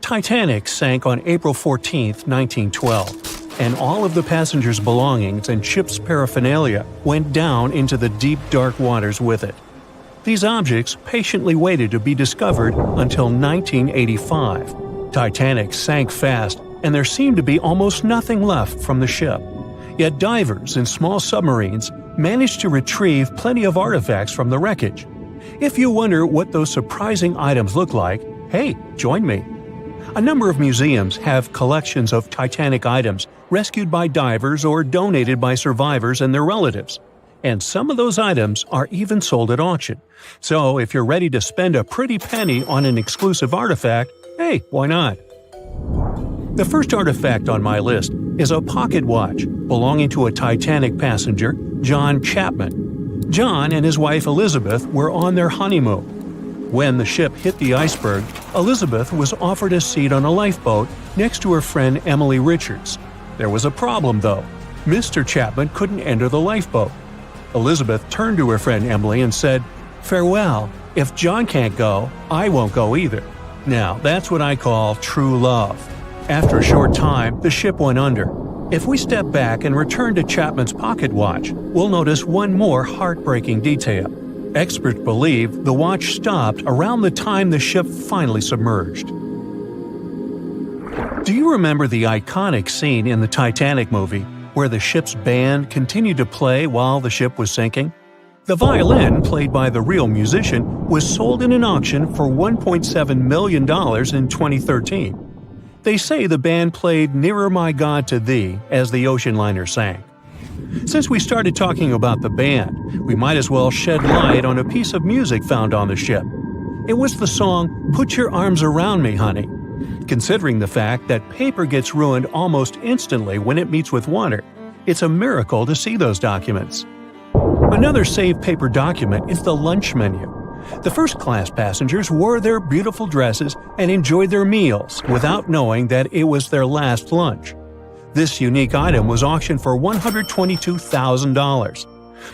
Titanic sank on April 14, 1912, and all of the passengers' belongings and ship's paraphernalia went down into the deep, dark waters with it. These objects patiently waited to be discovered until 1985. Titanic sank fast, and there seemed to be almost nothing left from the ship. Yet divers in small submarines managed to retrieve plenty of artifacts from the wreckage. If you wonder what those surprising items look like, hey, join me. A number of museums have collections of Titanic items rescued by divers or donated by survivors and their relatives. And some of those items are even sold at auction. So if you're ready to spend a pretty penny on an exclusive artifact, hey, why not? The first artifact on my list is a pocket watch belonging to a Titanic passenger, John Chapman. John and his wife Elizabeth were on their honeymoon. When the ship hit the iceberg, Elizabeth was offered a seat on a lifeboat next to her friend Emily Richards. There was a problem, though. Mr. Chapman couldn't enter the lifeboat. Elizabeth turned to her friend Emily and said, "Farewell. If John can't go, I won't go either." Now, that's what I call true love. After a short time, the ship went under. If we step back and return to Chapman's pocket watch, we'll notice one more heartbreaking detail. Experts believe the watch stopped around the time the ship finally submerged. Do you remember the iconic scene in the Titanic movie where the ship's band continued to play while the ship was sinking? The violin, played by the real musician, was sold in an auction for $1.7 million in 2013. They say the band played Nearer My God to Thee as the ocean liner sank. Since we started talking about the band, we might as well shed light on a piece of music found on the ship. It was the song Put Your Arms Around Me, Honey. Considering the fact that paper gets ruined almost instantly when it meets with water, it's a miracle to see those documents. Another saved paper document is the lunch menu. The first-class passengers wore their beautiful dresses and enjoyed their meals without knowing that it was their last lunch. This unique item was auctioned for $122,000.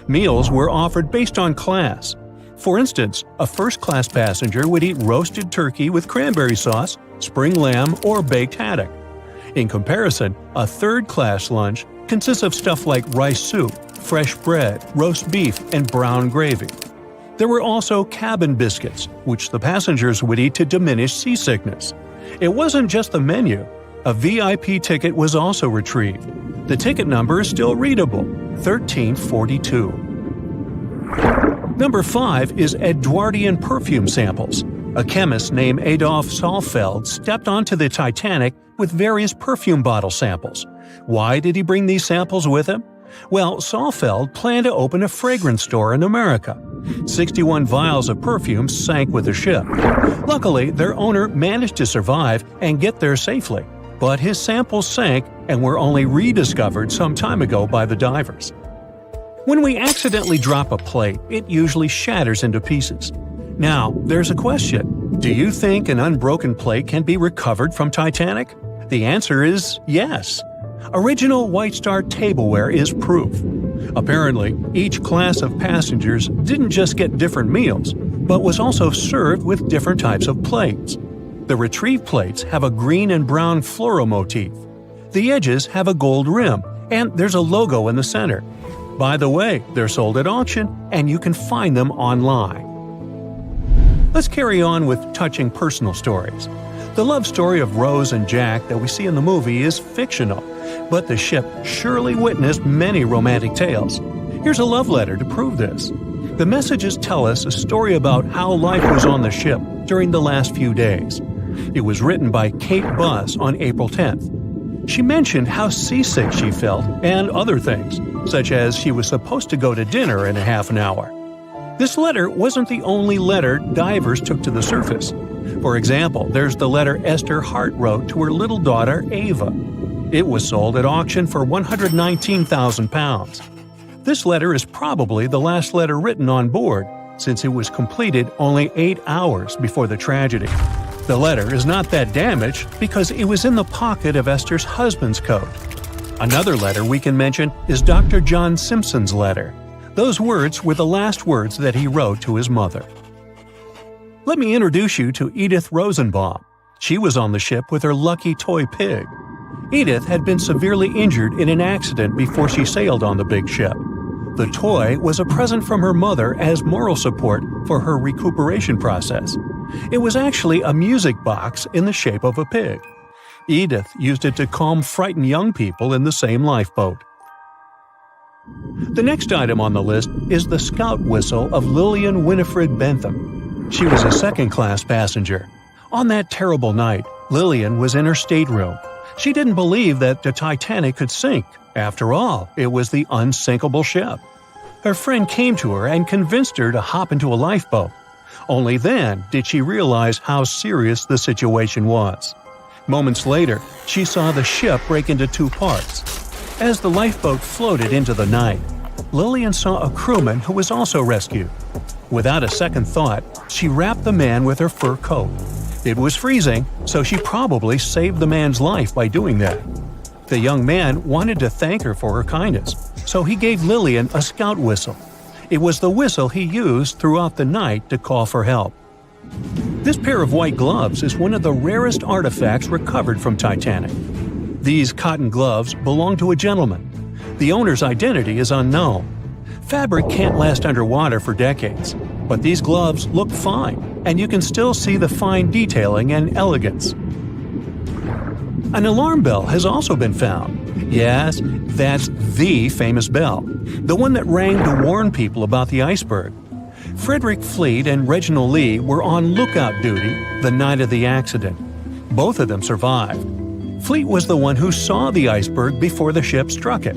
Meals were offered based on class. For instance, a first-class passenger would eat roasted turkey with cranberry sauce, spring lamb, or baked haddock. In comparison, a third-class lunch consists of stuff like rice soup, fresh bread, roast beef, and brown gravy. There were also cabin biscuits, which the passengers would eat to diminish seasickness. It wasn't just the menu. A VIP ticket was also retrieved. The ticket number is still readable, 1342. Number 5 is Edwardian perfume samples. A chemist named Adolf Saalfeld stepped onto the Titanic with various perfume bottle samples. Why did he bring these samples with him? Well, Saalfeld planned to open a fragrance store in America. 61 vials of perfume sank with the ship. Luckily, their owner managed to survive and get there safely, but his samples sank and were only rediscovered some time ago by the divers. When we accidentally drop a plate, it usually shatters into pieces. Now, there's a question. Do you think an unbroken plate can be recovered from Titanic? The answer is yes. Original White Star tableware is proof. Apparently, each class of passengers didn't just get different meals, but was also served with different types of plates. The retrieved plates have a green and brown floral motif. The edges have a gold rim, and there's a logo in the center. By the way, they're sold at auction, and you can find them online. Let's carry on with touching personal stories. The love story of Rose and Jack that we see in the movie is fictional, but the ship surely witnessed many romantic tales. Here's a love letter to prove this. The messages tell us a story about how life was on the ship during the last few days. It was written by Kate Buss on April 10th. She mentioned how seasick she felt and other things, such as she was supposed to go to dinner in a half an hour. This letter wasn't the only letter divers took to the surface. For example, there's the letter Esther Hart wrote to her little daughter Ava. It was sold at auction for £119,000. This letter is probably the last letter written on board, since it was completed only 8 hours before the tragedy. The letter is not that damaged because it was in the pocket of Esther's husband's coat. Another letter we can mention is Dr. John Simpson's letter. Those words were the last words that he wrote to his mother. Let me introduce you to Edith Rosenbaum. She was on the ship with her lucky toy pig. Edith had been severely injured in an accident before she sailed on the big ship. The toy was a present from her mother as moral support for her recuperation process. It was actually a music box in the shape of a pig. Edith used it to calm frightened young people in the same lifeboat. The next item on the list is the scout whistle of Lillian Winifred Bentham. She was a second-class passenger. On that terrible night, Lillian was in her stateroom. She didn't believe that the Titanic could sink. After all, it was the unsinkable ship. Her friend came to her and convinced her to hop into a lifeboat. Only then did she realize how serious the situation was. Moments later, she saw the ship break into two parts. As the lifeboat floated into the night, Lillian saw a crewman who was also rescued. Without a second thought, she wrapped the man with her fur coat. It was freezing, so she probably saved the man's life by doing that. The young man wanted to thank her for her kindness, so he gave Lillian a scout whistle. It was the whistle he used throughout the night to call for help. This pair of white gloves is one of the rarest artifacts recovered from Titanic. These cotton gloves belong to a gentleman. The owner's identity is unknown. Fabric can't last underwater for decades, but these gloves look fine, and you can still see the fine detailing and elegance. An alarm bell has also been found. Yes, that's the famous bell, the one that rang to warn people about the iceberg. Frederick Fleet and Reginald Lee were on lookout duty the night of the accident. Both of them survived. Fleet was the one who saw the iceberg before the ship struck it.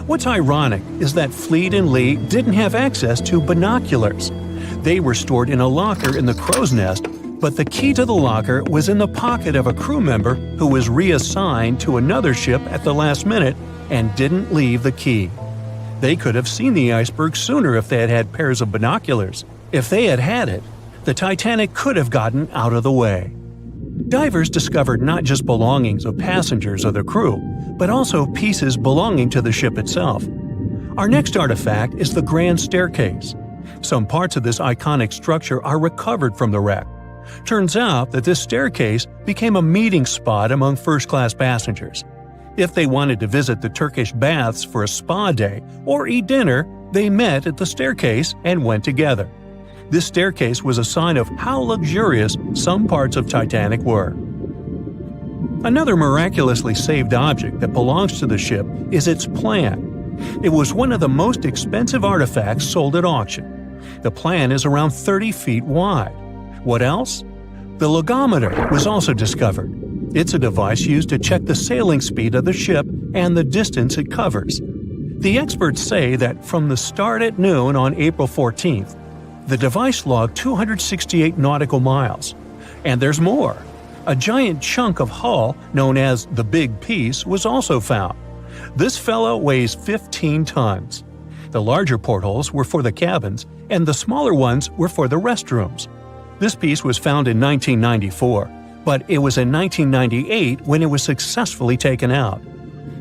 What's ironic is that Fleet and Lee didn't have access to binoculars. They were stored in a locker in the crow's nest, but the key to the locker was in the pocket of a crew member who was reassigned to another ship at the last minute and didn't leave the key. They could have seen the iceberg sooner if they had had pairs of binoculars. If they had had it, the Titanic could have gotten out of the way. Divers discovered not just belongings of passengers or the crew, but also pieces belonging to the ship itself. Our next artifact is the Grand Staircase. Some parts of this iconic structure are recovered from the wreck. Turns out that this staircase became a meeting spot among first-class passengers. If they wanted to visit the Turkish baths for a spa day or eat dinner, they met at the staircase and went together. This staircase was a sign of how luxurious some parts of Titanic were. Another miraculously saved object that belongs to the ship is its plan. It was one of the most expensive artifacts sold at auction. The plan is around 30 feet wide. What else? The logometer was also discovered. It's a device used to check the sailing speed of the ship and the distance it covers. The experts say that from the start at noon on April 14th, the device logged 268 nautical miles. And there's more. A giant chunk of hull, known as the Big Piece, was also found. This fellow weighs 15 tons. The larger portholes were for the cabins, and the smaller ones were for the restrooms. This piece was found in 1994, but it was in 1998 when it was successfully taken out.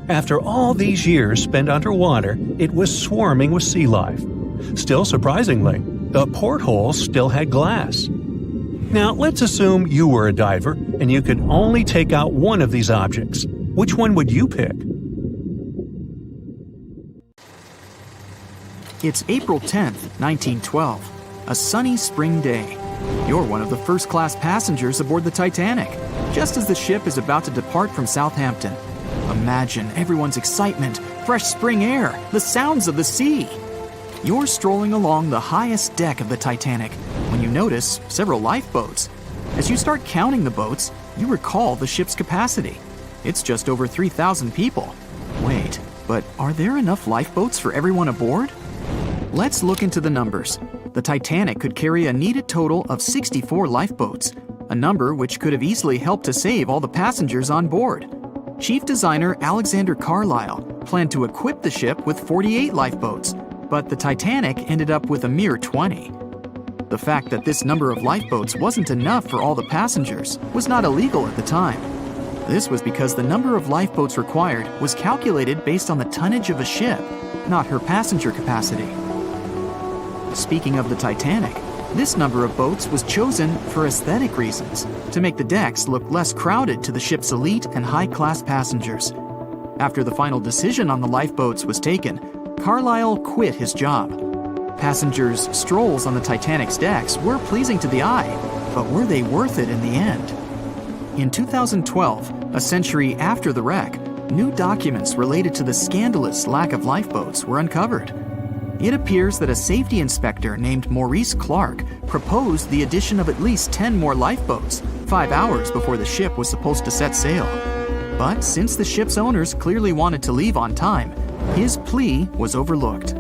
After all these years spent underwater, it was swarming with sea life. Still surprisingly, the portholes still had glass. Now, let's assume you were a diver and you could only take out one of these objects. Which one would you pick? It's April 10th, 1912, a sunny spring day. You're one of the first-class passengers aboard the Titanic, just as the ship is about to depart from Southampton. Imagine everyone's excitement, fresh spring air, the sounds of the sea. You're strolling along the highest deck of the Titanic when you notice several lifeboats. As you start counting the boats, you recall the ship's capacity. It's just over 3,000 people. Wait, but are there enough lifeboats for everyone aboard? Let's look into the numbers. The Titanic could carry a needed total of 64 lifeboats, a number which could have easily helped to save all the passengers on board. Chief designer Alexander Carlisle planned to equip the ship with 48 lifeboats, but the Titanic ended up with a mere 20. The fact that this number of lifeboats wasn't enough for all the passengers was not illegal at the time. This was because the number of lifeboats required was calculated based on the tonnage of a ship, not her passenger capacity. Speaking of the Titanic, This number of boats was chosen for aesthetic reasons, to make the decks look less crowded to the ship's elite and high-class passengers. After the final decision on the lifeboats was taken, Carlyle quit his job. Passengers' strolls on the Titanic's decks were pleasing to the eye, but were they worth it in the end? In 2012, a century after the wreck, new documents related to the scandalous lack of lifeboats were uncovered. It appears that a safety inspector named Maurice Clark proposed the addition of at least 10 more lifeboats 5 hours before the ship was supposed to set sail. But since the ship's owners clearly wanted to leave on time, his plea was overlooked.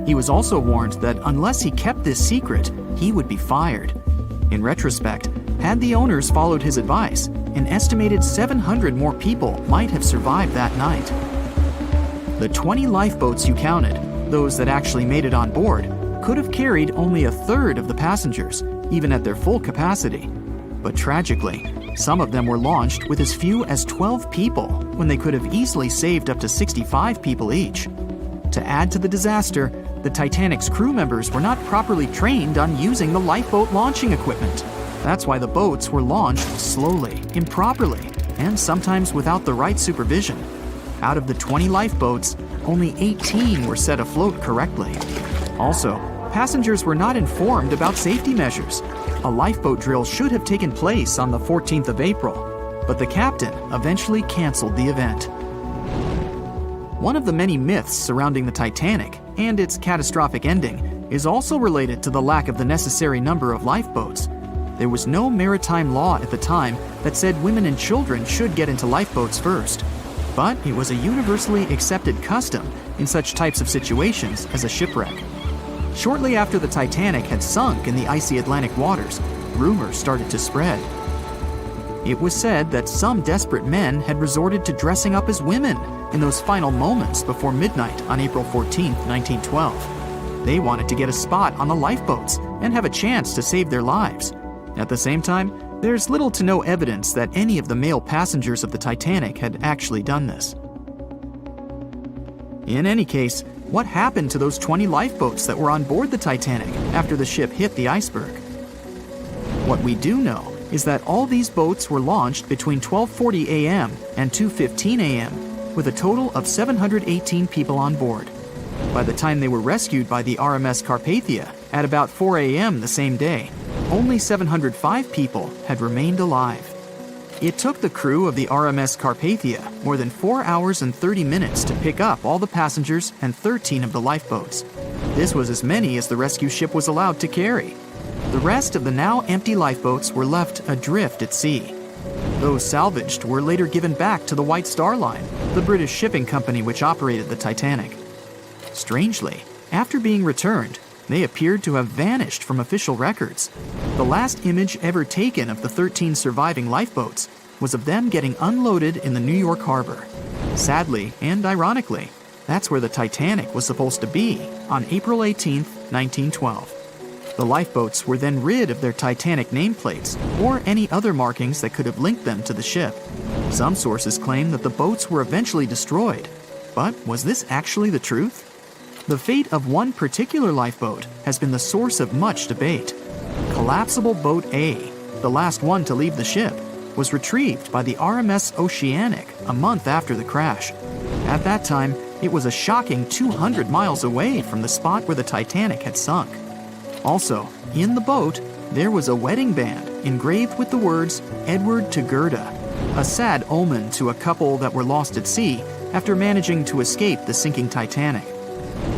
He was also warned that unless he kept this secret, he would be fired. In retrospect, had the owners followed his advice, an estimated 700 more people might have survived that night. The 20 lifeboats you counted, those that actually made it on board, could have carried only a third of the passengers, even at their full capacity. But tragically, some of them were launched with as few as 12 people when they could have easily saved up to 65 people each. To add to the disaster, the Titanic's crew members were not properly trained on using the lifeboat launching equipment. That's why the boats were launched slowly, improperly, and sometimes without the right supervision. Out of the 20 lifeboats, only 18 were set afloat correctly. Also, passengers were not informed about safety measures. A lifeboat drill should have taken place on the 14th of April, but the captain eventually canceled the event. One of the many myths surrounding the Titanic and its catastrophic ending is also related to the lack of the necessary number of lifeboats. There was no maritime law at the time that said women and children should get into lifeboats first. But it was a universally accepted custom in such types of situations as a shipwreck. Shortly after the Titanic had sunk in the icy Atlantic waters, rumors started to spread. It was said that some desperate men had resorted to dressing up as women in those final moments before midnight on April 14, 1912. They wanted to get a spot on the lifeboats and have a chance to save their lives. At the same time, there's little to no evidence that any of the male passengers of the Titanic had actually done this. In any case, what happened to those 20 lifeboats that were on board the Titanic after the ship hit the iceberg? What we do know is that all these boats were launched between 12:40 a.m. and 2:15 a.m., with a total of 718 people on board. By the time they were rescued by the RMS Carpathia at about 4 a.m. the same day, only 705 people had remained alive. It took the crew of the RMS Carpathia more than 4 hours and 30 minutes to pick up all the passengers and 13 of the lifeboats. This was as many as the rescue ship was allowed to carry. The rest of the now empty lifeboats were left adrift at sea. Those salvaged were later given back to the White Star Line, the British shipping company which operated the Titanic. Strangely, after being returned, they appeared to have vanished from official records. The last image ever taken of the 13 surviving lifeboats was of them getting unloaded in the New York harbor. Sadly, and ironically, that's where the Titanic was supposed to be on April 18, 1912. The lifeboats were then rid of their Titanic nameplates or any other markings that could have linked them to the ship. Some sources claim that the boats were eventually destroyed. But was this actually the truth? The fate of one particular lifeboat has been the source of much debate. Collapsible Boat A, the last one to leave the ship, was retrieved by the RMS Oceanic a month after the crash. At that time, it was a shocking 200 miles away from the spot where the Titanic had sunk. Also, in the boat, there was a wedding band engraved with the words Edward to Gerda, a sad omen to a couple that were lost at sea after managing to escape the sinking Titanic.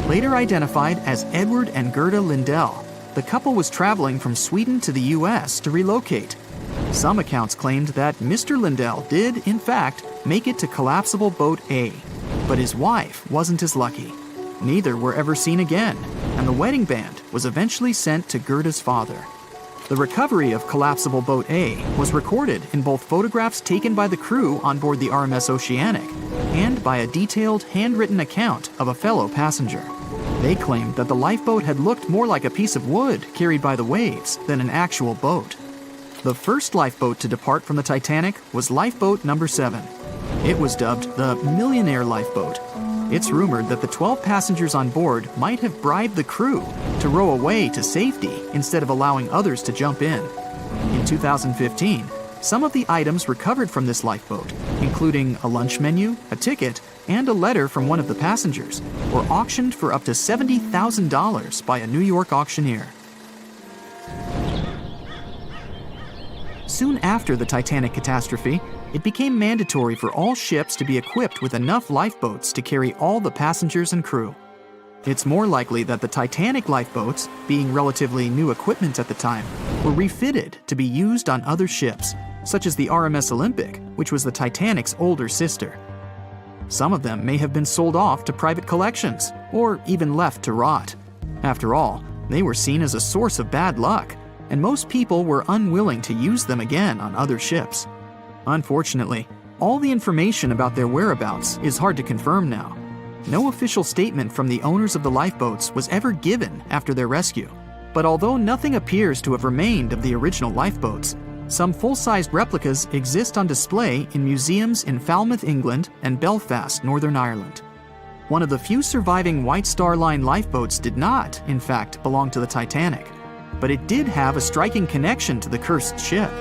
Later identified as Edward and Gerda Lindell, the couple was traveling from Sweden to the U.S. to relocate. Some accounts claimed that Mr. Lindell did, in fact, make it to Collapsible Boat A, but his wife wasn't as lucky. Neither were ever seen again, and the wedding band was eventually sent to Gerda's father. The recovery of Collapsible Boat A was recorded in both photographs taken by the crew on board the RMS Oceanic and by a detailed handwritten account of a fellow passenger. They claimed that the lifeboat had looked more like a piece of wood carried by the waves than an actual boat. The first lifeboat to depart from the Titanic was Lifeboat Number 7. It was dubbed the Millionaire Lifeboat. It's rumored that the 12 passengers on board might have bribed the crew to row away to safety instead of allowing others to jump in. In 2015, some of the items recovered from this lifeboat, including a lunch menu, a ticket, and a letter from one of the passengers, were auctioned for up to $70,000 by a New York auctioneer. Soon after the Titanic catastrophe, it became mandatory for all ships to be equipped with enough lifeboats to carry all the passengers and crew. It's more likely that the Titanic lifeboats, being relatively new equipment at the time, were refitted to be used on other ships, such as the RMS Olympic, which was the Titanic's older sister. Some of them may have been sold off to private collections, or even left to rot. After all, they were seen as a source of bad luck, and most people were unwilling to use them again on other ships. Unfortunately, all the information about their whereabouts is hard to confirm now. No official statement from the owners of the lifeboats was ever given after their rescue. But although nothing appears to have remained of the original lifeboats, some full-sized replicas exist on display in museums in Falmouth, England, and Belfast, Northern Ireland. One of the few surviving White Star Line lifeboats did not, in fact, belong to the Titanic, but it did have a striking connection to the cursed ship.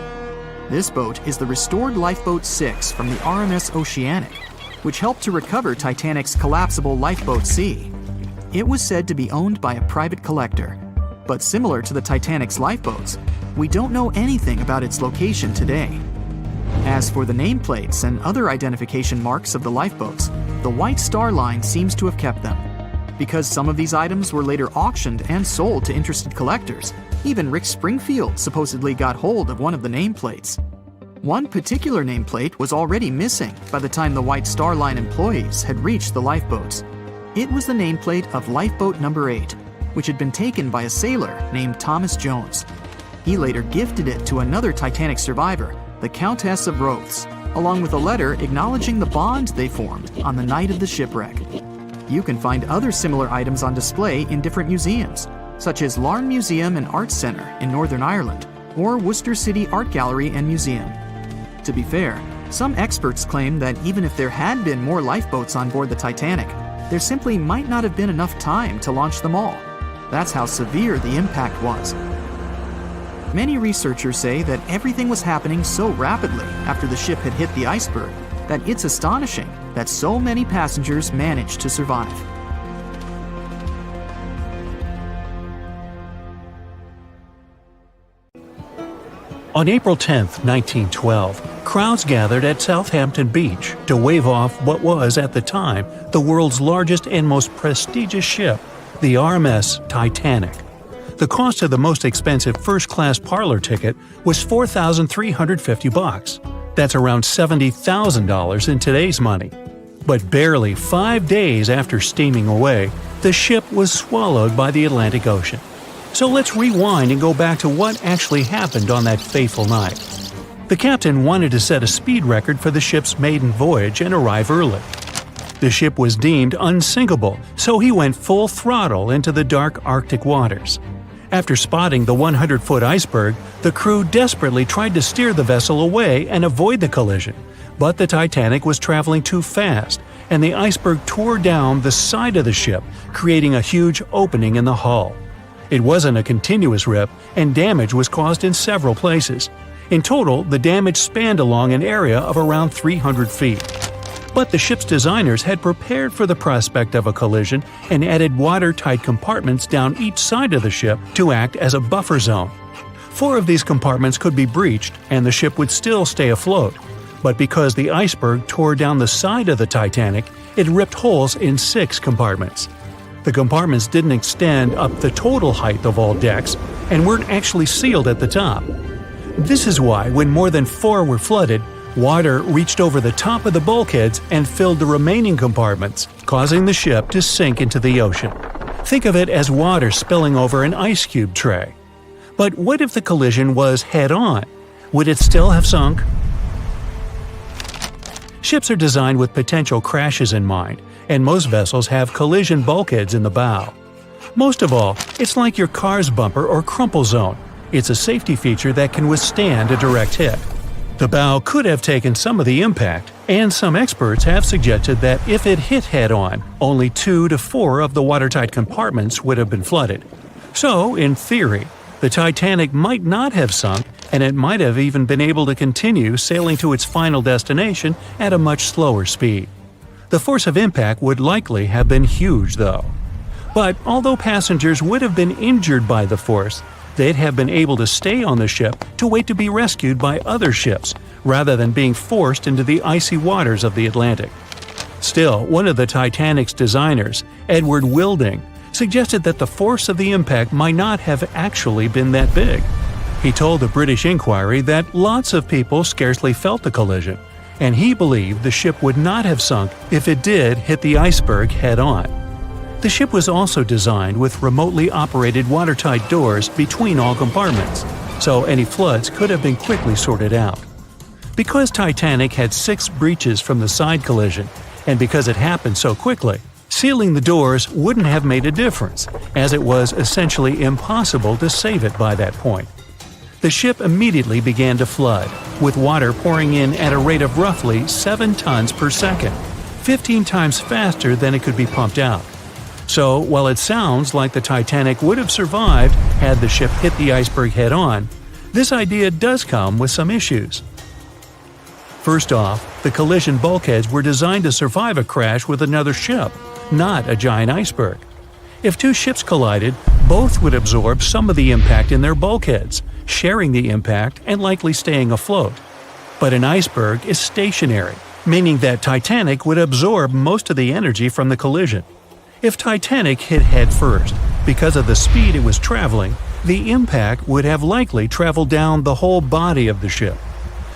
This boat is the restored Lifeboat 6 from the RMS Oceanic, which helped to recover Titanic's collapsible Lifeboat C. It was said to be owned by a private collector, but similar to the Titanic's lifeboats, we don't know anything about its location today. As for the nameplates and other identification marks of the lifeboats, the White Star Line seems to have kept them. Because some of these items were later auctioned and sold to interested collectors, even Rick Springfield supposedly got hold of one of the nameplates. One particular nameplate was already missing by the time the White Star Line employees had reached the lifeboats. It was the nameplate of Lifeboat Number 8, which had been taken by a sailor named Thomas Jones. He later gifted it to another Titanic survivor, the Countess of Rothes, along with a letter acknowledging the bond they formed on the night of the shipwreck. You can find other similar items on display in different museums, such as Larne Museum and Arts Centre in Northern Ireland, or Worcester City Art Gallery and Museum. To be fair, some experts claim that even if there had been more lifeboats on board the Titanic, there simply might not have been enough time to launch them all. That's how severe the impact was. Many researchers say that everything was happening so rapidly after the ship had hit the iceberg that it's astonishing that so many passengers managed to survive. On April 10, 1912, crowds gathered at Southampton Beach to wave off what was, at the time, the world's largest and most prestigious ship, the RMS Titanic. The cost of the most expensive first-class parlor ticket was $4,350. That's around $70,000 in today's money. But barely 5 days after steaming away, the ship was swallowed by the Atlantic Ocean. So let's rewind and go back to what actually happened on that fateful night. The captain wanted to set a speed record for the ship's maiden voyage and arrive early. The ship was deemed unsinkable, so he went full throttle into the dark Arctic waters. After spotting the 100-foot iceberg, the crew desperately tried to steer the vessel away and avoid the collision, but the Titanic was traveling too fast, and the iceberg tore down the side of the ship, creating a huge opening in the hull. It wasn't a continuous rip, and damage was caused in several places. In total, the damage spanned along an area of around 300 feet. But the ship's designers had prepared for the prospect of a collision and added watertight compartments down each side of the ship to act as a buffer zone. 4 of these compartments could be breached, and the ship would still stay afloat. But because the iceberg tore down the side of the Titanic, it ripped holes in 6 compartments. The compartments didn't extend up the total height of all decks and weren't actually sealed at the top. This is why, when more than 4 were flooded, water reached over the top of the bulkheads and filled the remaining compartments, causing the ship to sink into the ocean. Think of it as water spilling over an ice cube tray. But what if the collision was head-on? Would it still have sunk? Ships are designed with potential crashes in mind, and most vessels have collision bulkheads in the bow. Most of all, it's like your car's bumper or crumple zone. It's a safety feature that can withstand a direct hit. The bow could have taken some of the impact, and some experts have suggested that if it hit head-on, only 2 to 4 of the watertight compartments would have been flooded. So, in theory, the Titanic might not have sunk, and it might have even been able to continue sailing to its final destination at a much slower speed. The force of impact would likely have been huge, though. But although passengers would have been injured by the force, they'd have been able to stay on the ship to wait to be rescued by other ships, rather than being forced into the icy waters of the Atlantic. Still, one of the Titanic's designers, Edward Wilding, suggested that the force of the impact might not have actually been that big. He told the British Inquiry that lots of people scarcely felt the collision, and he believed the ship would not have sunk if it did hit the iceberg head-on. The ship was also designed with remotely operated watertight doors between all compartments, so any floods could have been quickly sorted out. Because Titanic had 6 breaches from the side collision, and because it happened so quickly, sealing the doors wouldn't have made a difference, as it was essentially impossible to save it by that point. The ship immediately began to flood, with water pouring in at a rate of roughly 7 tons per second, 15 times faster than it could be pumped out. So, while it sounds like the Titanic would have survived had the ship hit the iceberg head-on, this idea does come with some issues. First off, the collision bulkheads were designed to survive a crash with another ship, not a giant iceberg. If 2 ships collided, both would absorb some of the impact in their bulkheads, sharing the impact and likely staying afloat. But an iceberg is stationary, meaning that Titanic would absorb most of the energy from the collision. If Titanic hit head first, because of the speed it was traveling, the impact would have likely traveled down the whole body of the ship.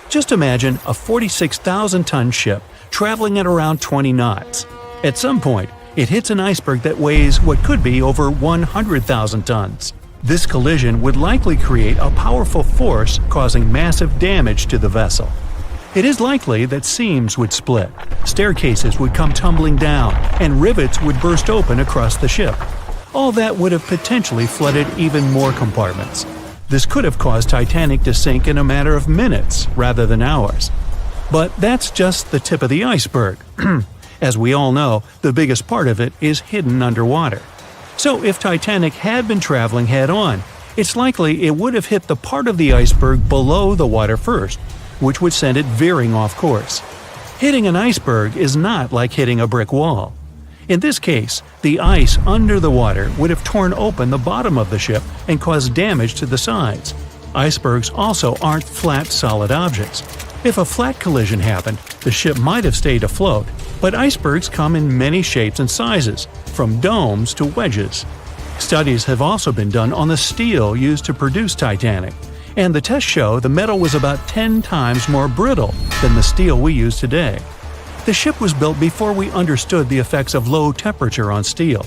Just imagine a 46,000-ton ship traveling at around 20 knots. At some point, it hits an iceberg that weighs what could be over 100,000 tons. This collision would likely create a powerful force causing massive damage to the vessel. It is likely that seams would split, staircases would come tumbling down, and rivets would burst open across the ship. All that would have potentially flooded even more compartments. This could have caused Titanic to sink in a matter of minutes rather than hours. But that's just the tip of the iceberg. As we all know, the biggest part of it is hidden underwater. So if Titanic had been traveling head-on, it's likely it would have hit the part of the iceberg below the water first, which would send it veering off course. Hitting an iceberg is not like hitting a brick wall. In this case, the ice under the water would have torn open the bottom of the ship and caused damage to the sides. Icebergs also aren't flat, solid objects. If a flat collision happened, the ship might have stayed afloat, but icebergs come in many shapes and sizes, from domes to wedges. Studies have also been done on the steel used to produce Titanic, and the tests show the metal was about 10 times more brittle than the steel we use today. The ship was built before we understood the effects of low temperature on steel.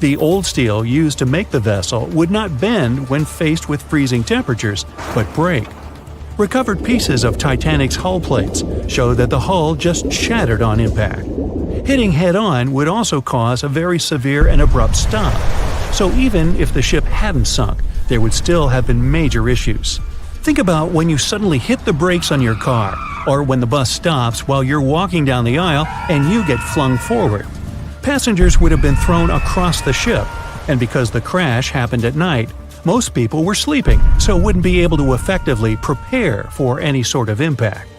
The old steel used to make the vessel would not bend when faced with freezing temperatures, but break. Recovered pieces of Titanic's hull plates show that the hull just shattered on impact. Hitting head-on would also cause a very severe and abrupt stop, so even if the ship hadn't sunk, there would still have been major issues. Think about when you suddenly hit the brakes on your car, or when the bus stops while you're walking down the aisle and you get flung forward. Passengers would have been thrown across the ship, and because the crash happened at night, most people were sleeping, so wouldn't be able to effectively prepare for any sort of impact.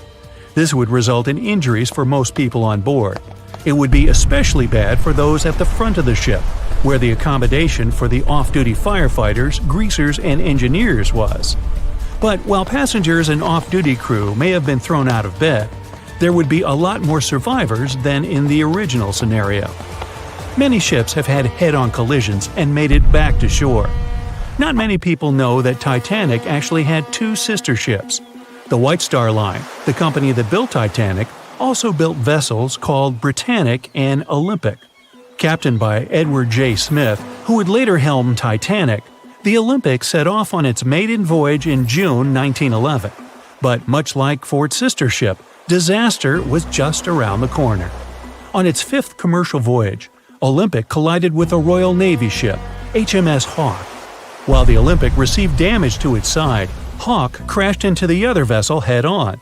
This would result in injuries for most people on board. It would be especially bad for those at the front of the ship, where the accommodation for the off-duty firefighters, greasers, and engineers was. But while passengers and off-duty crew may have been thrown out of bed, there would be a lot more survivors than in the original scenario. Many ships have had head-on collisions and made it back to shore. Not many people know that Titanic actually had 2 sister ships. The White Star Line, the company that built Titanic, also built vessels called Britannic and Olympic. Captained by Edward J. Smith, who would later helm Titanic, the Olympic set off on its maiden voyage in June 1911. But much like for its sister ship, disaster was just around the corner. On its 5th commercial voyage, Olympic collided with a Royal Navy ship, HMS Hawke. While the Olympic received damage to its side, Hawke crashed into the other vessel head-on.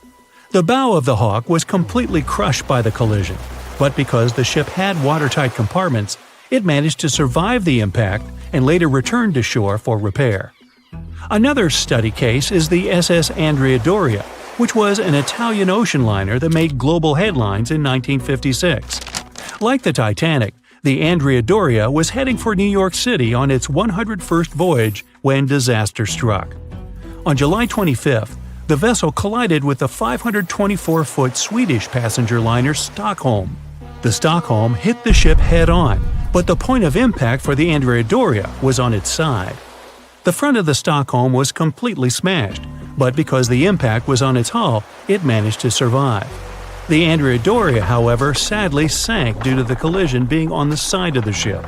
The bow of the Hawk was completely crushed by the collision, but because the ship had watertight compartments, it managed to survive the impact and later returned to shore for repair. Another study case is the SS Andrea Doria, which was an Italian ocean liner that made global headlines in 1956. Like the Titanic, the Andrea Doria was heading for New York City on its 101st voyage when disaster struck. On July 25th, the vessel collided with the 524-foot Swedish passenger liner Stockholm. The Stockholm hit the ship head-on, but the point of impact for the Andrea Doria was on its side. The front of the Stockholm was completely smashed, but because the impact was on its hull, it managed to survive. The Andrea Doria, however, sadly sank due to the collision being on the side of the ship.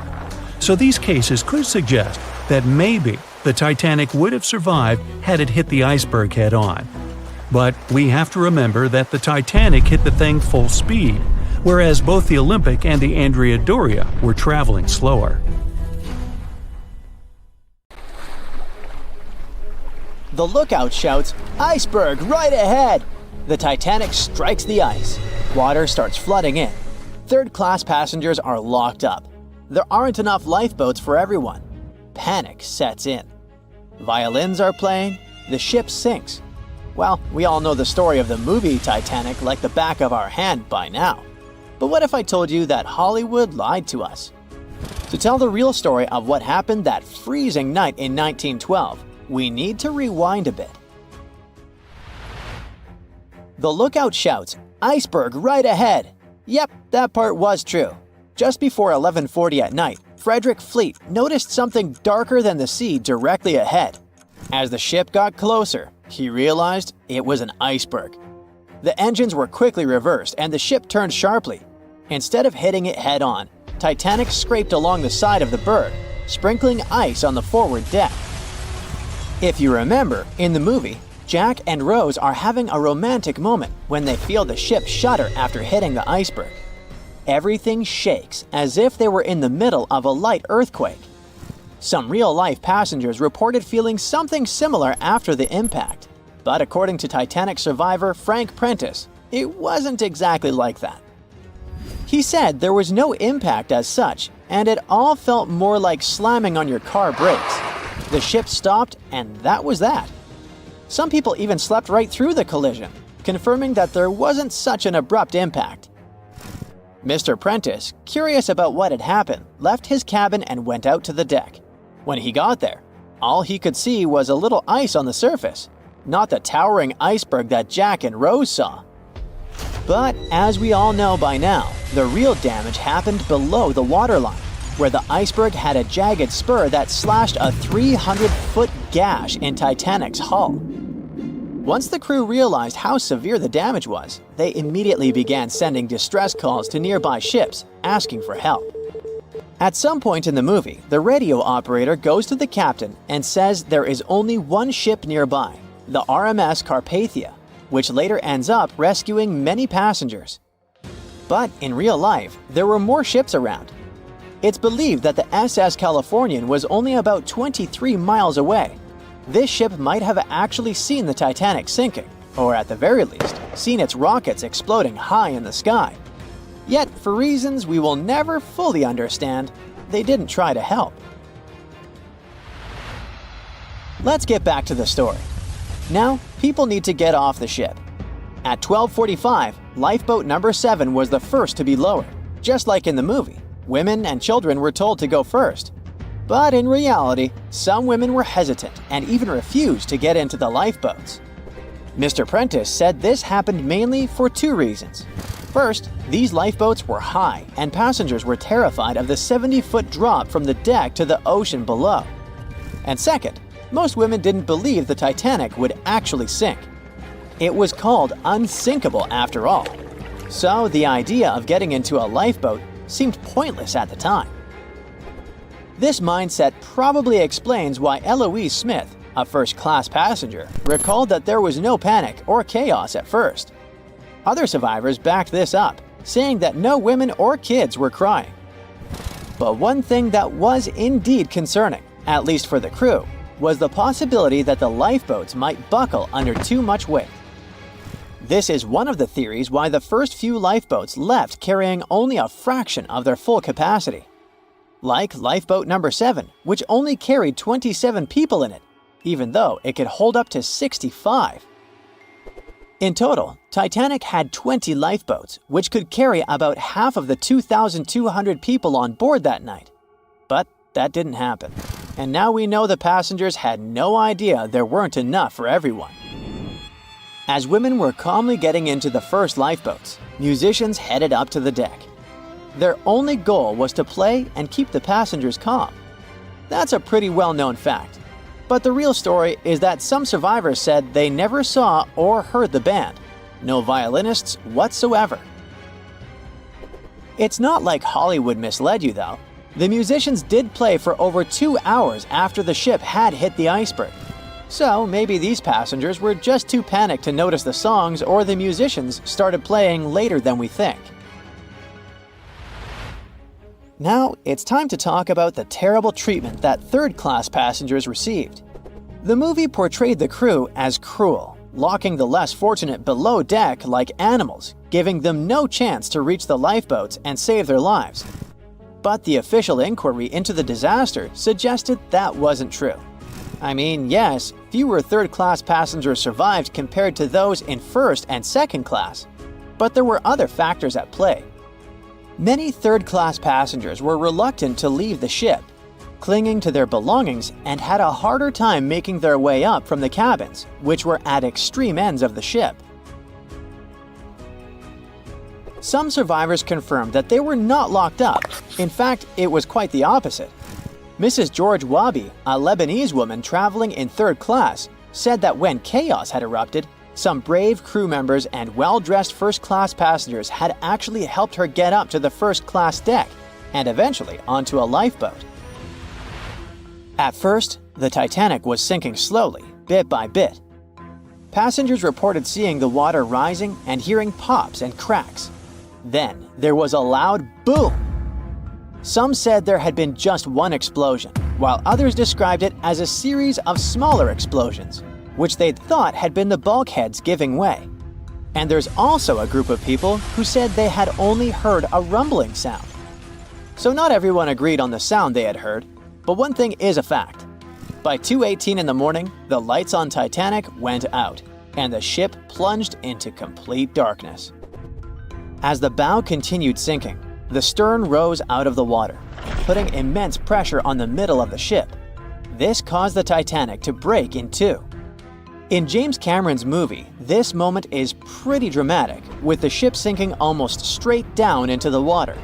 So these cases could suggest that maybe the Titanic would have survived had it hit the iceberg head-on. But we have to remember that the Titanic hit the thing full speed, whereas both the Olympic and the Andrea Doria were traveling slower. The lookout shouts, "Iceberg right ahead!" The Titanic strikes the ice. Water starts flooding in. Third-class passengers are locked up. There aren't enough lifeboats for everyone. Panic sets in. Violins are playing. The ship sinks. Well, we all know the story of the movie Titanic like the back of our hand by now. But what if I told you that Hollywood lied to us? To tell the real story of what happened that freezing night in 1912, we need to rewind a bit. The lookout shouts, "Iceberg right ahead!" Yep, that part was true. Just before 11:40 at night, Frederick Fleet noticed something darker than the sea directly ahead. As the ship got closer, he realized it was an iceberg. The engines were quickly reversed and the ship turned sharply. Instead of hitting it head-on, Titanic scraped along the side of the berg, sprinkling ice on the forward deck. If you remember, in the movie, Jack and Rose are having a romantic moment when they feel the ship shudder after hitting the iceberg. Everything shakes as if they were in the middle of a light earthquake. Some real-life passengers reported feeling something similar after the impact, but according to Titanic survivor Frank Prentice, it wasn't exactly like that. He said there was no impact as such, and it all felt more like slamming on your car brakes. The ship stopped, and that was that. Some people even slept right through the collision, confirming that there wasn't such an abrupt impact. Mr. Prentice, curious about what had happened, left his cabin and went out to the deck. When he got there, all he could see was a little ice on the surface, not the towering iceberg that Jack and Rose saw. But as we all know by now, the real damage happened below the waterline, where the iceberg had a jagged spur that slashed a 300-foot gash in Titanic's hull. Once the crew realized how severe the damage was, they immediately began sending distress calls to nearby ships, asking for help. At some point in the movie, the radio operator goes to the captain and says there is only one ship nearby, the RMS Carpathia, which later ends up rescuing many passengers. But in real life, there were more ships around. It's believed that the SS Californian was only about 23 miles away. This ship might have actually seen the Titanic sinking, or at the very least, seen its rockets exploding high in the sky. Yet, for reasons we will never fully understand, they didn't try to help. Let's get back to the story. Now, people need to get off the ship. At 12:45, lifeboat number 7 was the first to be lowered. Just like in the movie, women and children were told to go first. But in reality, some women were hesitant and even refused to get into the lifeboats. Mr. Prentice said this happened mainly for two reasons. First, these lifeboats were high and passengers were terrified of the 70-foot drop from the deck to the ocean below. And second, most women didn't believe the Titanic would actually sink. It was called unsinkable after all. So the idea of getting into a lifeboat seemed pointless at the time. This mindset probably explains why Eloise Smith, a first-class passenger, recalled that there was no panic or chaos at first. Other survivors backed this up, saying that no women or kids were crying. But one thing that was indeed concerning, at least for the crew, was the possibility that the lifeboats might buckle under too much weight. This is one of the theories why the first few lifeboats left carrying only a fraction of their full capacity. Like lifeboat number 7, which only carried 27 people in it, even though it could hold up to 65. In total, Titanic had 20 lifeboats, which could carry about half of the 2,200 people on board that night. But that didn't happen. And now we know the passengers had no idea there weren't enough for everyone. As women were calmly getting into the first lifeboats, musicians headed up to the deck. Their only goal was to play and keep the passengers calm. That's a pretty well-known fact. But the real story is that some survivors said they never saw or heard the band. No violinists whatsoever. It's not like Hollywood misled you, though. The musicians did play for over 2 hours after the ship had hit the iceberg. So maybe these passengers were just too panicked to notice the songs, or the musicians started playing later than we think. Now, it's time to talk about the terrible treatment that third-class passengers received. The movie portrayed the crew as cruel, locking the less fortunate below deck like animals, giving them no chance to reach the lifeboats and save their lives. But the official inquiry into the disaster suggested that wasn't true. I mean, yes, fewer third-class passengers survived compared to those in first and second class, but there were other factors at play. Many third-class passengers were reluctant to leave the ship, clinging to their belongings, and had a harder time making their way up from the cabins, which were at extreme ends of the ship. Some survivors confirmed that they were not locked up. In fact, it was quite the opposite. Mrs. George Wabi, a Lebanese woman traveling in third class, said that when chaos had erupted, some brave crew members and well-dressed first-class passengers had actually helped her get up to the first-class deck and eventually onto a lifeboat. At first, the Titanic was sinking slowly, bit by bit. Passengers reported seeing the water rising and hearing pops and cracks. Then, there was a loud boom. Some said there had been just one explosion, while others described it as a series of smaller explosions, which they'd thought had been the bulkheads giving way. And there's also a group of people who said they had only heard a rumbling sound. So not everyone agreed on the sound they had heard, but one thing is a fact. By 2:18 in the morning, the lights on Titanic went out, and the ship plunged into complete darkness. As the bow continued sinking, the stern rose out of the water, putting immense pressure on the middle of the ship. This caused the Titanic to break in two. In James Cameron's movie, this moment is pretty dramatic, with the ship sinking almost straight down into the water.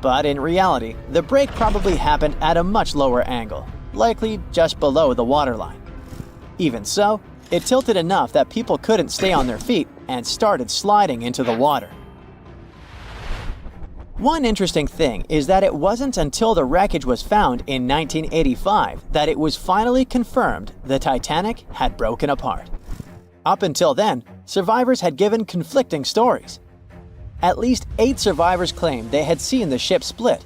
But in reality, the break probably happened at a much lower angle, likely just below the waterline. Even so, it tilted enough that people couldn't stay on their feet and started sliding into the water. One interesting thing is that it wasn't until the wreckage was found in 1985 that it was finally confirmed the Titanic had broken apart. Up until then, survivors had given conflicting stories. At least 8 survivors claimed they had seen the ship split.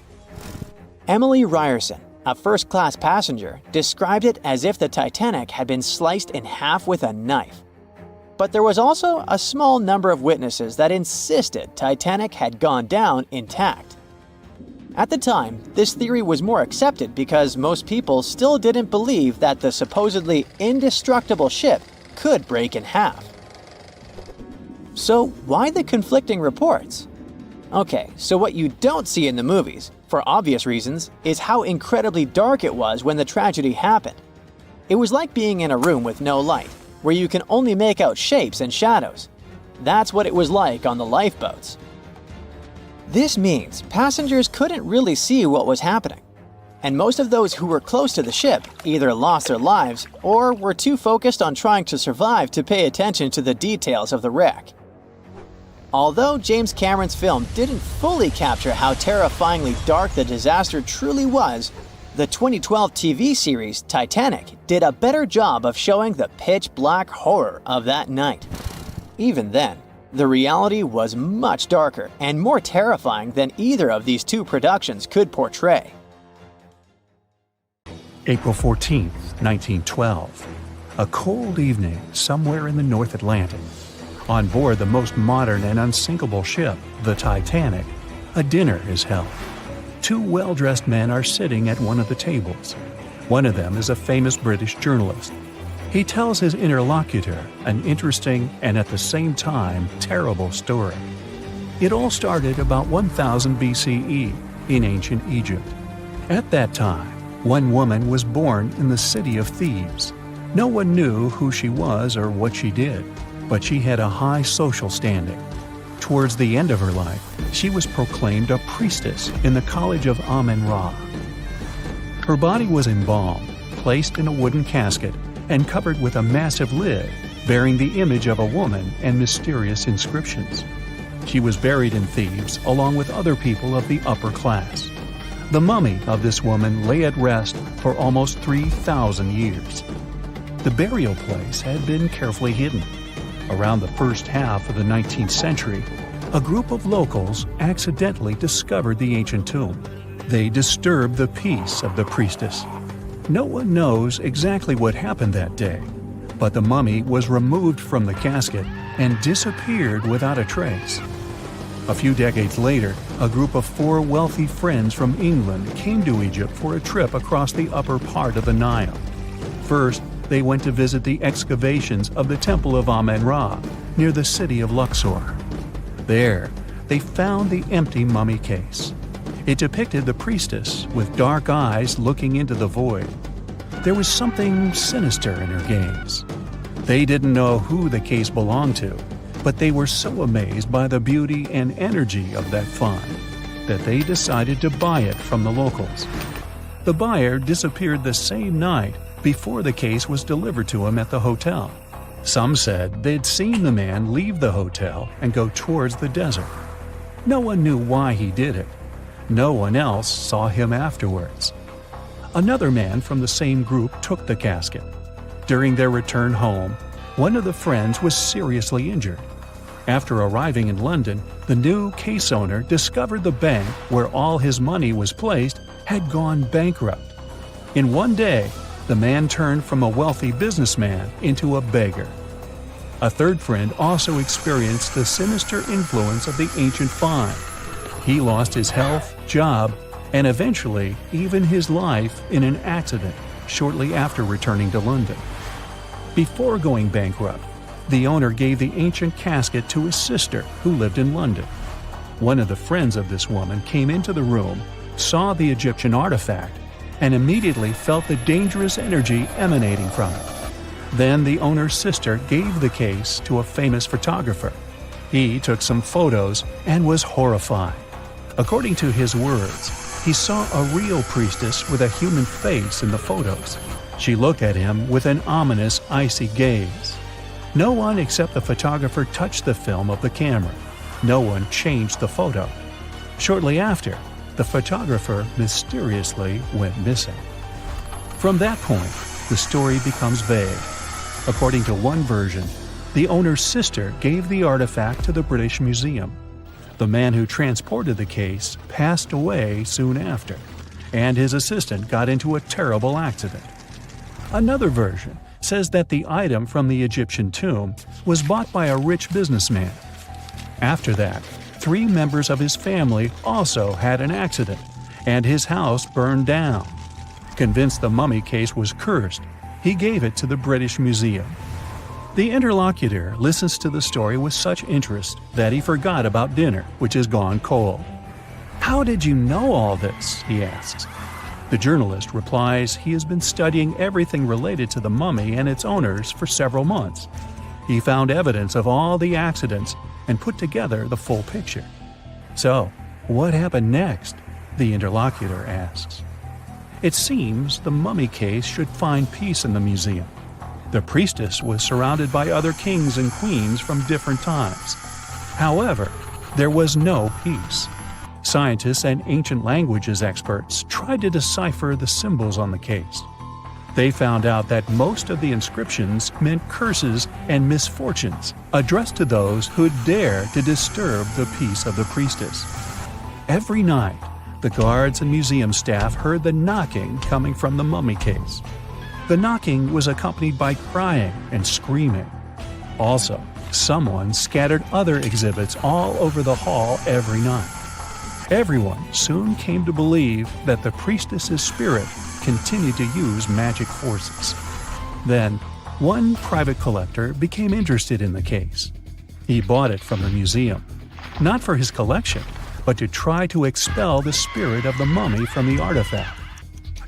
Emily Ryerson, a first-class passenger, described it as if the Titanic had been sliced in half with a knife. But there was also a small number of witnesses that insisted Titanic had gone down intact. At the time, this theory was more accepted because most people still didn't believe that the supposedly indestructible ship could break in half. So why the conflicting reports? Okay, so what you don't see in the movies, for obvious reasons, is how incredibly dark it was when the tragedy happened. It was like being in a room with no light, where you can only make out shapes and shadows. That's what it was like on the lifeboats. This means passengers couldn't really see what was happening, and most of those who were close to the ship either lost their lives or were too focused on trying to survive to pay attention to the details of the wreck. Although James Cameron's film didn't fully capture how terrifyingly dark the disaster truly was, the 2012 TV series Titanic did a better job of showing the pitch-black horror of that night. Even then, the reality was much darker and more terrifying than either of these two productions could portray. April 14, 1912. A cold evening somewhere in the North Atlantic. On board the most modern and unsinkable ship, the Titanic, a dinner is held. Two well-dressed men are sitting at one of the tables. One of them is a famous British journalist. He tells his interlocutor an interesting and at the same time terrible story. It all started about 1000 BCE in ancient Egypt. At that time, one woman was born in the city of Thebes. No one knew who she was or what she did, but she had a high social standing. Towards the end of her life, she was proclaimed a priestess in the College of Amen-Ra. Her body was embalmed, placed in a wooden casket, and covered with a massive lid bearing the image of a woman and mysterious inscriptions. She was buried in Thebes along with other people of the upper class. The mummy of this woman lay at rest for almost 3,000 years. The burial place had been carefully hidden. Around the first half of the 19th century, a group of locals accidentally discovered the ancient tomb. They disturbed the peace of the priestess. No one knows exactly what happened that day, but the mummy was removed from the casket and disappeared without a trace. A few decades later, a group of 4 wealthy friends from England came to Egypt for a trip across the upper part of the Nile. First, they went to visit the excavations of the Temple of Amen-Ra near the city of Luxor. There, they found the empty mummy case. It depicted the priestess with dark eyes looking into the void. There was something sinister in her gaze. They didn't know who the case belonged to, but they were so amazed by the beauty and energy of that find that they decided to buy it from the locals. The buyer disappeared the same night before the case was delivered to him at the hotel. Some said they'd seen the man leave the hotel and go towards the desert. No one knew why he did it. No one else saw him afterwards. Another man from the same group took the casket. During their return home, one of the friends was seriously injured. After arriving in London, the new case owner discovered the bank where all his money was placed had gone bankrupt. In one day, the man turned from a wealthy businessman into a beggar. A third friend also experienced the sinister influence of the ancient find. He lost his health, job, and eventually even his life in an accident shortly after returning to London. Before going bankrupt, the owner gave the ancient casket to his sister who lived in London. One of the friends of this woman came into the room, saw the Egyptian artifact, and immediately felt the dangerous energy emanating from it. Then the owner's sister gave the case to a famous photographer. He took some photos and was horrified. According to his words, he saw a real priestess with a human face in the photos. She looked at him with an ominous, icy gaze. No one except the photographer touched the film of the camera. No one changed the photo. Shortly after, the photographer mysteriously went missing. From that point, the story becomes vague. According to one version, the owner's sister gave the artifact to the British Museum. The man who transported the case passed away soon after, and his assistant got into a terrible accident. Another version says that the item from the Egyptian tomb was bought by a rich businessman. After that, 3 members of his family also had an accident, and his house burned down. Convinced the mummy case was cursed, he gave it to the British Museum. The interlocutor listens to the story with such interest that he forgot about dinner, which has gone cold. "How did you know all this?" he asks. The journalist replies he has been studying everything related to the mummy and its owners for several months. He found evidence of all the accidents and put together the full picture. "So, what happened next?" the interlocutor asks. It seems the mummy case should find peace in the museum. The priestess was surrounded by other kings and queens from different times. However, there was no peace. Scientists and ancient languages experts tried to decipher the symbols on the case. They found out that most of the inscriptions meant curses and misfortunes addressed to those who'd dare to disturb the peace of the priestess. Every night, the guards and museum staff heard the knocking coming from the mummy case. The knocking was accompanied by crying and screaming. Also, Someone scattered other exhibits all over the hall every night. Everyone soon came to believe that the priestess's spirit continued to use magic forces. Then, one private collector became interested in the case. He bought it from the museum, not for his collection, but to try to expel the spirit of the mummy from the artifact.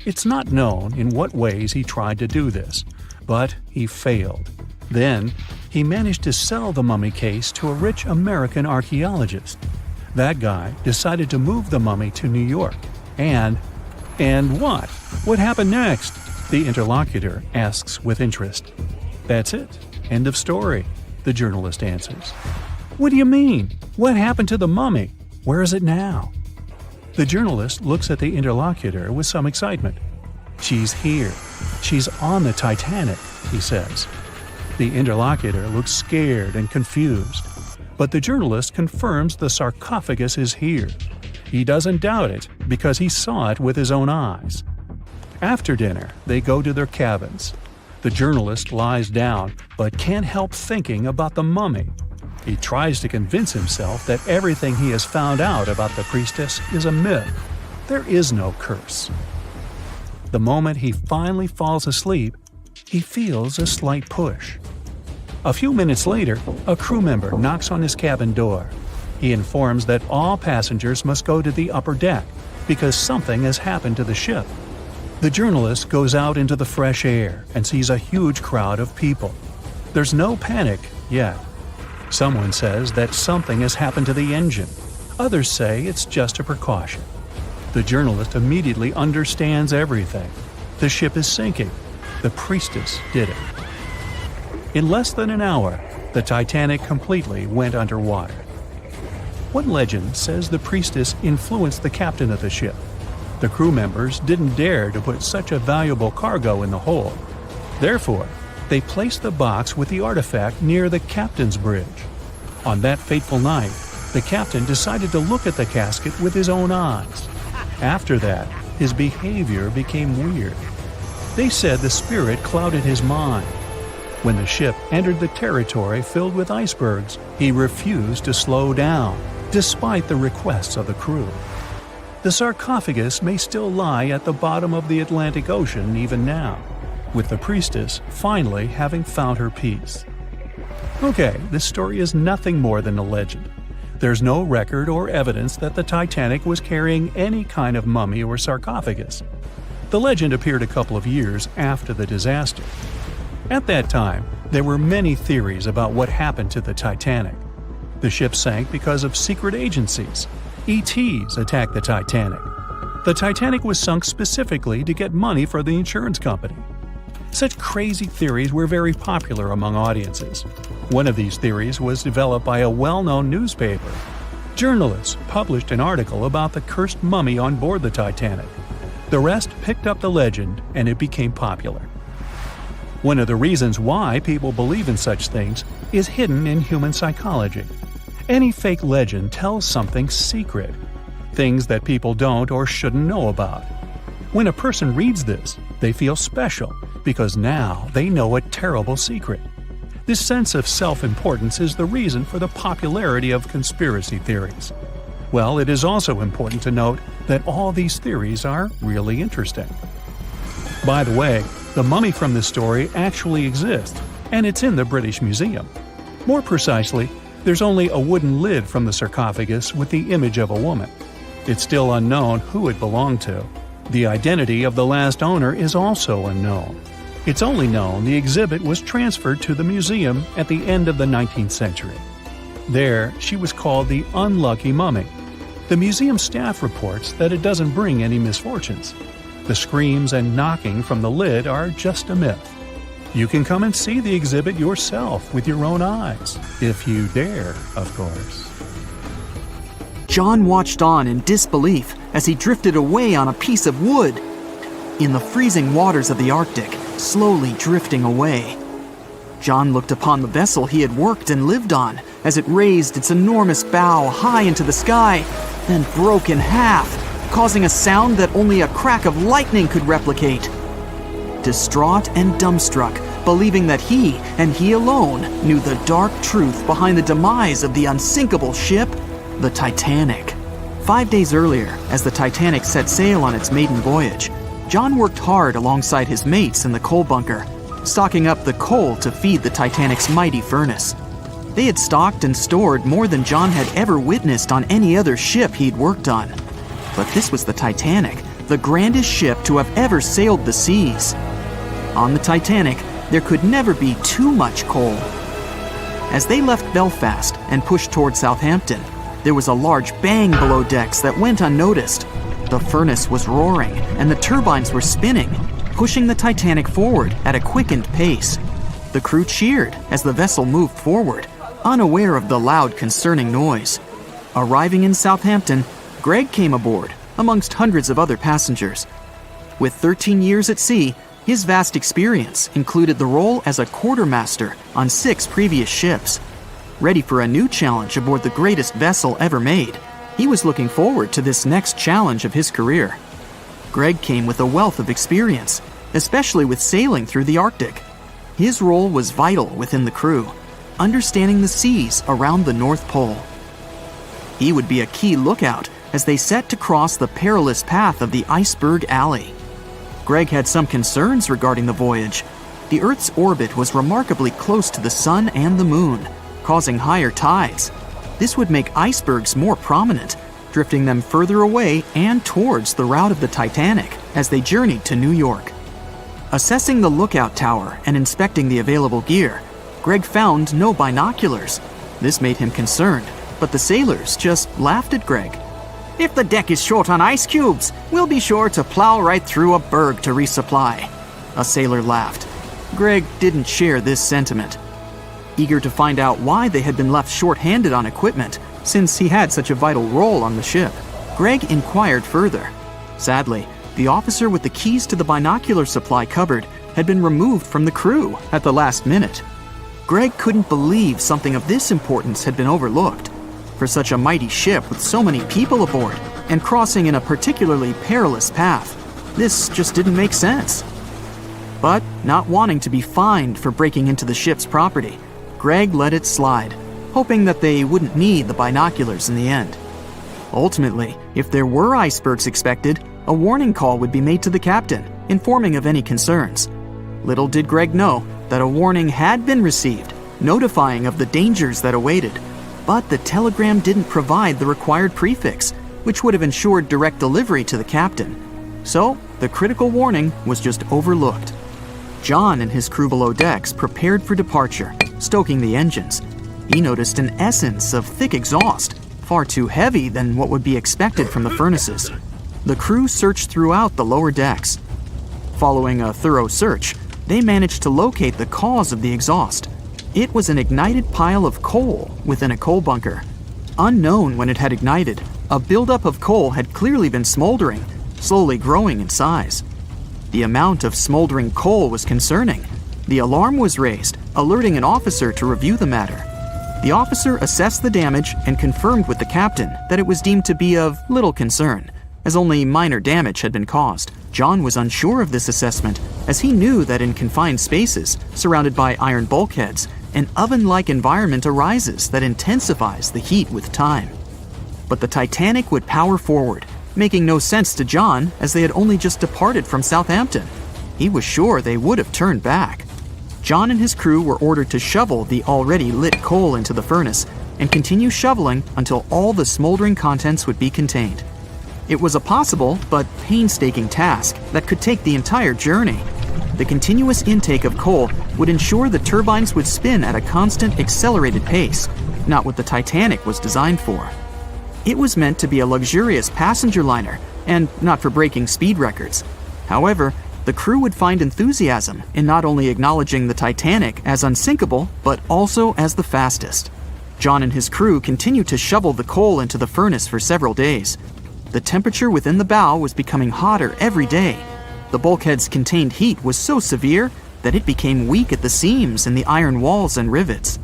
It's not known in what ways he tried to do this, but he failed. Then, he managed to sell the mummy case to a rich American archaeologist. That guy decided to move the mummy to New York. And what? What happened next? The interlocutor asks with interest. That's it. End of story, the journalist answers. What do you mean? What happened to the mummy? Where is it now? The journalist looks at the interlocutor with some excitement. She's here. She's on the Titanic, he says. The interlocutor looks scared and confused. But the journalist confirms the sarcophagus is here. He doesn't doubt it because he saw it with his own eyes. After dinner, they go to their cabins. The journalist lies down but can't help thinking about the mummy. He tries to convince himself that everything he has found out about the priestess is a myth. There is no curse. The moment he finally falls asleep, he feels a slight push. A few minutes later, a crew member knocks on his cabin door. He informs that all passengers must go to the upper deck because something has happened to the ship. The journalist goes out into the fresh air and sees a huge crowd of people. There's no panic yet. Someone says that something has happened to the engine. Others say it's just a precaution. The journalist immediately understands everything. The ship is sinking. The priestess did it. In less than an hour, the Titanic completely went underwater. One legend says the priestess influenced the captain of the ship. The crew members didn't dare to put such a valuable cargo in the hold. Therefore, they placed the box with the artifact near the captain's bridge. On that fateful night, the captain decided to look at the casket with his own eyes. After that, his behavior became weird. They said the spirit clouded his mind. When the ship entered the territory filled with icebergs, he refused to slow down, despite the requests of the crew. The sarcophagus may still lie at the bottom of the Atlantic Ocean even now, with the priestess finally having found her peace. Okay, this story is nothing more than a legend. There's no record or evidence that the Titanic was carrying any kind of mummy or sarcophagus. The legend appeared a couple of years after the disaster. At that time, there were many theories about what happened to the Titanic. The ship sank because of secret agencies. ETs attacked the Titanic. The Titanic was sunk specifically to get money for the insurance company. Such crazy theories were very popular among audiences. One of these theories was developed by a well-known newspaper. Journalists published an article about the cursed mummy on board the Titanic. The rest picked up the legend and it became popular. One of the reasons why people believe in such things is hidden in human psychology. Any fake legend tells something secret, things that people don't or shouldn't know about. When a person reads this, they feel special because now they know a terrible secret. This sense of self-importance is the reason for the popularity of conspiracy theories. Well, it is also important to note that all these theories are really interesting. By the way, the mummy from this story actually exists, and it's in the British Museum. More precisely, there's only a wooden lid from the sarcophagus with the image of a woman. It's still unknown who it belonged to. The identity of the last owner is also unknown. It's only known the exhibit was transferred to the museum at the end of the 19th century. There, she was called the Unlucky Mummy. The museum staff reports that it doesn't bring any misfortunes. The screams and knocking from the lid are just a myth. You can come and see the exhibit yourself with your own eyes, if you dare, of course. John watched on in disbelief as he drifted away on a piece of wood. In the freezing waters of the Arctic, slowly drifting away. John looked upon the vessel he had worked and lived on as it raised its enormous bow high into the sky, then broke in half, causing a sound that only a crack of lightning could replicate. Distraught and dumbstruck believing that he, and he alone, knew the dark truth behind the demise of the unsinkable ship, the Titanic. 5 days earlier, as the Titanic set sail on its maiden voyage, John worked hard alongside his mates in the coal bunker, stocking up the coal to feed the Titanic's mighty furnace. They had stocked and stored more than John had ever witnessed on any other ship he'd worked on. But this was the Titanic, the grandest ship to have ever sailed the seas. On the Titanic, there could never be too much coal. As they left Belfast and pushed toward Southampton, there was a large bang below decks that went unnoticed. The furnace was roaring and the turbines were spinning, pushing the Titanic forward at a quickened pace. The crew cheered as the vessel moved forward, unaware of the loud, concerning noise. Arriving in Southampton, Greg came aboard, amongst hundreds of other passengers. With 13 years at sea, his vast experience included the role as a quartermaster on 6 previous ships. Ready for a new challenge aboard the greatest vessel ever made, he was looking forward to this next challenge of his career. Greg came with a wealth of experience, especially with sailing through the Arctic. His role was vital within the crew, understanding the seas around the North Pole. He would be a key lookout as they set to cross the perilous path of the iceberg alley. Greg had some concerns regarding the voyage. The Earth's orbit was remarkably close to the sun and the moon, causing higher tides. This would make icebergs more prominent, drifting them further away and towards the route of the Titanic as they journeyed to New York. Assessing the lookout tower and inspecting the available gear, Greg found no binoculars. This made him concerned, but the sailors just laughed at Greg. "If the deck is short on ice cubes, we'll be sure to plow right through a berg to resupply." A sailor laughed. Greg didn't share this sentiment. Eager to find out why they had been left short-handed on equipment, since he had such a vital role on the ship, Greg inquired further. Sadly, the officer with the keys to the binocular supply cupboard had been removed from the crew at the last minute. Greg couldn't believe something of this importance had been overlooked. For such a mighty ship with so many people aboard and crossing in a particularly perilous path, this just didn't make sense. But not wanting to be fined for breaking into the ship's property, Greg let it slide, hoping that they wouldn't need the binoculars in the end. Ultimately, if there were icebergs expected, a warning call would be made to the captain, informing of any concerns. Little did Greg know that a warning had been received, notifying of the dangers that awaited. But the telegram didn't provide the required prefix, which would have ensured direct delivery to the captain. So, the critical warning was just overlooked. John and his crew below decks prepared for departure, stoking the engines. He noticed an essence of thick exhaust, far too heavy than what would be expected from the furnaces. The crew searched throughout the lower decks. Following a thorough search, they managed to locate the cause of the exhaust. It was an ignited pile of coal within a coal bunker. Unknown when it had ignited, a buildup of coal had clearly been smoldering, slowly growing in size. The amount of smoldering coal was concerning. The alarm was raised, alerting an officer to review the matter. The officer assessed the damage and confirmed with the captain that it was deemed to be of little concern, as only minor damage had been caused. John was unsure of this assessment, as he knew that in confined spaces, surrounded by iron bulkheads, an oven-like environment arises that intensifies the heat with time. But the Titanic would power forward, making no sense to John as they had only just departed from Southampton. He was sure they would have turned back. John and his crew were ordered to shovel the already lit coal into the furnace and continue shoveling until all the smoldering contents would be contained. It was a possible but painstaking task that could take the entire journey. The continuous intake of coal would ensure the turbines would spin at a constant, accelerated pace, not what the Titanic was designed for. It was meant to be a luxurious passenger liner and not for breaking speed records. However, the crew would find enthusiasm in not only acknowledging the Titanic as unsinkable, but also as the fastest. John and his crew continued to shovel the coal into the furnace for several days. The temperature within the bow was becoming hotter every day. The bulkhead's contained heat was so severe that it became weak at the seams in the iron walls and rivets.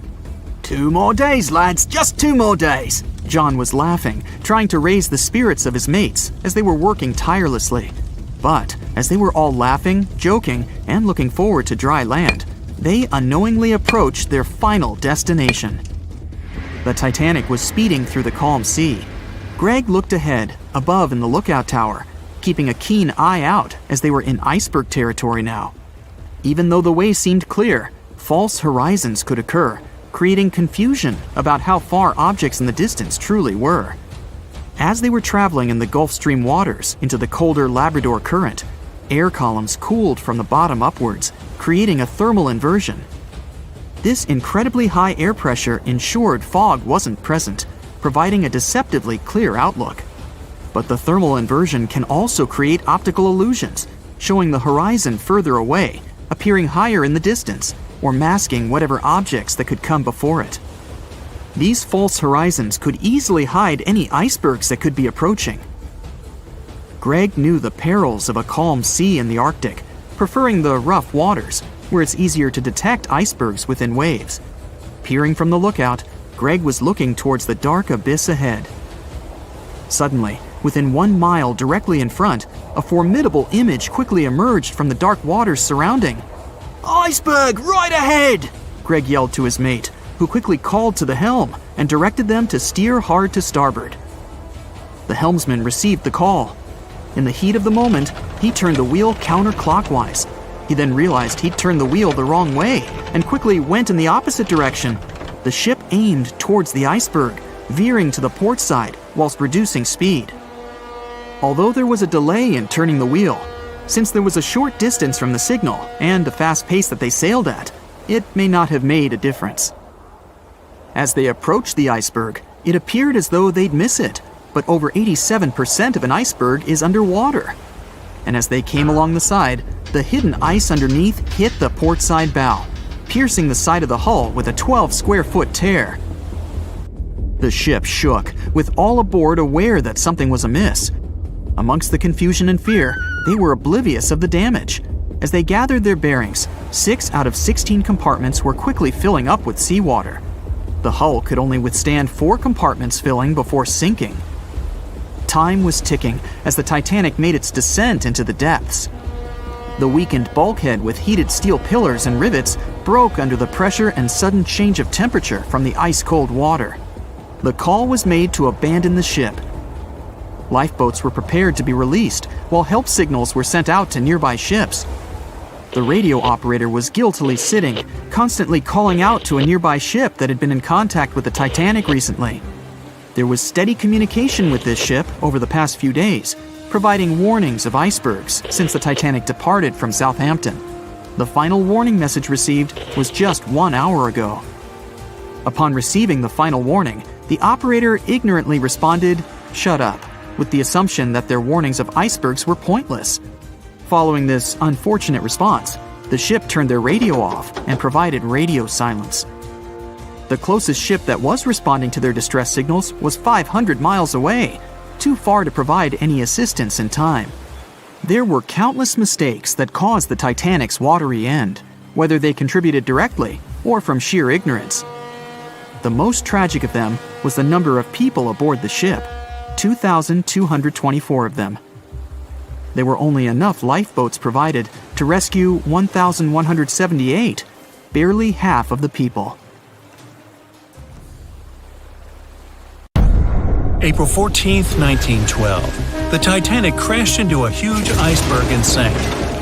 "2 more days, lads, just 2 more days!" John was laughing, trying to raise the spirits of his mates as they were working tirelessly. But as they were all laughing, joking, and looking forward to dry land, they unknowingly approached their final destination. The Titanic was speeding through the calm sea. Greg looked ahead, above in the lookout tower, keeping a keen eye out as they were in iceberg territory now. Even though the way seemed clear, false horizons could occur, creating confusion about how far objects in the distance truly were. As they were traveling in the Gulf Stream waters into the colder Labrador Current, air columns cooled from the bottom upwards, creating a thermal inversion. This incredibly high air pressure ensured fog wasn't present, providing a deceptively clear outlook. But the thermal inversion can also create optical illusions, showing the horizon further away, appearing higher in the distance, or masking whatever objects that could come before it. These false horizons could easily hide any icebergs that could be approaching. Greg knew the perils of a calm sea in the Arctic, preferring the rough waters, where it's easier to detect icebergs within waves. Peering from the lookout, Greg was looking towards the dark abyss ahead. Suddenly, within 1 mile directly in front, a formidable image quickly emerged from the dark waters surrounding. "Iceberg, right ahead!" Greg yelled to his mate, who quickly called to the helm and directed them to steer hard to starboard. The helmsman received the call. In the heat of the moment, he turned the wheel counterclockwise. He then realized he'd turned the wheel the wrong way and quickly went in the opposite direction. The ship aimed towards the iceberg, veering to the port side whilst reducing speed. Although there was a delay in turning the wheel, since there was a short distance from the signal and the fast pace that they sailed at, it may not have made a difference. As they approached the iceberg, it appeared as though they'd miss it, but over 87% of an iceberg is underwater. And as they came along the side, the hidden ice underneath hit the port side bow, piercing the side of the hull with a 12-square-foot tear. The ship shook, with all aboard aware that something was amiss. Amongst the confusion and fear, they were oblivious of the damage. As they gathered their bearings, 6 out of 16 compartments were quickly filling up with seawater. The hull could only withstand 4 compartments filling before sinking. Time was ticking as the Titanic made its descent into the depths. The weakened bulkhead with heated steel pillars and rivets broke under the pressure and sudden change of temperature from the ice-cold water. The call was made to abandon the ship. Lifeboats were prepared to be released, while help signals were sent out to nearby ships. The radio operator was guiltily sitting, constantly calling out to a nearby ship that had been in contact with the Titanic recently. There was steady communication with this ship over the past few days, providing warnings of icebergs since the Titanic departed from Southampton. The final warning message received was just 1 hour ago. Upon receiving the final warning, the operator ignorantly responded, "Shut up," with the assumption that their warnings of icebergs were pointless. Following this unfortunate response, the ship turned their radio off and provided radio silence. The closest ship that was responding to their distress signals was 500 miles away, too far to provide any assistance in time. There were countless mistakes that caused the Titanic's watery end, whether they contributed directly or from sheer ignorance. The most tragic of them was the number of people aboard the ship, 2,224 of them. There were only enough lifeboats provided to rescue 1,178, barely half of the people. April 14th, 1912. The Titanic crashed into a huge iceberg and sank.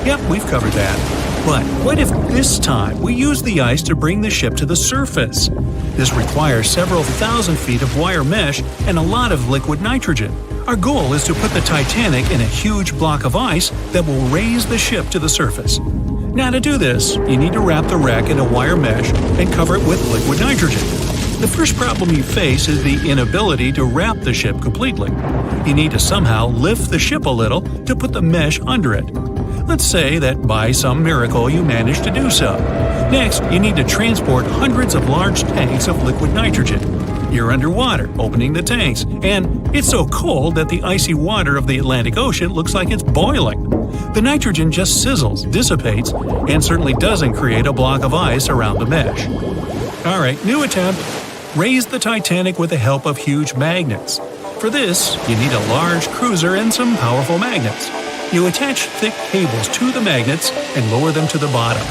Yep, we've covered that. But what if this time we use the ice to bring the ship to the surface? This requires several thousand feet of wire mesh and a lot of liquid nitrogen. Our goal is to put the Titanic in a huge block of ice that will raise the ship to the surface. Now to do this, you need to wrap the wreck in a wire mesh and cover it with liquid nitrogen. The first problem you face is the inability to wrap the ship completely. You need to somehow lift the ship a little to put the mesh under it. Let's say that by some miracle you manage to do so. Next, you need to transport hundreds of large tanks of liquid nitrogen. You're underwater, opening the tanks, and it's so cold that the icy water of the Atlantic Ocean looks like it's boiling. The nitrogen just sizzles, dissipates, and certainly doesn't create a block of ice around the mesh. Alright, new attempt. Raise the Titanic with the help of huge magnets. For this, you need a large cruiser and some powerful magnets. You attach thick cables to the magnets and lower them to the bottom.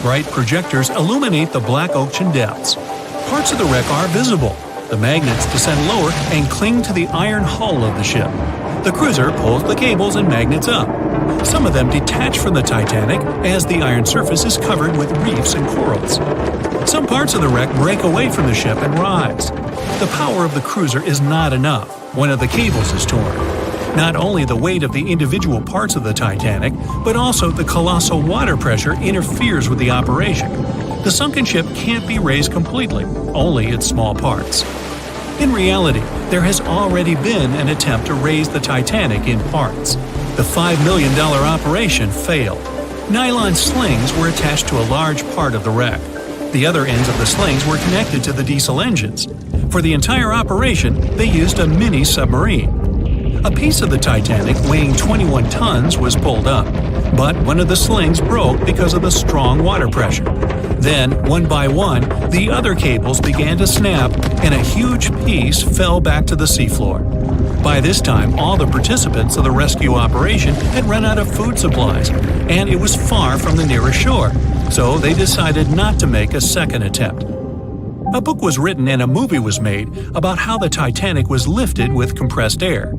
Bright projectors illuminate the black ocean depths. Parts of the wreck are visible. The magnets descend lower and cling to the iron hull of the ship. The cruiser pulls the cables and magnets up. Some of them detach from the Titanic as the iron surface is covered with reefs and corals. Some parts of the wreck break away from the ship and rise. The power of the cruiser is not enough. One of the cables is torn. Not only the weight of the individual parts of the Titanic, but also the colossal water pressure interferes with the operation. The sunken ship can't be raised completely, only its small parts. In reality, there has already been an attempt to raise the Titanic in parts. The $5 million operation failed. Nylon slings were attached to a large part of the wreck. The other ends of the slings were connected to the diesel engines. For the entire operation, they used a mini submarine. A piece of the Titanic weighing 21 tons was pulled up, but one of the slings broke because of the strong water pressure. Then, one by one, the other cables began to snap, and a huge piece fell back to the seafloor. By this time, all the participants of the rescue operation had run out of food supplies, and it was far from the nearest shore, so they decided not to make a second attempt. A book was written and a movie was made about how the Titanic was lifted with compressed air.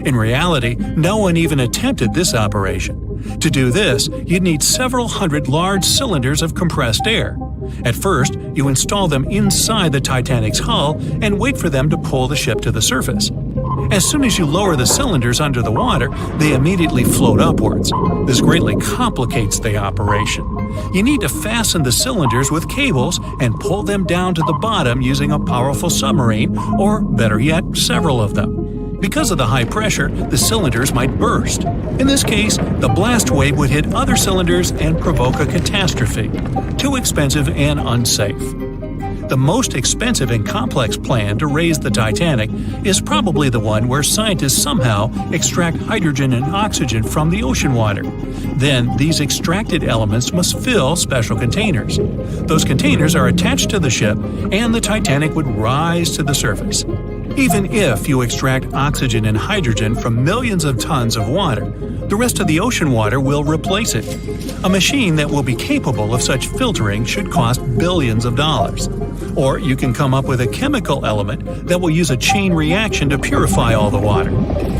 In reality, no one even attempted this operation. To do this, you'd need several hundred large cylinders of compressed air. At first, you install them inside the Titanic's hull and wait for them to pull the ship to the surface. As soon as you lower the cylinders under the water, they immediately float upwards. This greatly complicates the operation. You need to fasten the cylinders with cables and pull them down to the bottom using a powerful submarine, or better yet, several of them. Because of the high pressure, the cylinders might burst. In this case, the blast wave would hit other cylinders and provoke a catastrophe. Too expensive and unsafe. The most expensive and complex plan to raise the Titanic is probably the one where scientists somehow extract hydrogen and oxygen from the ocean water. Then, these extracted elements must fill special containers. Those containers are attached to the ship, and the Titanic would rise to the surface. Even if you extract oxygen and hydrogen from millions of tons of water, the rest of the ocean water will replace it. A machine that will be capable of such filtering should cost billions of dollars. Or you can come up with a chemical element that will use a chain reaction to purify all the water.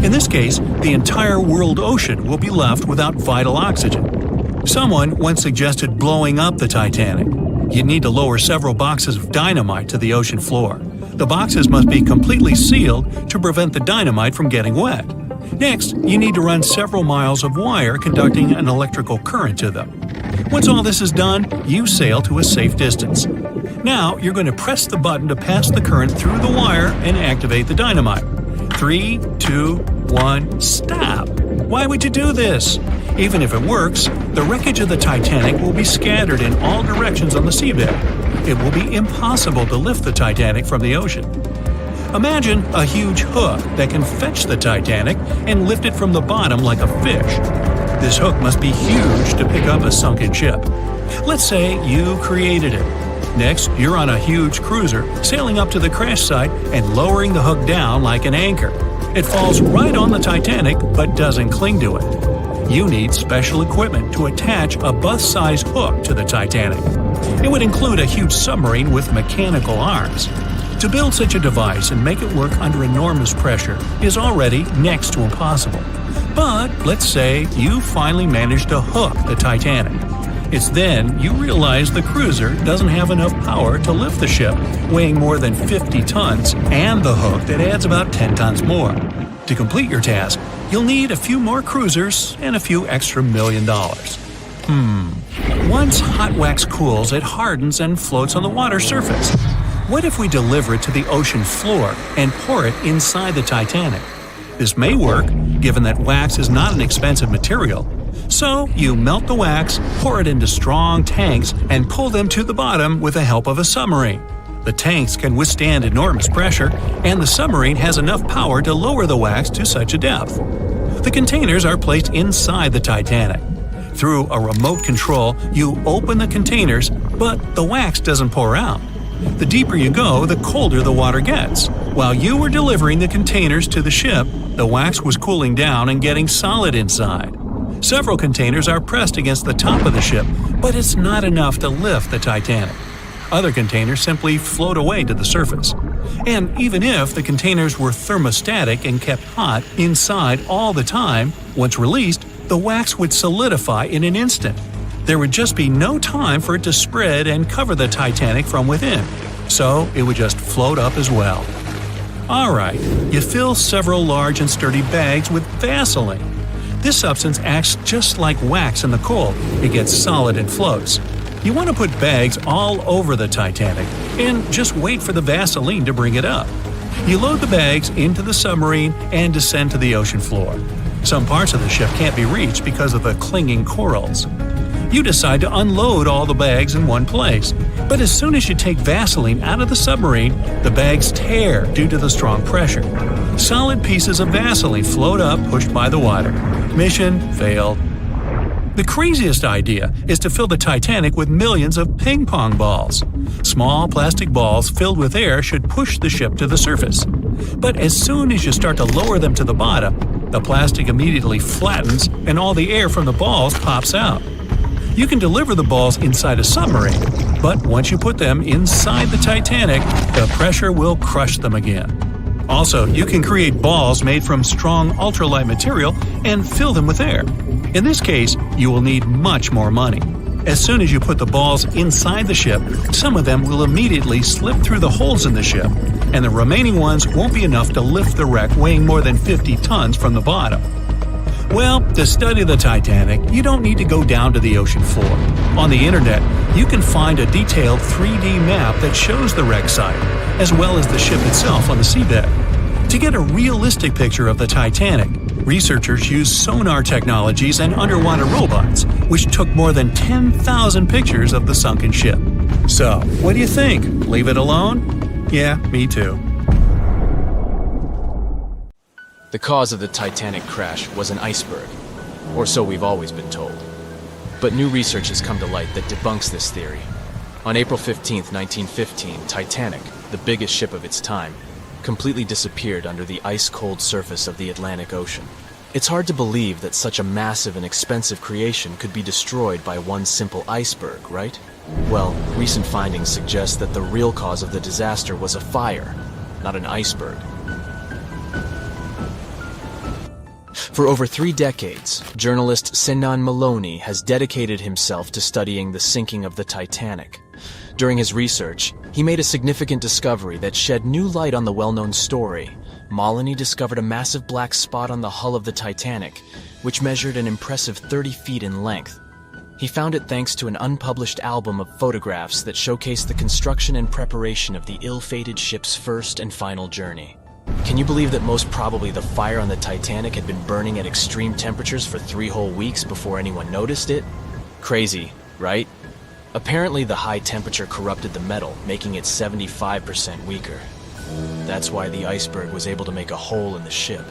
In this case, the entire world ocean will be left without vital oxygen. Someone once suggested blowing up the Titanic. You'd need to lower several boxes of dynamite to the ocean floor. The boxes must be completely sealed to prevent the dynamite from getting wet. Next, you need to run several miles of wire conducting an electrical current to them. Once all this is done, you sail to a safe distance. Now, you're going to press the button to pass the current through the wire and activate the dynamite. 3, 2, 1, stop! Why would you do this? Even if it works, the wreckage of the Titanic will be scattered in all directions on the seabed. It will be impossible to lift the Titanic from the ocean. Imagine a huge hook that can fetch the Titanic and lift it from the bottom like a fish. This hook must be huge to pick up a sunken ship. Let's say you created it. Next, you're on a huge cruiser, sailing up to the crash site and lowering the hook down like an anchor. It falls right on the Titanic but doesn't cling to it. You need special equipment to attach a bus-sized hook to the Titanic. It would include a huge submarine with mechanical arms. To build such a device and make it work under enormous pressure is already next to impossible. But let's say you finally managed to hook the Titanic. It's then you realize the cruiser doesn't have enough power to lift the ship, weighing more than 50 tons, and the hook that adds about 10 tons more. To complete your task, you'll need a few more cruisers and a few extra $1 million. Once hot wax cools, it hardens and floats on the water surface. What if we deliver it to the ocean floor and pour it inside the Titanic? This may work, given that wax is not an expensive material. So, you melt the wax, pour it into strong tanks, and pull them to the bottom with the help of a submarine. The tanks can withstand enormous pressure, and the submarine has enough power to lower the wax to such a depth. The containers are placed inside the Titanic. Through a remote control, you open the containers, but the wax doesn't pour out. The deeper you go, the colder the water gets. While you were delivering the containers to the ship, the wax was cooling down and getting solid inside. Several containers are pressed against the top of the ship, but it's not enough to lift the Titanic. Other containers simply float away to the surface. And even if the containers were thermostatic and kept hot inside all the time, once released, the wax would solidify in an instant. There would just be no time for it to spread and cover the Titanic from within, so it would just float up as well. Alright, you fill several large and sturdy bags with Vaseline. This substance acts just like wax in the cold. It gets solid and floats. You want to put bags all over the Titanic and just wait for the Vaseline to bring it up. You load the bags into the submarine and descend to the ocean floor. Some parts of the ship can't be reached because of the clinging corals. You decide to unload all the bags in one place, but as soon as you take Vaseline out of the submarine, the bags tear due to the strong pressure. Solid pieces of Vaseline float up, pushed by the water. Mission failed. The craziest idea is to fill the Titanic with millions of ping pong balls. Small plastic balls filled with air should push the ship to the surface. But as soon as you start to lower them to the bottom, the plastic immediately flattens and all the air from the balls pops out. You can deliver the balls inside a submarine, but once you put them inside the Titanic, the pressure will crush them again. Also, you can create balls made from strong ultralight material and fill them with air. In this case, you will need much more money. As soon as you put the balls inside the ship, some of them will immediately slip through the holes in the ship, and the remaining ones won't be enough to lift the wreck weighing more than 50 tons from the bottom. Well, to study the Titanic, you don't need to go down to the ocean floor. On the internet, you can find a detailed 3D map that shows the wreck site, as well as the ship itself on the seabed. To get a realistic picture of the Titanic, researchers used sonar technologies and underwater robots, which took more than 10,000 pictures of the sunken ship. So, what do you think? Leave it alone? Yeah, me too. The cause of the Titanic crash was an iceberg, or so we've always been told. But new research has come to light that debunks this theory. On April 15, 1915, Titanic, the biggest ship of its time, completely disappeared under the ice-cold surface of the Atlantic Ocean. It's hard to believe that such a massive and expensive creation could be destroyed by one simple iceberg, right? Well, recent findings suggest that the real cause of the disaster was a fire, not an iceberg. For over 3 decades, journalist Sinan Maloney has dedicated himself to studying the sinking of the Titanic. During his research, he made a significant discovery that shed new light on the well-known story. Maloney discovered a massive black spot on the hull of the Titanic, which measured an impressive 30 feet in length. He found it thanks to an unpublished album of photographs that showcased the construction and preparation of the ill-fated ship's first and final journey. Can you believe that most probably the fire on the Titanic had been burning at extreme temperatures for 3 whole weeks before anyone noticed it? Crazy, right? Apparently the high temperature corrupted the metal, making it 75% weaker. That's why the iceberg was able to make a hole in the ship.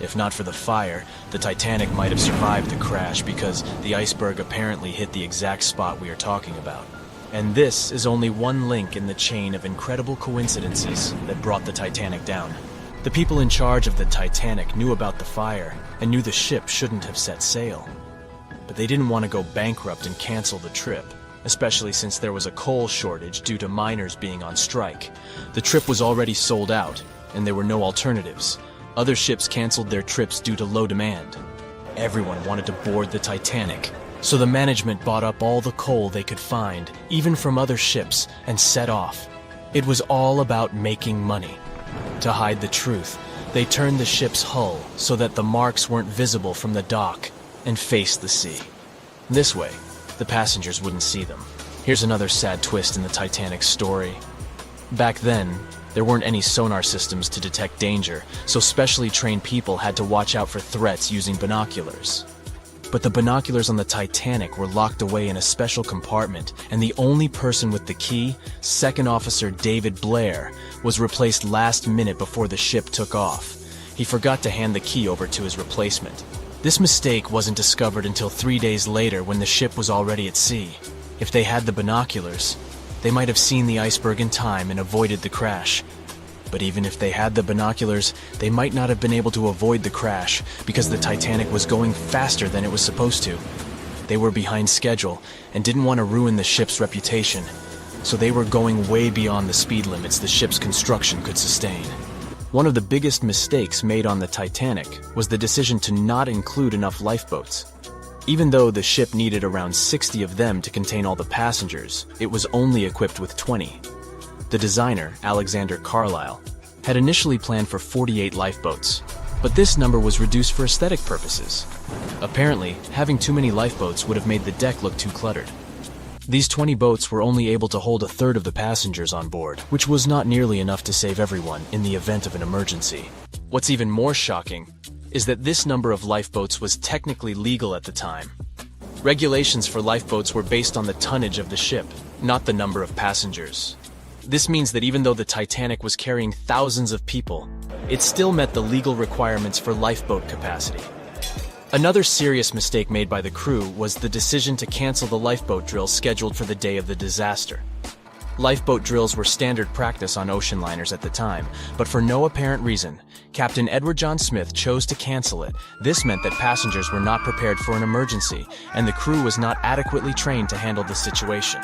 If not for the fire, the Titanic might have survived the crash because the iceberg apparently hit the exact spot we are talking about. And this is only one link in the chain of incredible coincidences that brought the Titanic down. The people in charge of the Titanic knew about the fire and knew the ship shouldn't have set sail. But they didn't want to go bankrupt and cancel the trip, especially since there was a coal shortage due to miners being on strike. The trip was already sold out, and there were no alternatives. Other ships canceled their trips due to low demand. Everyone wanted to board the Titanic, so the management bought up all the coal they could find, even from other ships, and set off. It was all about making money. To hide the truth, they turned the ship's hull so that the marks weren't visible from the dock and faced the sea. This way, the passengers wouldn't see them. Here's another sad twist in the Titanic's story. Back then, there weren't any sonar systems to detect danger, so specially trained people had to watch out for threats using binoculars. But the binoculars on the Titanic were locked away in a special compartment, and the only person with the key, Second Officer David Blair, was replaced last minute before the ship took off. He forgot to hand the key over to his replacement. This mistake wasn't discovered until 3 days later when the ship was already at sea. If they had the binoculars, they might have seen the iceberg in time and avoided the crash. But even if they had the binoculars, they might not have been able to avoid the crash because the Titanic was going faster than it was supposed to. They were behind schedule and didn't want to ruin the ship's reputation, so they were going way beyond the speed limits the ship's construction could sustain. One of the biggest mistakes made on the Titanic was the decision to not include enough lifeboats. Even though the ship needed around 60 of them to contain all the passengers, it was only equipped with 20. The designer, Alexander Carlisle, had initially planned for 48 lifeboats, but this number was reduced for aesthetic purposes. Apparently, having too many lifeboats would have made the deck look too cluttered. These 20 boats were only able to hold a third of the passengers on board, which was not nearly enough to save everyone in the event of an emergency. What's even more shocking is that this number of lifeboats was technically legal at the time. Regulations for lifeboats were based on the tonnage of the ship, not the number of passengers. This means that even though the Titanic was carrying thousands of people, it still met the legal requirements for lifeboat capacity. Another serious mistake made by the crew was the decision to cancel the lifeboat drill scheduled for the day of the disaster. Lifeboat drills were standard practice on ocean liners at the time, but for no apparent reason, Captain Edward John Smith chose to cancel it. This meant that passengers were not prepared for an emergency, and the crew was not adequately trained to handle the situation.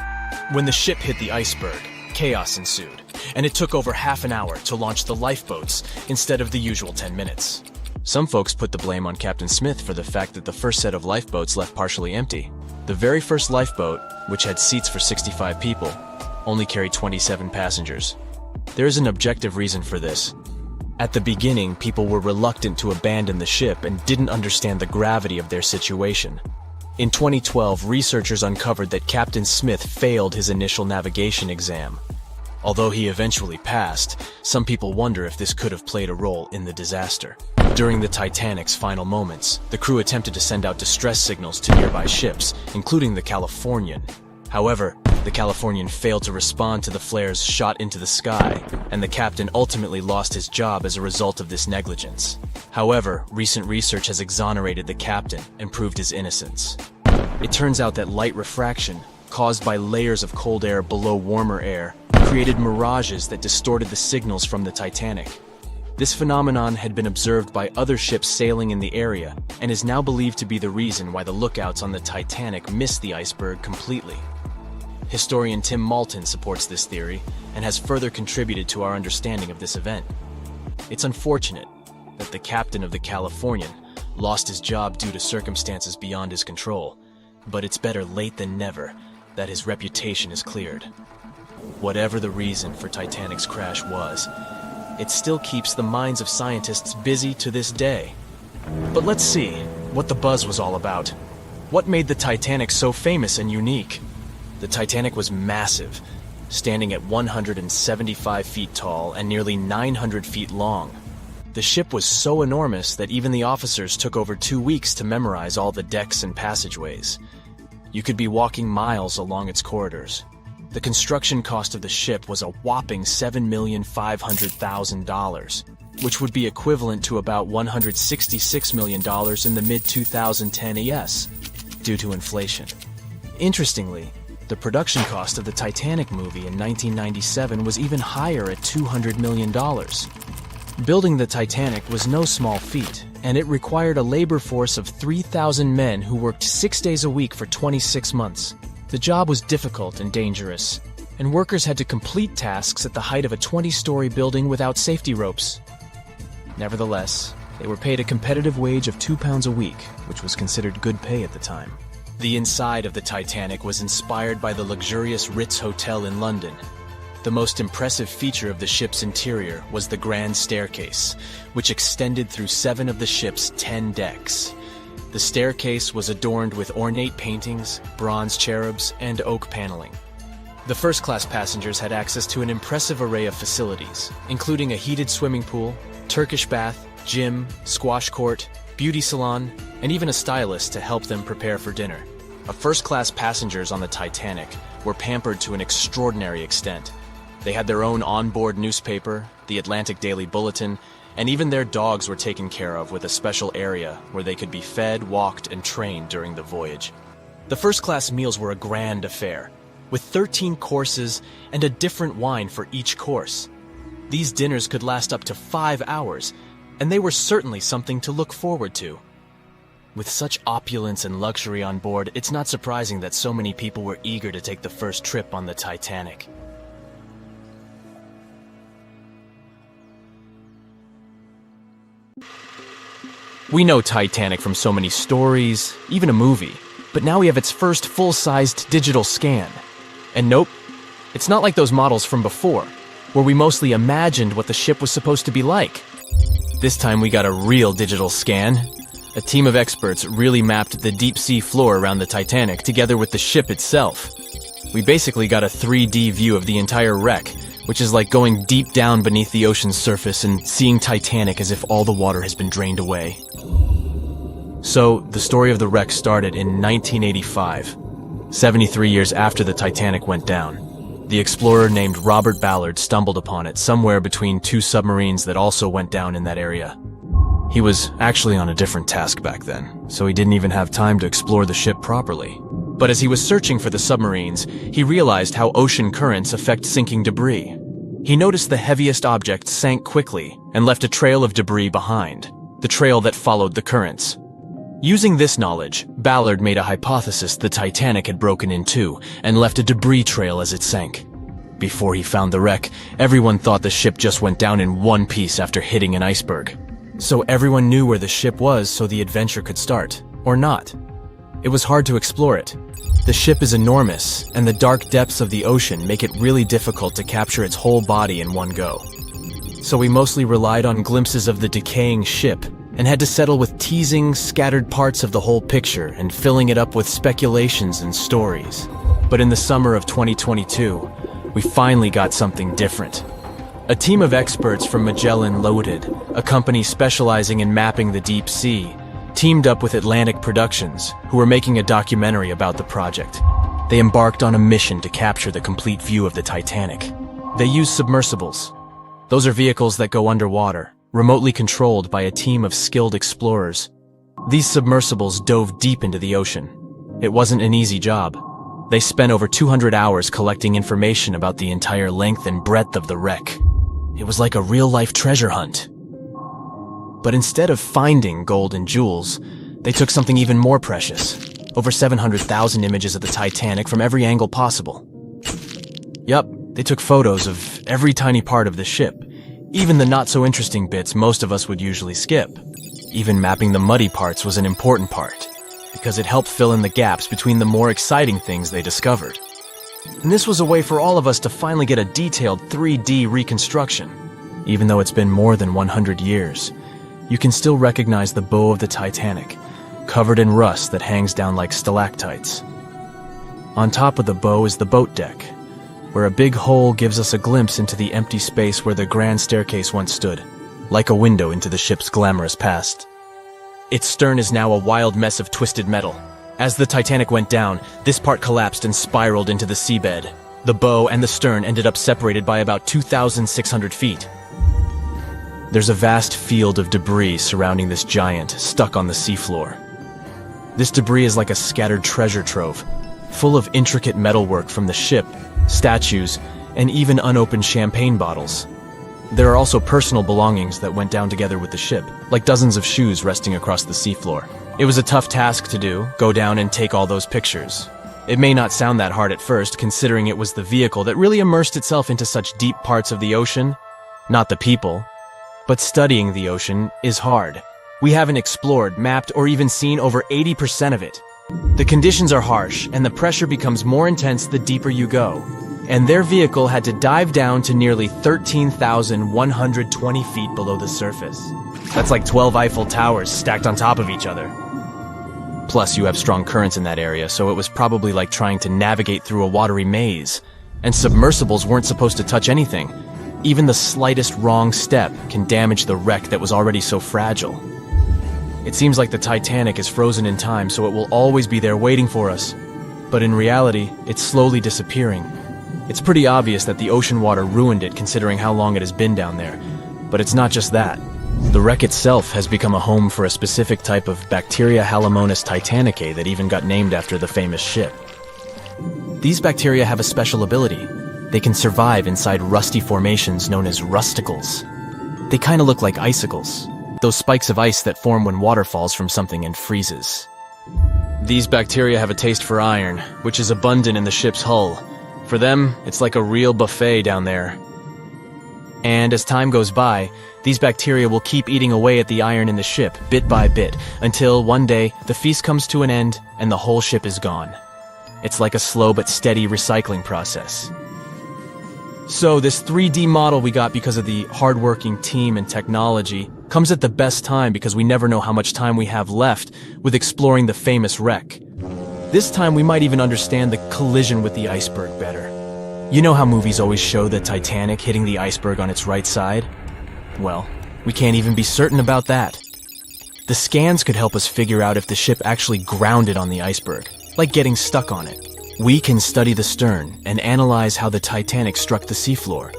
When the ship hit the iceberg, chaos ensued, and it took over half an hour to launch the lifeboats instead of the usual 10 minutes. Some folks put the blame on Captain Smith for the fact that the first set of lifeboats left partially empty. The very first lifeboat, which had seats for 65 people, only carried 27 passengers. There is an objective reason for this. At the beginning, people were reluctant to abandon the ship and didn't understand the gravity of their situation. In 2012, researchers uncovered that Captain Smith failed his initial navigation exam. Although he eventually passed, some people wonder if this could have played a role in the disaster. During the Titanic's final moments, the crew attempted to send out distress signals to nearby ships, including the Californian. However, the Californian failed to respond to the flares shot into the sky, and the captain ultimately lost his job as a result of this negligence. However, recent research has exonerated the captain and proved his innocence. It turns out that light refraction, caused by layers of cold air below warmer air, created mirages that distorted the signals from the Titanic. This phenomenon had been observed by other ships sailing in the area and is now believed to be the reason why the lookouts on the Titanic missed the iceberg completely. Historian Tim Malton supports this theory and has further contributed to our understanding of this event. It's unfortunate that the captain of the Californian lost his job due to circumstances beyond his control, but it's better late than never that his reputation is cleared. Whatever the reason for Titanic's crash was, it still keeps the minds of scientists busy to this day. But let's see what the buzz was all about. What made the Titanic so famous and unique? The Titanic was massive, standing at 175 feet tall and nearly 900 feet long. The ship was so enormous that even the officers took over 2 weeks to memorize all the decks and passageways. You could be walking miles along its corridors. The construction cost of the ship was a whopping $7,500,000, which would be equivalent to about $166 million in the mid-2010 ES, due to inflation. Interestingly, the production cost of the Titanic movie in 1997 was even higher at $200 million. Building the Titanic was no small feat, and it required a labor force of 3,000 men who worked 6 days a week for 26 months. The job was difficult and dangerous, and workers had to complete tasks at the height of a 20-story building without safety ropes. Nevertheless, they were paid a competitive wage of £2 a week, which was considered good pay at the time. The inside of the Titanic was inspired by the luxurious Ritz Hotel in London. The most impressive feature of the ship's interior was the grand staircase, which extended through 7 of the ship's 10 decks. The staircase was adorned with ornate paintings, bronze cherubs, and oak paneling. The first-class passengers had access to an impressive array of facilities, including a heated swimming pool, Turkish bath, gym, squash court, beauty salon, and even a stylist to help them prepare for dinner. First-class passengers on the Titanic were pampered to an extraordinary extent. They had their own onboard newspaper, the Atlantic Daily Bulletin, and even their dogs were taken care of with a special area where they could be fed, walked, and trained during the voyage. The first-class meals were a grand affair, with 13 courses and a different wine for each course. These dinners could last up to 5 hours, and they were certainly something to look forward to. With such opulence and luxury on board, it's not surprising that so many people were eager to take the first trip on the Titanic. We know Titanic from so many stories, even a movie, but now we have its first full-sized digital scan. And nope, it's not like those models from before, where we mostly imagined what the ship was supposed to be like. This time we got a real digital scan. A team of experts really mapped the deep-sea floor around the Titanic together with the ship itself. We basically got a 3D view of the entire wreck, which is like going deep down beneath the ocean's surface and seeing Titanic as if all the water has been drained away. So, the story of the wreck started in 1985, 73 years after the Titanic went down. The explorer named Robert Ballard stumbled upon it somewhere between 2 submarines that also went down in that area. He was actually on a different task back then, so he didn't even have time to explore the ship properly. But as he was searching for the submarines, he realized how ocean currents affect sinking debris. He noticed the heaviest objects sank quickly and left a trail of debris behind, the trail that followed the currents. Using this knowledge, Ballard made a hypothesis the Titanic had broken in two and left a debris trail as it sank. Before he found the wreck, everyone thought the ship just went down in one piece after hitting an iceberg. So everyone knew where the ship was so the adventure could start, or not. It was hard to explore it. The ship is enormous, and the dark depths of the ocean make it really difficult to capture its whole body in one go. So we mostly relied on glimpses of the decaying ship, and had to settle with teasing scattered parts of the whole picture and filling it up with speculations and stories. But in the summer of 2022, we finally got something different. A team of experts from Magellan Loaded, a company specializing in mapping the deep sea, teamed up with Atlantic Productions, who were making a documentary about the project. They embarked on a mission to capture the complete view of the Titanic. They used submersibles. Those are vehicles that go underwater, remotely controlled by a team of skilled explorers. These submersibles dove deep into the ocean. It wasn't an easy job. They spent over 200 hours collecting information about the entire length and breadth of the wreck. It was like a real-life treasure hunt. But instead of finding gold and jewels, they took something even more precious. Over 700,000 images of the Titanic from every angle possible. Yup, they took photos of every tiny part of the ship, even the not-so-interesting bits most of us would usually skip. Even mapping the muddy parts was an important part, because it helped fill in the gaps between the more exciting things they discovered. And this was a way for all of us to finally get a detailed 3D reconstruction. Even though it's been more than 100 years, you can still recognize the bow of the Titanic, covered in rust that hangs down like stalactites. On top of the bow is the boat deck, where a big hole gives us a glimpse into the empty space where the grand staircase once stood, like a window into the ship's glamorous past. Its stern is now a wild mess of twisted metal. As the Titanic went down, this part collapsed and spiraled into the seabed. The bow and the stern ended up separated by about 2,600 feet. There's a vast field of debris surrounding this giant, stuck on the seafloor. This debris is like a scattered treasure trove, full of intricate metalwork from the ship, statues, and even unopened champagne bottles. There are also personal belongings that went down together with the ship, like dozens of shoes resting across the seafloor. It was a tough task to do, go down and take all those pictures. It may not sound that hard at first, considering it was the vehicle that really immersed itself into such deep parts of the ocean, not the people. But studying the ocean is hard. We haven't explored, mapped, or even seen over 80% of it. The conditions are harsh, and the pressure becomes more intense the deeper you go. And their vehicle had to dive down to nearly 13,120 feet below the surface. That's like 12 Eiffel Towers stacked on top of each other. Plus, you have strong currents in that area, so it was probably like trying to navigate through a watery maze. And submersibles weren't supposed to touch anything. Even the slightest wrong step can damage the wreck that was already so fragile. It seems like the Titanic is frozen in time, so it will always be there waiting for us. But in reality, it's slowly disappearing. It's pretty obvious that the ocean water ruined it considering how long it has been down there. But it's not just that. The wreck itself has become a home for a specific type of bacteria Halomonas titanicae that even got named after the famous ship. These bacteria have a special ability. They can survive inside rusty formations known as rusticles. They kind of look like icicles, those spikes of ice that form when water falls from something and freezes. These bacteria have a taste for iron, which is abundant in the ship's hull. For them, it's like a real buffet down there. And as time goes by, these bacteria will keep eating away at the iron in the ship, bit by bit, until one day the feast comes to an end and the whole ship is gone. It's like a slow but steady recycling process. So this 3D model we got because of the hardworking team and technology comes at the best time because we never know how much time we have left with exploring the famous wreck. This time we might even understand the collision with the iceberg better. You know how movies always show the Titanic hitting the iceberg on its right side? Well, we can't even be certain about that. The scans could help us figure out if the ship actually grounded on the iceberg, like getting stuck on it. We can study the stern and analyze how the Titanic struck the seafloor.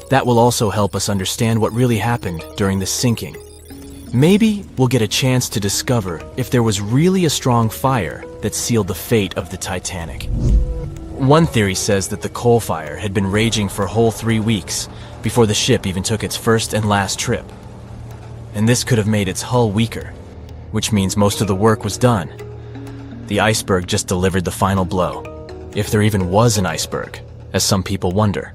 That will also help us understand what really happened during the sinking. Maybe we'll get a chance to discover if there was really a strong fire that sealed the fate of the Titanic. One theory says that the coal fire had been raging for a whole 3 weeks before the ship even took its first and last trip. And this could have made its hull weaker, which means most of the work was done. The iceberg just delivered the final blow, if there even was an iceberg, as some people wonder.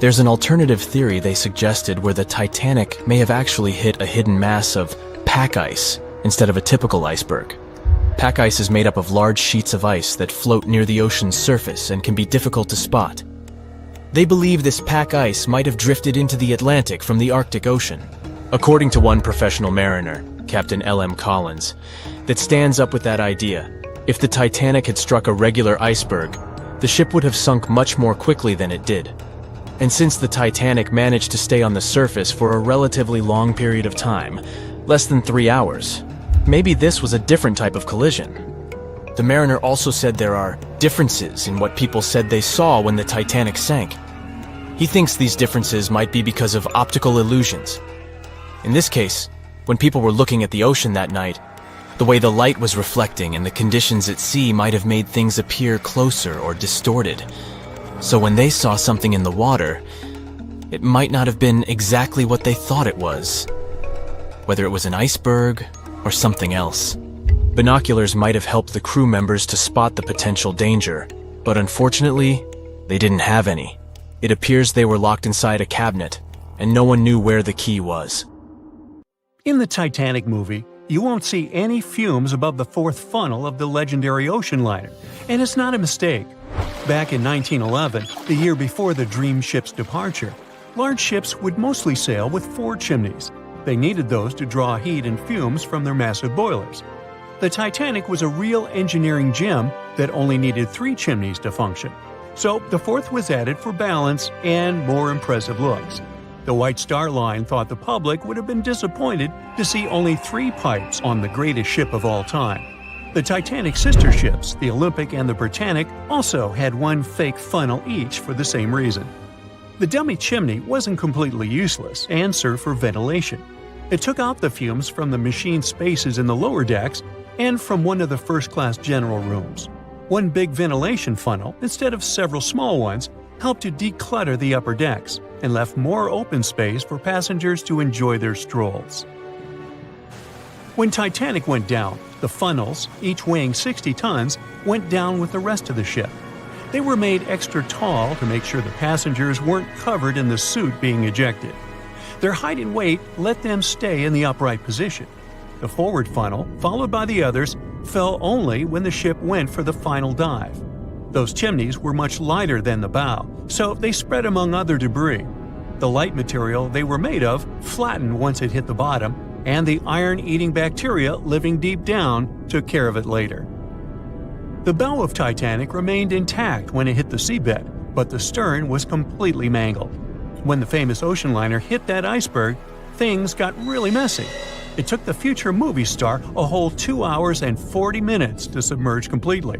There's an alternative theory they suggested where the Titanic may have actually hit a hidden mass of pack ice instead of a typical iceberg. Pack ice is made up of large sheets of ice that float near the ocean's surface and can be difficult to spot. They believe this pack ice might have drifted into the Atlantic from the Arctic Ocean. According to one professional mariner, Captain L.M. Collins, that stands up with that idea. If the Titanic had struck a regular iceberg, the ship would have sunk much more quickly than it did. And since the Titanic managed to stay on the surface for a relatively long period of time, less than 3 hours, maybe this was a different type of collision. The mariner also said there are differences in what people said they saw when the Titanic sank. He thinks these differences might be because of optical illusions. In this case, when people were looking at the ocean that night, the way the light was reflecting and the conditions at sea might have made things appear closer or distorted. So when they saw something in the water, it might not have been exactly what they thought it was. Whether it was an iceberg or something else. Binoculars might have helped the crew members to spot the potential danger, but unfortunately, they didn't have any. It appears they were locked inside a cabinet, and no one knew where the key was. In the Titanic movie, you won't see any fumes above the fourth funnel of the legendary ocean liner, and it's not a mistake. Back in 1911, the year before the Dream ship's departure, large ships would mostly sail with 4 chimneys. They needed those to draw heat and fumes from their massive boilers. The Titanic was a real engineering gem that only needed 3 chimneys to function. So the 4th was added for balance and more impressive looks. The White Star Line thought the public would have been disappointed to see only 3 pipes on the greatest ship of all time. The Titanic's sister ships, the Olympic and the Britannic, also had 1 fake funnel each for the same reason. The dummy chimney wasn't completely useless and served for ventilation. It took out the fumes from the machine spaces in the lower decks and from one of the first-class general rooms. 1 big ventilation funnel, instead of several small ones, helped to declutter the upper decks and left more open space for passengers to enjoy their strolls. When Titanic went down, the funnels, each weighing 60 tons, went down with the rest of the ship. They were made extra tall to make sure the passengers weren't covered in the suit being ejected. Their height and weight let them stay in the upright position. The forward funnel, followed by the others, fell only when the ship went for the final dive. Those chimneys were much lighter than the bow, so they spread among other debris. The light material they were made of flattened once it hit the bottom, and the iron-eating bacteria living deep down took care of it later. The bow of Titanic remained intact when it hit the seabed, but the stern was completely mangled. When the famous ocean liner hit that iceberg, things got really messy. It took the future movie star a whole 2 hours and 40 minutes to submerge completely.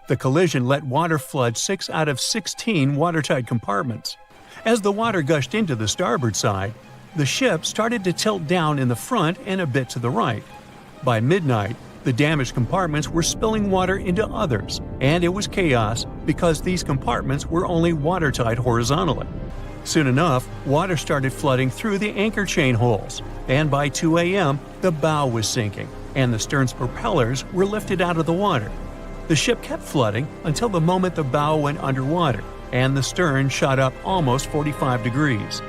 The collision let water flood 6 out of 16 watertight compartments. As the water gushed into the starboard side, the ship started to tilt down in the front and a bit to the right. By midnight, The damaged compartments were spilling water into others, and it was chaos because these compartments were only watertight horizontally. Soon enough, water started flooding through the anchor chain holes, and by 2 a.m., the bow was sinking, and the stern's propellers were lifted out of the water. The ship kept flooding until the moment the bow went underwater, and the stern shot up almost 45 degrees.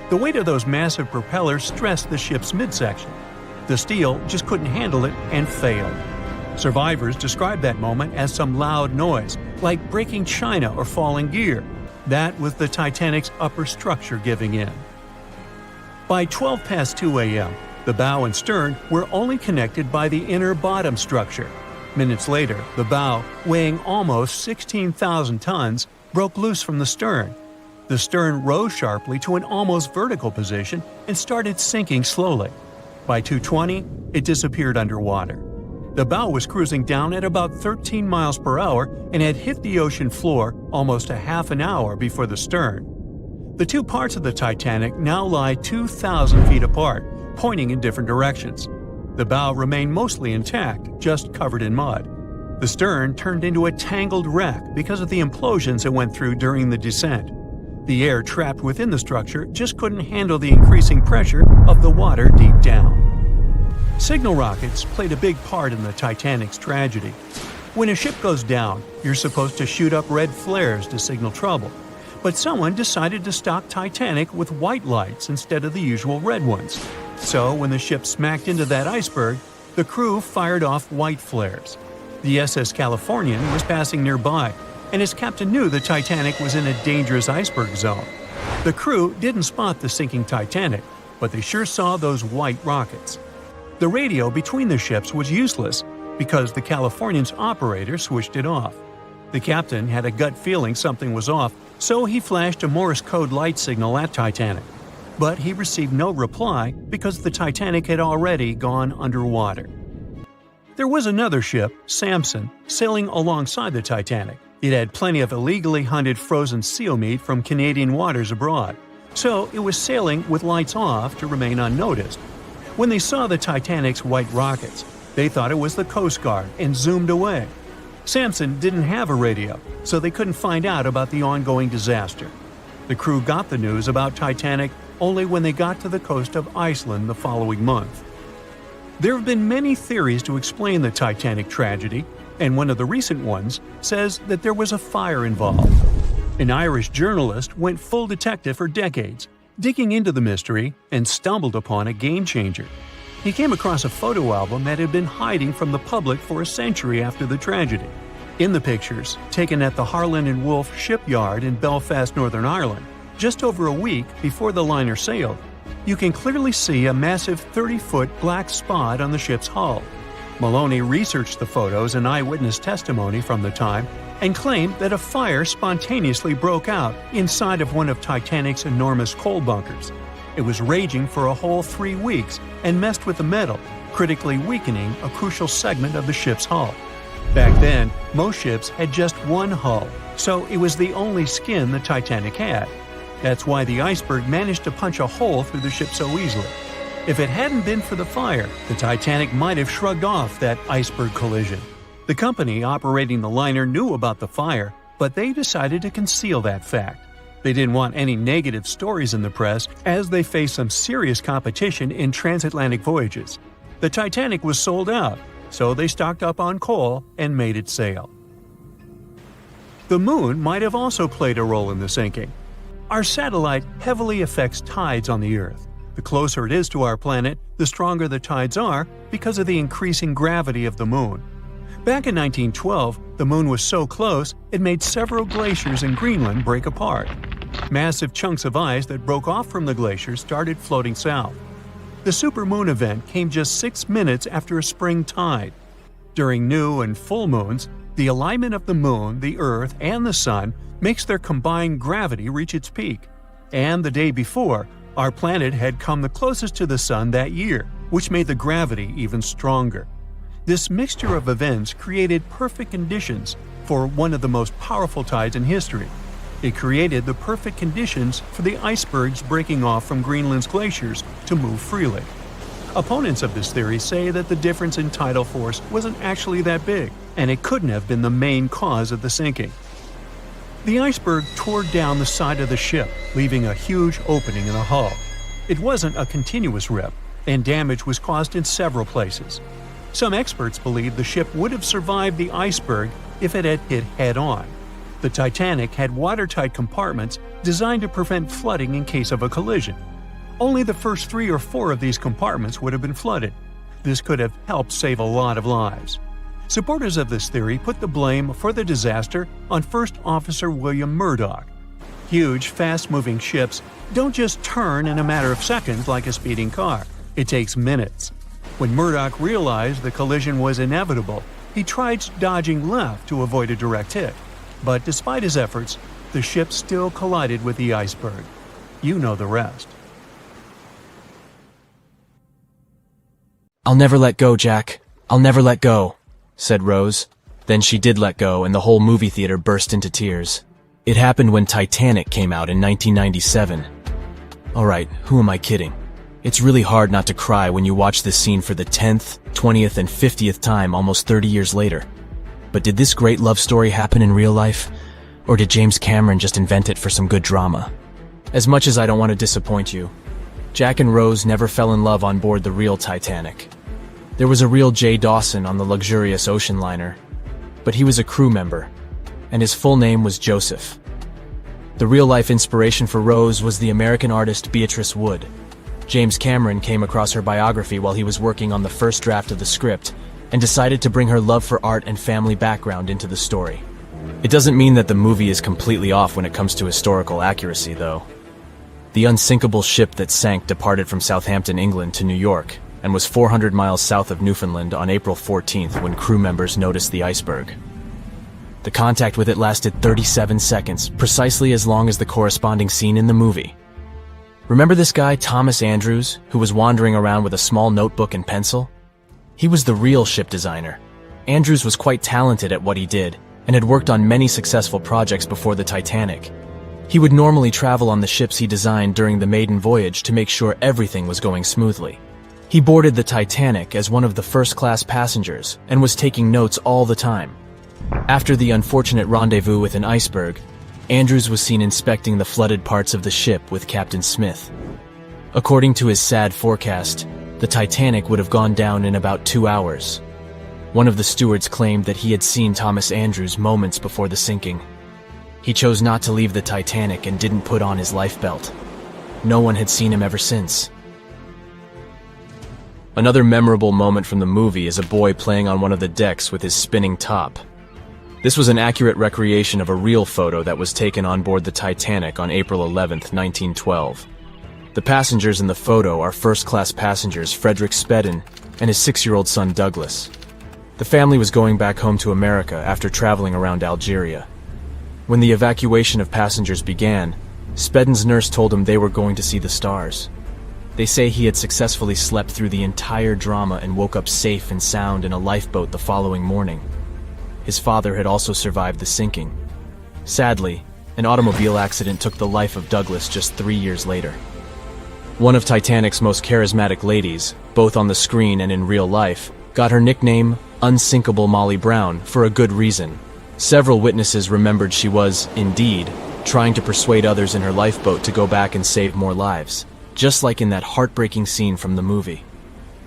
The weight of those massive propellers stressed the ship's midsection. The steel just couldn't handle it and failed. Survivors described that moment as some loud noise, like breaking china or falling gear. That was the Titanic's upper structure giving in. By 12 past 2 a.m., the bow and stern were only connected by the inner bottom structure. Minutes later, the bow, weighing almost 16,000 tons, broke loose from the stern. The stern rose sharply to an almost vertical position and started sinking slowly. By 2:20, it disappeared underwater. The bow was cruising down at about 13 miles per hour and had hit the ocean floor almost a half an hour before the stern. The two parts of the Titanic now lie 2,000 feet apart, pointing in different directions. The bow remained mostly intact, just covered in mud. The stern turned into a tangled wreck because of the implosions it went through during the descent. The air trapped within the structure just couldn't handle the increasing pressure of the water deep down. Signal rockets played a big part in the Titanic's tragedy. When a ship goes down, you're supposed to shoot up red flares to signal trouble. But someone decided to stock Titanic with white lights instead of the usual red ones. So when the ship smacked into that iceberg, the crew fired off white flares. The SS Californian was passing nearby, and his captain knew the Titanic was in a dangerous iceberg zone. The crew didn't spot the sinking Titanic, but they sure saw those white rockets. The radio between the ships was useless because the Californian's operator switched it off. The captain had a gut feeling something was off, so he flashed a Morse code light signal at Titanic. But he received no reply because the Titanic had already gone underwater. There was another ship, Samson, sailing alongside the Titanic. It had plenty of illegally hunted frozen seal meat from Canadian waters abroad, so it was sailing with lights off to remain unnoticed. When they saw the Titanic's white rockets, they thought it was the Coast Guard and zoomed away. Samson didn't have a radio, so they couldn't find out about the ongoing disaster. The crew got the news about Titanic only when they got to the coast of Iceland the following month. There have been many theories to explain the Titanic tragedy, and one of the recent ones says that there was a fire involved. An Irish journalist went full detective for decades, digging into the mystery, and stumbled upon a game-changer. He came across a photo album that had been hiding from the public for a century after the tragedy. In the pictures, taken at the Harland and Wolff shipyard in Belfast, Northern Ireland, just over a week before the liner sailed, you can clearly see a massive 30-foot black spot on the ship's hull. Maloney researched the photos and eyewitness testimony from the time and claimed that a fire spontaneously broke out inside of one of Titanic's enormous coal bunkers. It was raging for a whole 3 weeks and messed with the metal, critically weakening a crucial segment of the ship's hull. Back then, most ships had just one hull, so it was the only skin the Titanic had. That's why the iceberg managed to punch a hole through the ship so easily. If it hadn't been for the fire, the Titanic might have shrugged off that iceberg collision. The company operating the liner knew about the fire, but they decided to conceal that fact. They didn't want any negative stories in the press as they faced some serious competition in transatlantic voyages. The Titanic was sold out, so they stocked up on coal and made it sail. The moon might have also played a role in the sinking. Our satellite heavily affects tides on the Earth. The closer it is to our planet, the stronger the tides are because of the increasing gravity of the moon. Back in 1912, the moon was so close it made several glaciers in Greenland break apart. Massive chunks of ice that broke off from the glaciers started floating south. The supermoon event came just 6 minutes after a spring tide. During new and full moons, the alignment of the moon, the Earth, and the Sun makes their combined gravity reach its peak. And the day before, our planet had come the closest to the Sun that year, which made the gravity even stronger. This mixture of events created perfect conditions for one of the most powerful tides in history. It created the perfect conditions for the icebergs breaking off from Greenland's glaciers to move freely. Opponents of this theory say that the difference in tidal force wasn't actually that big, and it couldn't have been the main cause of the sinking. The iceberg tore down the side of the ship, leaving a huge opening in the hull. It wasn't a continuous rip, and damage was caused in several places. Some experts believe the ship would have survived the iceberg if it had hit head-on. The Titanic had watertight compartments designed to prevent flooding in case of a collision. Only the first 3 or 4 of these compartments would have been flooded. This could have helped save a lot of lives. Supporters of this theory put the blame for the disaster on First Officer William Murdoch. Huge, fast-moving ships don't just turn in a matter of seconds like a speeding car. It takes minutes. When Murdoch realized the collision was inevitable, he tried dodging left to avoid a direct hit. But despite his efforts, the ship still collided with the iceberg. You know the rest. "I'll never let go, Jack. I'll never let go," said Rose. Then she did let go, and the whole movie theater burst into tears. It happened when Titanic came out in 1997. Alright, who am I kidding? It's really hard not to cry when you watch this scene for the 10th, 20th, and 50th time almost 30 years later. But did this great love story happen in real life? Or did James Cameron just invent it for some good drama? As much as I don't want to disappoint you, Jack and Rose never fell in love on board the real Titanic. There was a real Jay Dawson on the luxurious ocean liner, but he was a crew member, and his full name was Joseph. The real-life inspiration for Rose was the American artist Beatrice Wood. James Cameron came across her biography while he was working on the first draft of the script and decided to bring her love for art and family background into the story. It doesn't mean that the movie is completely off when it comes to historical accuracy, though. The unsinkable ship that sank departed from Southampton, England to New York, and was 400 miles south of Newfoundland on April 14th when crew members noticed the iceberg. The contact with it lasted 37 seconds, precisely as long as the corresponding scene in the movie. Remember this guy, Thomas Andrews, who was wandering around with a small notebook and pencil? He was the real ship designer. Andrews was quite talented at what he did, and had worked on many successful projects before the Titanic. He would normally travel on the ships he designed during the maiden voyage to make sure everything was going smoothly. He boarded the Titanic as one of the first-class passengers and was taking notes all the time. After the unfortunate rendezvous with an iceberg, Andrews was seen inspecting the flooded parts of the ship with Captain Smith. According to his sad forecast, the Titanic would have gone down in about 2 hours. One of the stewards claimed that he had seen Thomas Andrews moments before the sinking. He chose not to leave the Titanic and didn't put on his lifebelt. No one had seen him ever since. Another memorable moment from the movie is a boy playing on one of the decks with his spinning top. This was an accurate recreation of a real photo that was taken on board the Titanic on April 11th, 1912. The passengers in the photo are first-class passengers Frederick Spedden and his 6-year-old son Douglas. The family was going back home to America after traveling around Algeria. When the evacuation of passengers began, Spedden's nurse told him they were going to see the stars. They say he had successfully slept through the entire drama and woke up safe and sound in a lifeboat the following morning. His father had also survived the sinking. Sadly, an automobile accident took the life of Douglas just 3 years later. One of Titanic's most charismatic ladies, both on the screen and in real life, got her nickname Unsinkable Molly Brown for a good reason. Several witnesses remembered she was, indeed, trying to persuade others in her lifeboat to go back and save more lives, just like in that heartbreaking scene from the movie.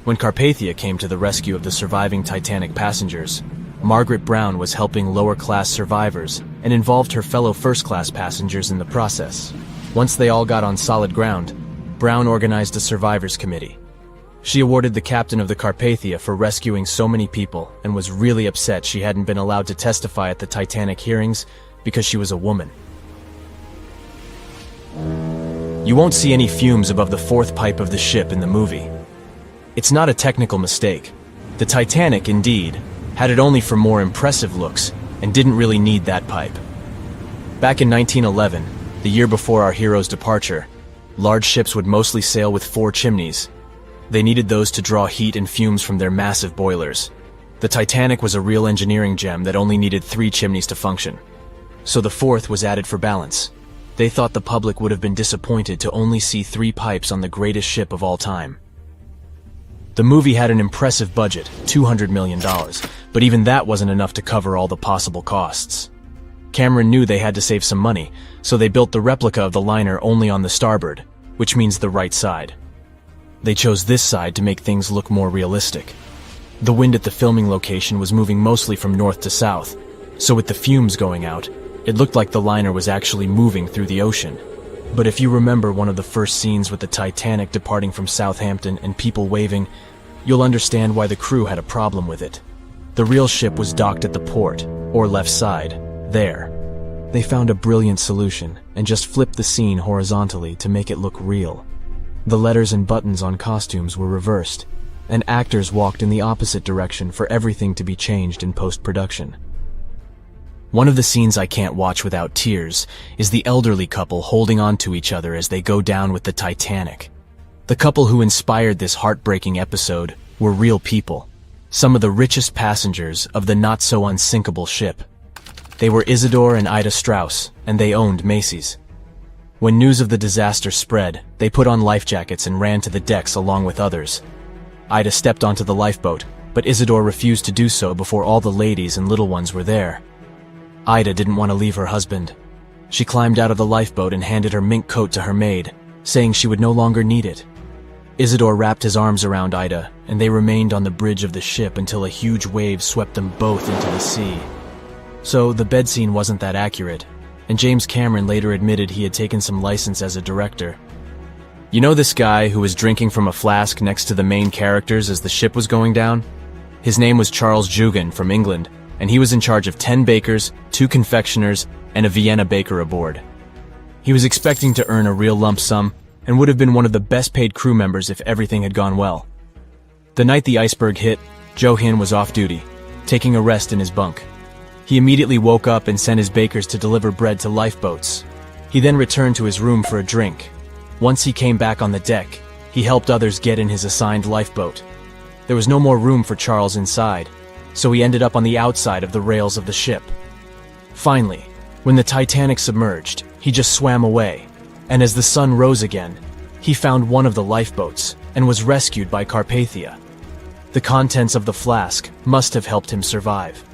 When Carpathia came to the rescue of the surviving Titanic passengers, Margaret Brown was helping lower-class survivors and involved her fellow first-class passengers in the process. Once they all got on solid ground, Brown organized a survivors committee. She awarded the captain of the Carpathia for rescuing so many people and was really upset she hadn't been allowed to testify at the Titanic hearings because she was a woman. You won't see any fumes above the fourth pipe of the ship in the movie. It's not a technical mistake. The Titanic, indeed, had it only for more impressive looks and didn't really need that pipe. Back in 1911, the year before our hero's departure, large ships would mostly sail with 4 chimneys. They needed those to draw heat and fumes from their massive boilers. The Titanic was a real engineering gem that only needed 3 chimneys to function. So the 4th was added for balance. They thought the public would have been disappointed to only see 3 pipes on the greatest ship of all time. The movie had an impressive budget, $200 million, but even that wasn't enough to cover all the possible costs. Cameron knew they had to save some money, so they built the replica of the liner only on the starboard, which means the right side. They chose this side to make things look more realistic. The wind at the filming location was moving mostly from north to south, so with the fumes going out, it looked like the liner was actually moving through the ocean. But if you remember one of the first scenes with the Titanic departing from Southampton and people waving, you'll understand why the crew had a problem with it. The real ship was docked at the port, or left side, there. They found a brilliant solution and just flipped the scene horizontally to make it look real. The letters and buttons on costumes were reversed, and actors walked in the opposite direction for everything to be changed in post-production. One of the scenes I can't watch without tears is the elderly couple holding on to each other as they go down with the Titanic. The couple who inspired this heartbreaking episode were real people, some of the richest passengers of the not-so-unsinkable ship. They were Isidore and Ida Strauss, and they owned Macy's. When news of the disaster spread, they put on life jackets and ran to the decks along with others. Ida stepped onto the lifeboat, but Isidore refused to do so before all the ladies and little ones were there. Ida didn't want to leave her husband. She climbed out of the lifeboat and handed her mink coat to her maid, saying she would no longer need it. Isidore wrapped his arms around Ida, and they remained on the bridge of the ship until a huge wave swept them both into the sea. So the bed scene wasn't that accurate, and James Cameron later admitted he had taken some license as a director. You know this guy who was drinking from a flask next to the main characters as the ship was going down? His name was Charles Jugan from England, and he was in charge of 10 bakers, 2 confectioners, and a Vienna baker aboard. He was expecting to earn a real lump sum, and would have been one of the best-paid crew members if everything had gone well. The night the iceberg hit, Johan was off duty, taking a rest in his bunk. He immediately woke up and sent his bakers to deliver bread to lifeboats. He then returned to his room for a drink. Once he came back on the deck, he helped others get in his assigned lifeboat. There was no more room for Charles inside, so he ended up on the outside of the rails of the ship. Finally, when the Titanic submerged, he just swam away, and as the sun rose again, he found one of the lifeboats and was rescued by Carpathia. The contents of the flask must have helped him survive.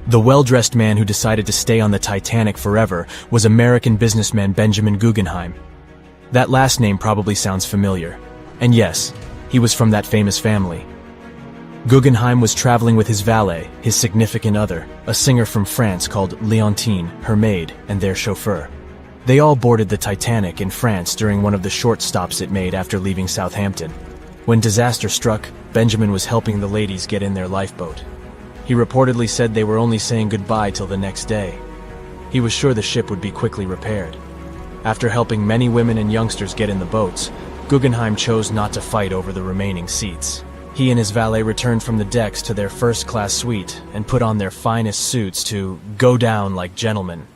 The well-dressed man who decided to stay on the Titanic forever was American businessman Benjamin Guggenheim. That last name probably sounds familiar, and yes, he was from that famous family. Guggenheim was traveling with his valet, his significant other, a singer from France called Leontine, her maid, and their chauffeur. They all boarded the Titanic in France during one of the short stops it made after leaving Southampton. When disaster struck, Benjamin was helping the ladies get in their lifeboat. He reportedly said they were only saying goodbye till the next day. He was sure the ship would be quickly repaired. After helping many women and youngsters get in the boats, Guggenheim chose not to fight over the remaining seats. He and his valet returned from the decks to their first-class suite and put on their finest suits to go down like gentlemen.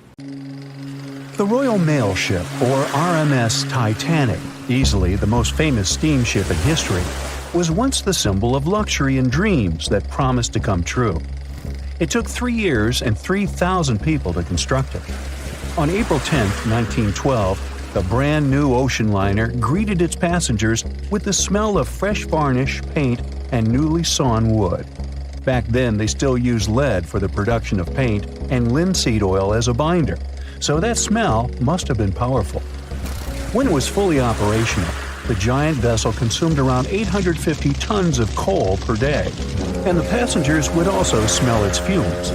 The Royal Mail Ship, or RMS Titanic, easily the most famous steamship in history, was once the symbol of luxury and dreams that promised to come true. It took 3 years and 3,000 people to construct it. On April 10, 1912, the brand new ocean liner greeted its passengers with the smell of fresh varnish, paint, and newly sawn wood. Back then, they still used lead for the production of paint and linseed oil as a binder, so that smell must have been powerful. When it was fully operational, the giant vessel consumed around 850 tons of coal per day, and the passengers would also smell its fumes.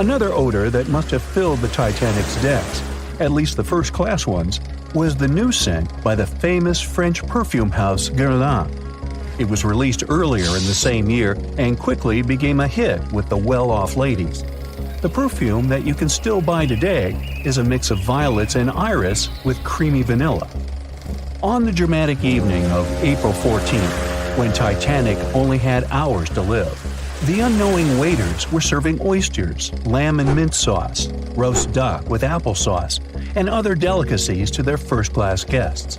Another odor that must have filled the Titanic's decks, at least the first-class ones, was the new scent by the famous French perfume house Guerlain. It was released earlier in the same year and quickly became a hit with the well-off ladies. The perfume that you can still buy today is a mix of violets and iris with creamy vanilla. On the dramatic evening of April 14th, when Titanic only had hours to live, the unknowing waiters were serving oysters, lamb and mint sauce, roast duck with applesauce, and other delicacies to their first-class guests.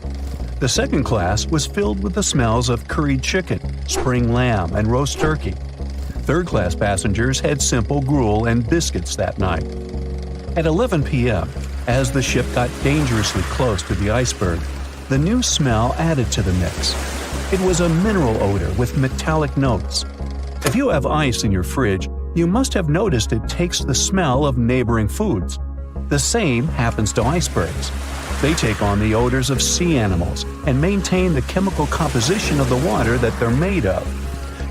The second class was filled with the smells of curried chicken, spring lamb, and roast turkey. Third-class passengers had simple gruel and biscuits that night. At 11 p.m., as the ship got dangerously close to the iceberg, the new smell added to the mix. It was a mineral odor with metallic notes. If you have ice in your fridge, you must have noticed it takes the smell of neighboring foods. The same happens to icebergs. They take on the odors of sea animals and maintain the chemical composition of the water that they're made of.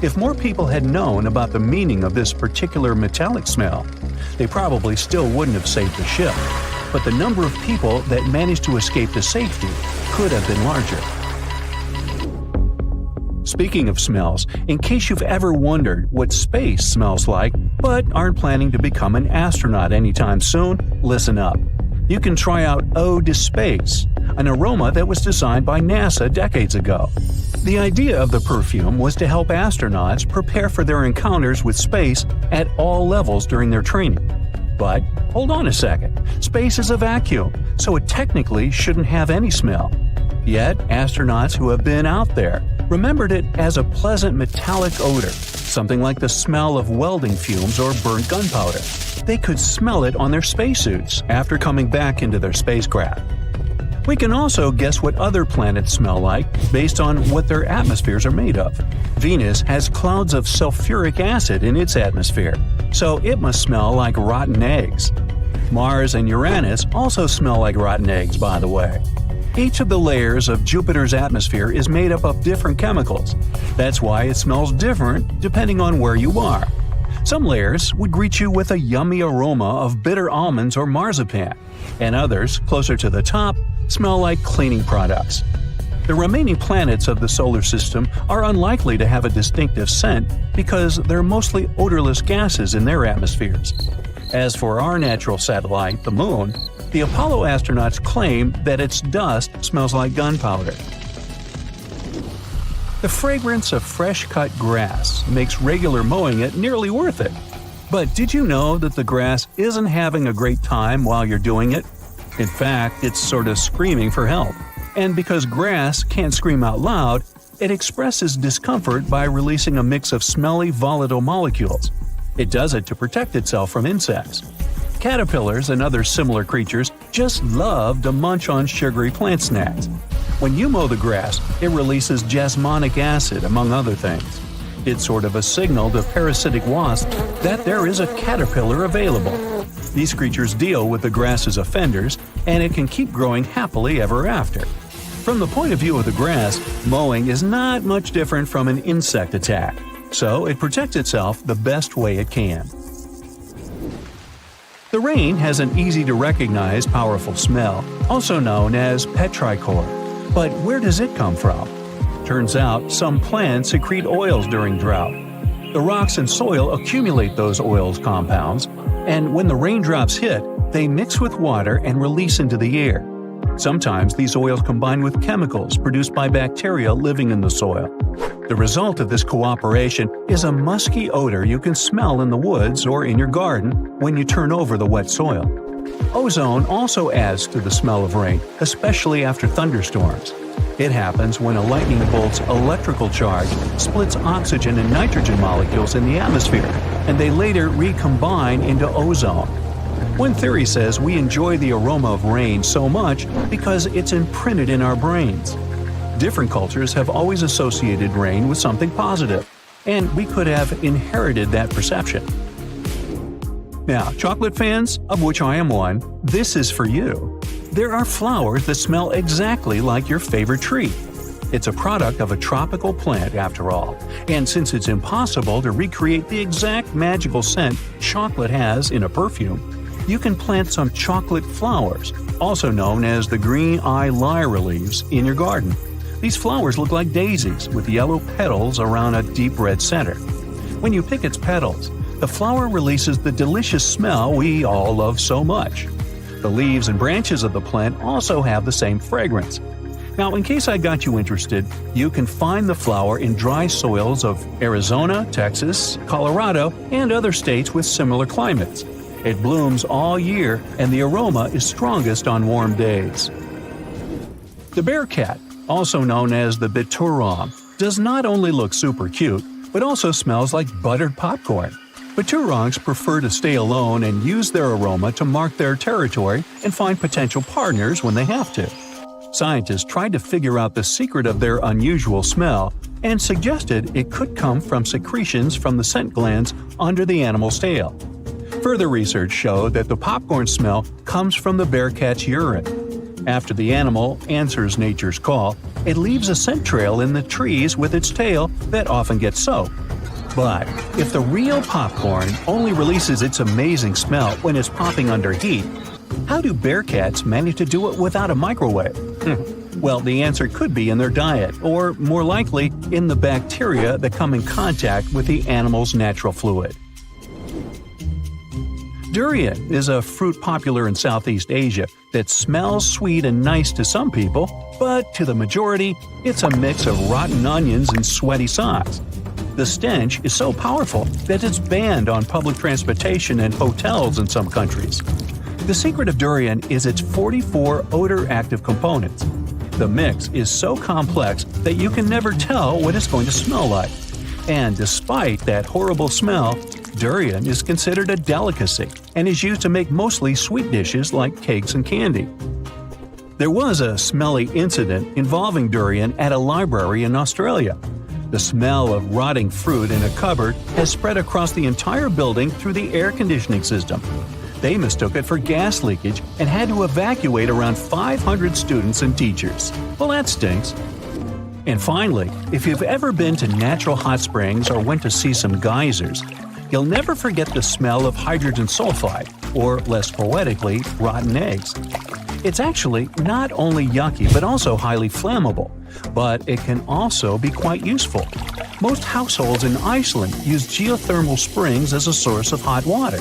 If more people had known about the meaning of this particular metallic smell, they probably still wouldn't have saved the ship. But the number of people that managed to escape to safety could have been larger. Speaking of smells, in case you've ever wondered what space smells like but aren't planning to become an astronaut anytime soon, listen up. You can try out Eau de Space, an aroma that was designed by NASA decades ago. The idea of the perfume was to help astronauts prepare for their encounters with space at all levels during their training. But hold on a second, space is a vacuum, so it technically shouldn't have any smell. Yet, astronauts who have been out there remembered it as a pleasant metallic odor, something like the smell of welding fumes or burnt gunpowder. They could smell it on their spacesuits after coming back into their spacecraft. We can also guess what other planets smell like based on what their atmospheres are made of. Venus has clouds of sulfuric acid in its atmosphere, so it must smell like rotten eggs. Mars and Uranus also smell like rotten eggs, by the way. Each of the layers of Jupiter's atmosphere is made up of different chemicals. That's why it smells different depending on where you are. Some layers would greet you with a yummy aroma of bitter almonds or marzipan, and others, closer to the top, smell like cleaning products. The remaining planets of the solar system are unlikely to have a distinctive scent because they're mostly odorless gases in their atmospheres. As for our natural satellite, the Moon, the Apollo astronauts claim that its dust smells like gunpowder. The fragrance of fresh-cut grass makes regular mowing it nearly worth it. But did you know that the grass isn't having a great time while you're doing it? In fact, it's sort of screaming for help. And because grass can't scream out loud, it expresses discomfort by releasing a mix of smelly, volatile molecules. It does it to protect itself from insects. Caterpillars and other similar creatures just love to munch on sugary plant snacks. When you mow the grass, it releases jasmonic acid, among other things. It's sort of a signal to parasitic wasps that there is a caterpillar available. These creatures deal with the grass's offenders, and it can keep growing happily ever after. From the point of view of the grass, mowing is not much different from an insect attack, so it protects itself the best way it can. The rain has an easy-to-recognize powerful smell, also known as petrichor. But where does it come from? Turns out some plants secrete oils during drought. The rocks and soil accumulate those oils compounds, and when the raindrops hit, they mix with water and release into the air. Sometimes these oils combine with chemicals produced by bacteria living in the soil. The result of this cooperation is a musky odor you can smell in the woods or in your garden when you turn over the wet soil. Ozone also adds to the smell of rain, especially after thunderstorms. It happens when a lightning bolt's electrical charge splits oxygen and nitrogen molecules in the atmosphere, and they later recombine into ozone. One theory says we enjoy the aroma of rain so much because it's imprinted in our brains. Different cultures have always associated rain with something positive, and we could have inherited that perception. Now, chocolate fans, of which I am one, this is for you. There are flowers that smell exactly like your favorite tree. It's a product of a tropical plant, after all, and since it's impossible to recreate the exact magical scent chocolate has in a perfume, you can plant some chocolate flowers, also known as the green eye lyre leaves, in your garden. These flowers look like daisies with yellow petals around a deep red center. When you pick its petals, the flower releases the delicious smell we all love so much. The leaves and branches of the plant also have the same fragrance. Now, in case I got you interested, you can find the flower in dry soils of Arizona, Texas, Colorado, and other states with similar climates. It blooms all year, and the aroma is strongest on warm days. The bear cat, also known as the biturong, does not only look super cute, but also smells like buttered popcorn. Biturongs prefer to stay alone and use their aroma to mark their territory and find potential partners when they have to. Scientists tried to figure out the secret of their unusual smell and suggested it could come from secretions from the scent glands under the animal's tail. Further research showed that the popcorn smell comes from the bearcat's urine. After the animal answers nature's call, it leaves a scent trail in the trees with its tail that often gets soaked. But if the real popcorn only releases its amazing smell when it's popping under heat, how do bearcats manage to do it without a microwave? Well, the answer could be in their diet, or more likely, in the bacteria that come in contact with the animal's natural fluid. Durian is a fruit popular in Southeast Asia that smells sweet and nice to some people, but to the majority, it's a mix of rotten onions and sweaty socks. The stench is so powerful that it's banned on public transportation and hotels in some countries. The secret of durian is its 44 odor-active components. The mix is so complex that you can never tell what it's going to smell like. And despite that horrible smell, durian is considered a delicacy and is used to make mostly sweet dishes like cakes and candy. There was a smelly incident involving durian at a library in Australia. The smell of rotting fruit in a cupboard has spread across the entire building through the air conditioning system. They mistook it for gas leakage and had to evacuate around 500 students and teachers. Well, that stinks. And finally, if you've ever been to natural hot springs or went to see some geysers, you'll never forget the smell of hydrogen sulfide, or less poetically, rotten eggs. It's actually not only yucky but also highly flammable, but it can also be quite useful. Most households in Iceland use geothermal springs as a source of hot water.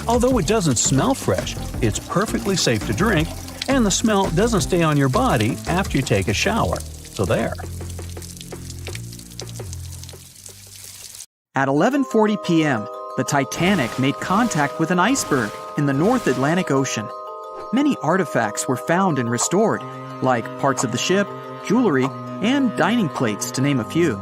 Although it doesn't smell fresh, it's perfectly safe to drink, and the smell doesn't stay on your body after you take a shower. So there. At 11:40 p.m., the Titanic made contact with an iceberg in the North Atlantic Ocean. Many artifacts were found and restored, like parts of the ship, jewelry, and dining plates, to name a few.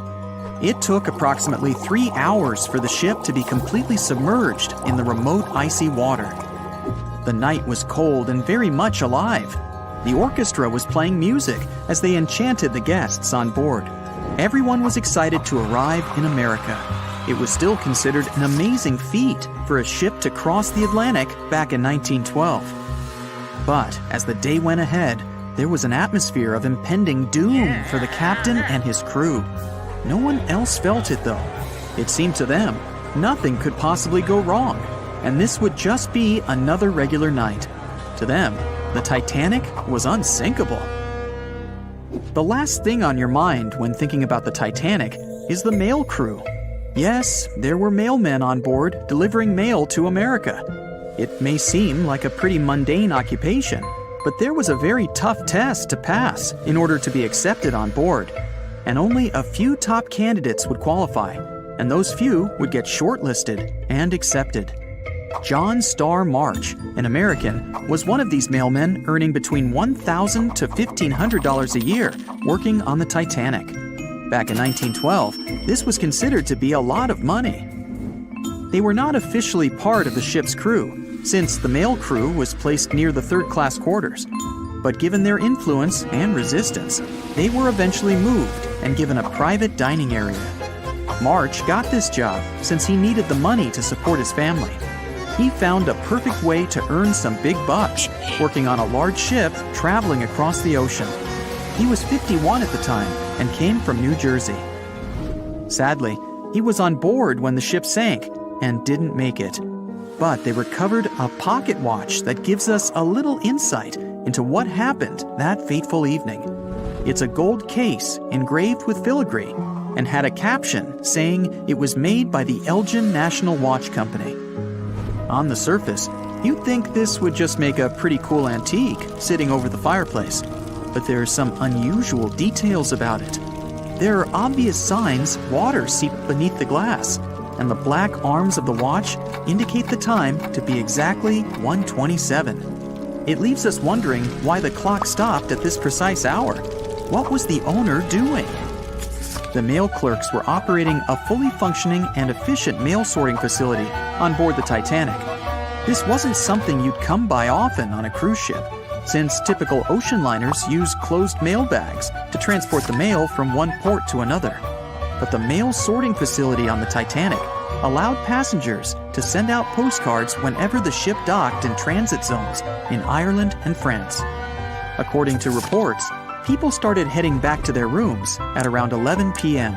It took approximately 3 hours for the ship to be completely submerged in the remote icy water. The night was cold and very much alive. The orchestra was playing music as they enchanted the guests on board. Everyone was excited to arrive in America. It was still considered an amazing feat for a ship to cross the Atlantic back in 1912. But as the day went ahead, there was an atmosphere of impending doom for the captain and his crew. No one else felt it, though. It seemed to them nothing could possibly go wrong, and this would just be another regular night. To them, the Titanic was unsinkable. The last thing on your mind when thinking about the Titanic is the mail crew. Yes, there were mailmen on board delivering mail to America. It may seem like a pretty mundane occupation, but there was a very tough test to pass in order to be accepted on board. And only a few top candidates would qualify, and those few would get shortlisted and accepted. John Starr March, an American, was one of these mailmen earning between $1,000 to $1,500 a year working on the Titanic. Back in 1912, this was considered to be a lot of money. They were not officially part of the ship's crew, since the mail crew was placed near the third-class quarters. But given their influence and resistance, they were eventually moved and given a private dining area. March got this job since he needed the money to support his family. He found a perfect way to earn some big bucks, working on a large ship traveling across the ocean. He was 51 at the time and came from New Jersey. Sadly, he was on board when the ship sank and didn't make it. But they recovered a pocket watch that gives us a little insight into what happened that fateful evening. It's a gold case engraved with filigree and had a caption saying it was made by the Elgin National Watch Company. On the surface, you'd think this would just make a pretty cool antique sitting over the fireplace, but there are some unusual details about it. There are obvious signs water seeped beneath the glass, and the black arms of the watch indicate the time to be exactly 1:27. It leaves us wondering why the clock stopped at this precise hour. What was the owner doing? The mail clerks were operating a fully functioning and efficient mail sorting facility on board the Titanic. This wasn't something you'd come by often on a cruise ship, since typical ocean liners use closed mail bags to transport the mail from one port to another. But the mail sorting facility on the Titanic allowed passengers to send out postcards whenever the ship docked in transit zones in Ireland and France. According to reports, people started heading back to their rooms at around 11 p.m.,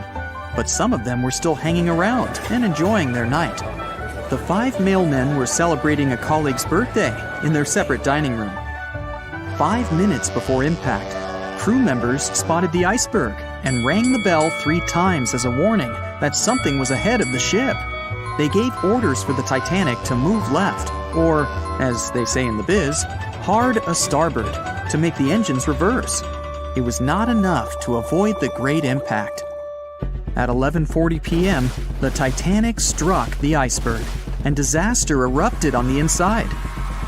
but some of them were still hanging around and enjoying their night. The 5 mailmen were celebrating a colleague's birthday in their separate dining room. 5 minutes before impact, crew members spotted the iceberg and rang the bell 3 times as a warning that something was ahead of the ship. They gave orders for the Titanic to move left, or, as they say in the biz, hard a starboard, to make the engines reverse. It was not enough to avoid the great impact. At 11:40 p.m., the Titanic struck the iceberg, and disaster erupted on the inside.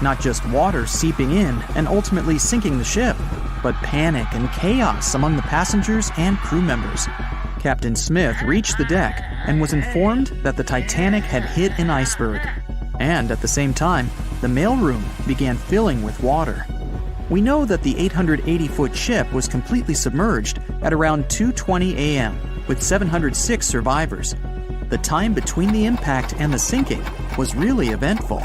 Not just water seeping in and ultimately sinking the ship, but panic and chaos among the passengers and crew members. Captain Smith reached the deck and was informed that the Titanic had hit an iceberg. And at the same time, the mailroom began filling with water. We know that the 880-foot ship was completely submerged at around 2:20 a.m., with 706 survivors. The time between the impact and the sinking was really eventful.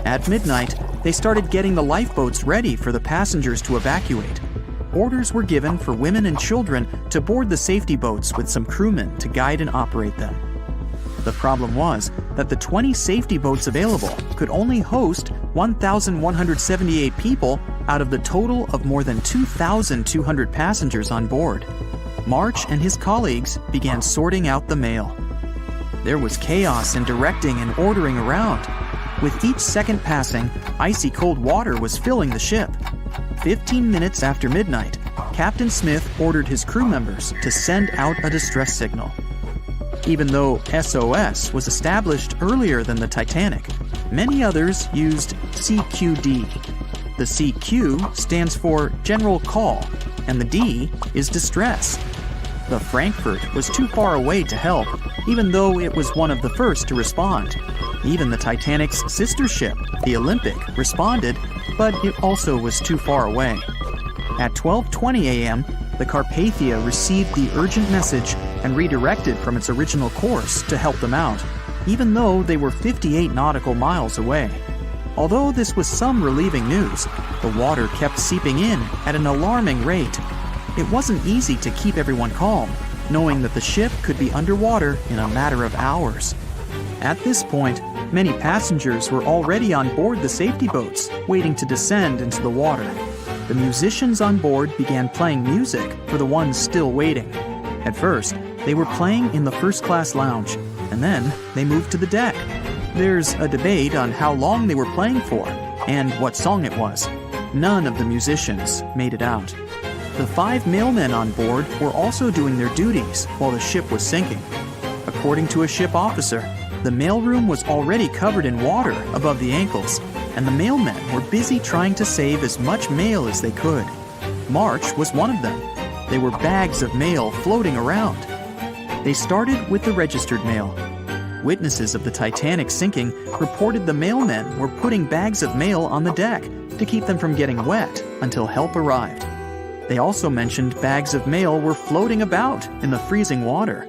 At midnight, they started getting the lifeboats ready for the passengers to evacuate. Orders were given for women and children to board the safety boats with some crewmen to guide and operate them. The problem was that the 20 safety boats available could only host 1,178 people out of the total of more than 2,200 passengers on board. March and his colleagues began sorting out the mail. There was chaos in directing and ordering around. With each second passing, icy cold water was filling the ship. 15 minutes after midnight, Captain Smith ordered his crew members to send out a distress signal. Even though SOS was established earlier than the Titanic, many others used CQD. The CQ stands for General Call, and the D is Distress. The Frankfurt was too far away to help, even though it was one of the first to respond. Even the Titanic's sister ship, the Olympic, responded, but it also was too far away. At 12:20 a.m., the Carpathia received the urgent message and redirected from its original course to help them out, even though they were 58 nautical miles away. Although this was some relieving news, the water kept seeping in at an alarming rate. It wasn't easy to keep everyone calm, knowing that the ship could be underwater in a matter of hours. At this point, many passengers were already on board the safety boats, waiting to descend into the water. The musicians on board began playing music for the ones still waiting. At first, they were playing in the first-class lounge, and then they moved to the deck. There's a debate on how long they were playing for, and what song it was. None of the musicians made it out. The 5 mailmen on board were also doing their duties while the ship was sinking. According to a ship officer, the mailroom was already covered in water above the ankles, and the mailmen were busy trying to save as much mail as they could. March was one of them. There were bags of mail floating around. They started with the registered mail. Witnesses of the Titanic sinking reported the mailmen were putting bags of mail on the deck to keep them from getting wet until help arrived. They also mentioned bags of mail were floating about in the freezing water.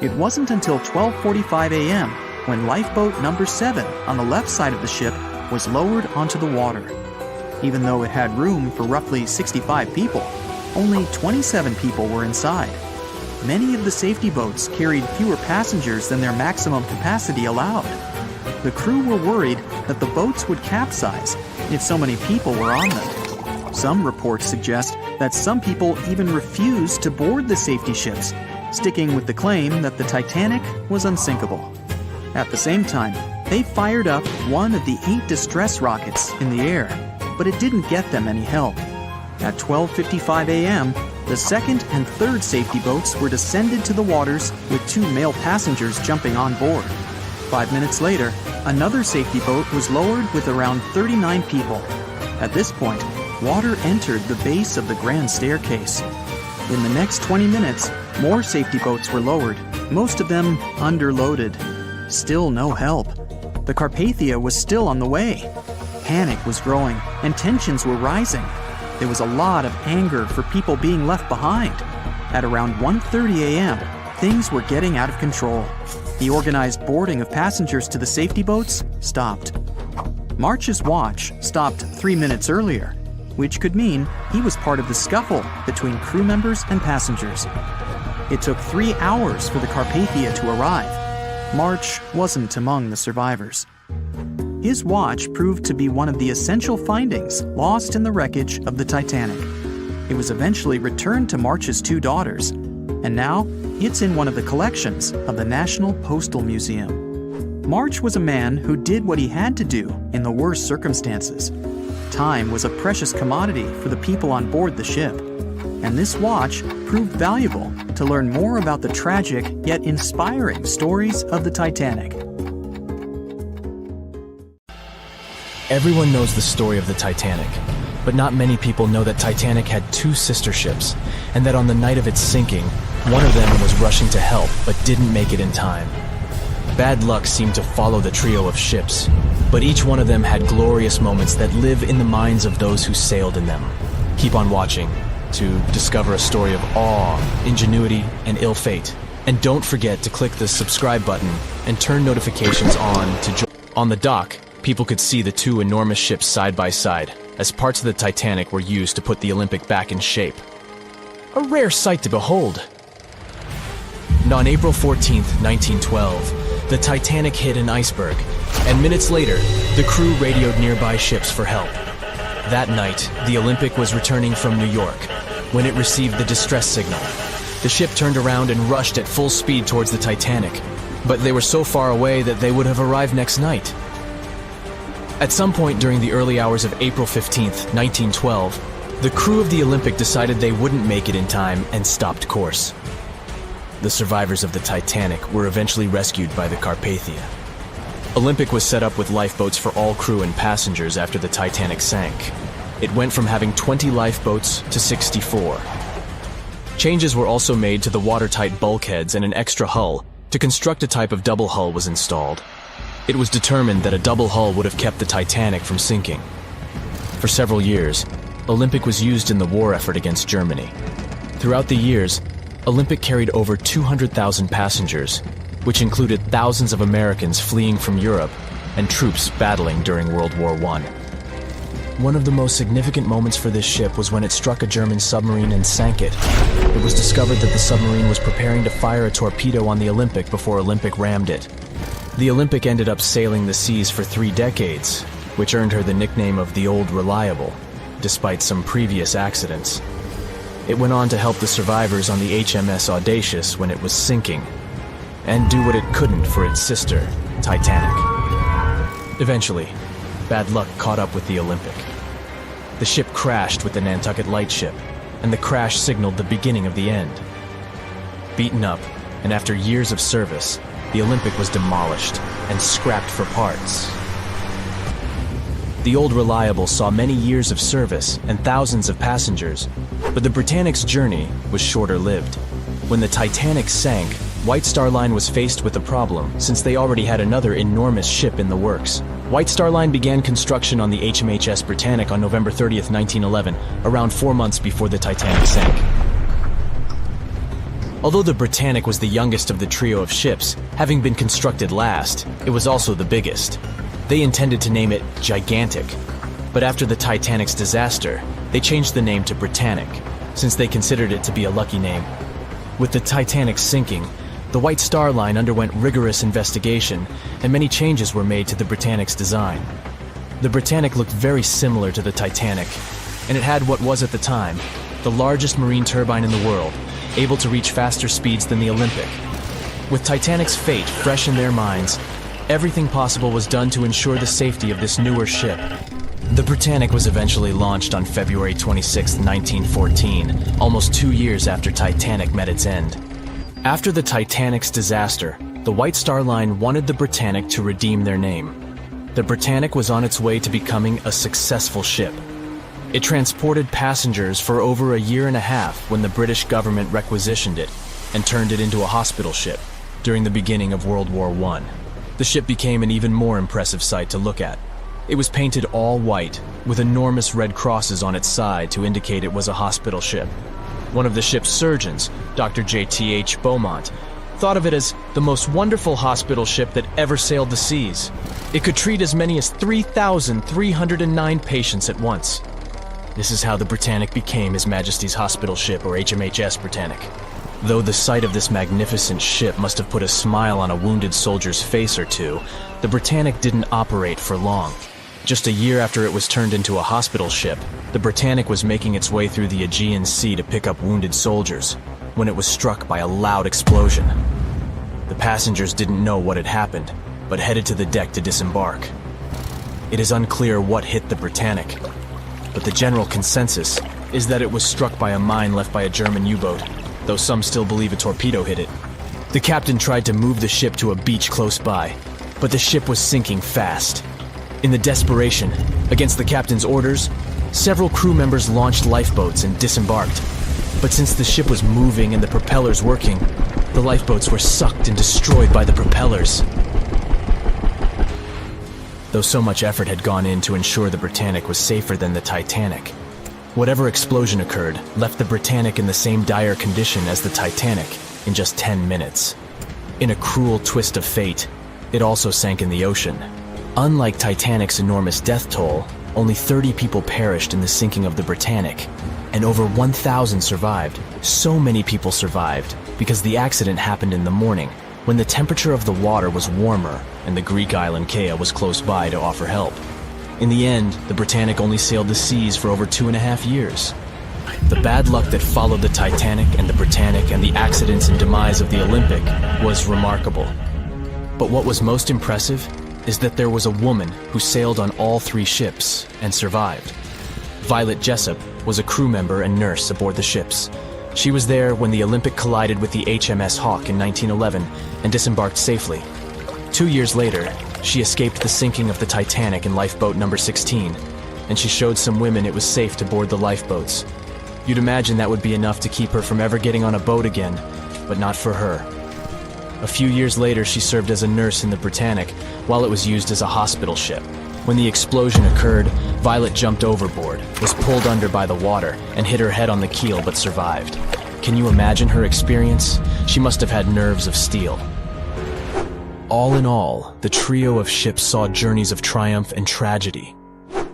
It wasn't until 12:45 a.m. when lifeboat number 7 on the left side of the ship was lowered onto the water. Even though it had room for roughly 65 people, only 27 people were inside. Many of the safety boats carried fewer passengers than their maximum capacity allowed. The crew were worried that the boats would capsize if so many people were on them. Some reports suggest that some people even refused to board the safety ships, sticking with the claim that the Titanic was unsinkable. At the same time, they fired up one of the 8 distress rockets in the air, but it didn't get them any help. At 12:55 a.m., the second and third safety boats were descended to the waters with 2 male passengers jumping on board. 5 minutes later, another safety boat was lowered with around 39 people. At this point, water entered the base of the grand staircase. In the next 20 minutes, more safety boats were lowered, most of them underloaded. Still no help. The Carpathia was still on the way. Panic was growing and tensions were rising. There was a lot of anger for people being left behind. At around 1:30 a.m., things were getting out of control. The organized boarding of passengers to the safety boats stopped. March's watch stopped 3 minutes earlier, which could mean he was part of the scuffle between crew members and passengers. It took 3 hours for the Carpathia to arrive. March wasn't among the survivors. His watch proved to be one of the essential findings lost in the wreckage of the Titanic. It was eventually returned to March's 2 daughters, and now it's in one of the collections of the National Postal Museum. March was a man who did what he had to do in the worst circumstances. Time was a precious commodity for the people on board the ship, and this watch proved valuable to learn more about the tragic yet inspiring stories of the Titanic. Everyone knows the story of the Titanic, but not many people know that Titanic had 2 sister ships, and that on the night of its sinking, one of them was rushing to help but didn't make it in time. Bad luck seemed to follow the trio of ships, but each one of them had glorious moments that live in the minds of those who sailed in them. Keep on watching to discover a story of awe, ingenuity, and ill fate. And don't forget to click the subscribe button and turn notifications on to on the dock. People could see the 2 enormous ships side by side, as parts of the Titanic were used to put the Olympic back in shape. A rare sight to behold. And on April 14th, 1912, the Titanic hit an iceberg, and minutes later, the crew radioed nearby ships for help. That night, the Olympic was returning from New York when it received the distress signal. The ship turned around and rushed at full speed towards the Titanic, but they were so far away that they would have arrived next night. At some point during the early hours of April 15th, 1912, the crew of the Olympic decided they wouldn't make it in time and stopped course. The survivors of the Titanic were eventually rescued by the Carpathia. Olympic was set up with lifeboats for all crew and passengers after the Titanic sank. It went from having 20 lifeboats to 64. Changes were also made to the watertight bulkheads, and an extra hull to construct a type of double hull was installed. It was determined that a double hull would have kept the Titanic from sinking. For several years, Olympic was used in the war effort against Germany. Throughout the years, Olympic carried over 200,000 passengers, which included thousands of Americans fleeing from Europe and troops battling during World War I. One of the most significant moments for this ship was when it struck a German submarine and sank it. It was discovered that the submarine was preparing to fire a torpedo on the Olympic before Olympic rammed it. The Olympic ended up sailing the seas for 3 decades, which earned her the nickname of the Old Reliable, despite some previous accidents. It went on to help the survivors on the HMS Audacious when it was sinking, and do what it couldn't for its sister, Titanic. Eventually, bad luck caught up with the Olympic. The ship crashed with the Nantucket Lightship, and the crash signaled the beginning of the end. Beaten up, and after years of service, the Olympic was demolished and scrapped for parts. The Old Reliable saw many years of service and thousands of passengers, but the Britannic's journey was shorter-lived. When the Titanic sank, White Star Line was faced with a problem since they already had another enormous ship in the works. White Star Line began construction on the HMHS Britannic on November 30th, 1911, around 4 months before the Titanic sank. Although the Britannic was the youngest of the trio of ships, having been constructed last, it was also the biggest. They intended to name it Gigantic, but after the Titanic's disaster, they changed the name to Britannic, since they considered it to be a lucky name. With the Titanic sinking, the White Star Line underwent rigorous investigation, and many changes were made to the Britannic's design. The Britannic looked very similar to the Titanic, and it had what was at the time the largest marine turbine in the world, able to reach faster speeds than the Olympic. With Titanic's fate fresh in their minds, everything possible was done to ensure the safety of this newer ship. The Britannic was eventually launched on February 26, 1914, almost 2 years after Titanic met its end. After the Titanic's disaster, the White Star Line wanted the Britannic to redeem their name. The Britannic was on its way to becoming a successful ship. It transported passengers for over a year and a half when the British government requisitioned it and turned it into a hospital ship during the beginning of World War I. The ship became an even more impressive sight to look at. It was painted all white, with enormous red crosses on its side to indicate it was a hospital ship. One of the ship's surgeons, Dr. J.T.H. Beaumont, thought of it as the most wonderful hospital ship that ever sailed the seas. It could treat as many as 3,309 patients at once. This is how the Britannic became His Majesty's Hospital Ship, or HMHS Britannic. Though the sight of this magnificent ship must have put a smile on a wounded soldier's face or two, the Britannic didn't operate for long. Just a year after it was turned into a hospital ship, the Britannic was making its way through the Aegean Sea to pick up wounded soldiers, when it was struck by a loud explosion. The passengers didn't know what had happened, but headed to the deck to disembark. It is unclear what hit the Britannic, but the general consensus is that it was struck by a mine left by a German U-boat, though some still believe a torpedo hit it. The captain tried to move the ship to a beach close by, but the ship was sinking fast. In the desperation, against the captain's orders, several crew members launched lifeboats and disembarked. But since the ship was moving and the propellers working, the lifeboats were sucked and destroyed by the propellers. Though so much effort had gone in to ensure the Britannic was safer than the Titanic, whatever explosion occurred left the Britannic in the same dire condition as the Titanic in just 10 minutes. In a cruel twist of fate, it also sank in the ocean. Unlike Titanic's enormous death toll, only 30 people perished in the sinking of the Britannic, and over 1,000 survived. So many people survived because the accident happened in the morning, when the temperature of the water was warmer and the Greek island Kea was close by to offer help. In the end, the Britannic only sailed the seas for over 2.5 years. The bad luck that followed the Titanic and the Britannic and the accidents and demise of the Olympic was remarkable. But what was most impressive is that there was a woman who sailed on all 3 ships and survived. Violet Jessup was a crew member and nurse aboard the ships. She was there when the Olympic collided with the HMS Hawk in 1911 and disembarked safely. 2 years later, she escaped the sinking of the Titanic in lifeboat number 16, and she showed some women it was safe to board the lifeboats. You'd imagine that would be enough to keep her from ever getting on a boat again, but not for her. A few years later, she served as a nurse in the Britannic while it was used as a hospital ship. When the explosion occurred, Violet jumped overboard, was pulled under by the water, and hit her head on the keel but survived. Can you imagine her experience? She must have had nerves of steel. All in all, the trio of ships saw journeys of triumph and tragedy.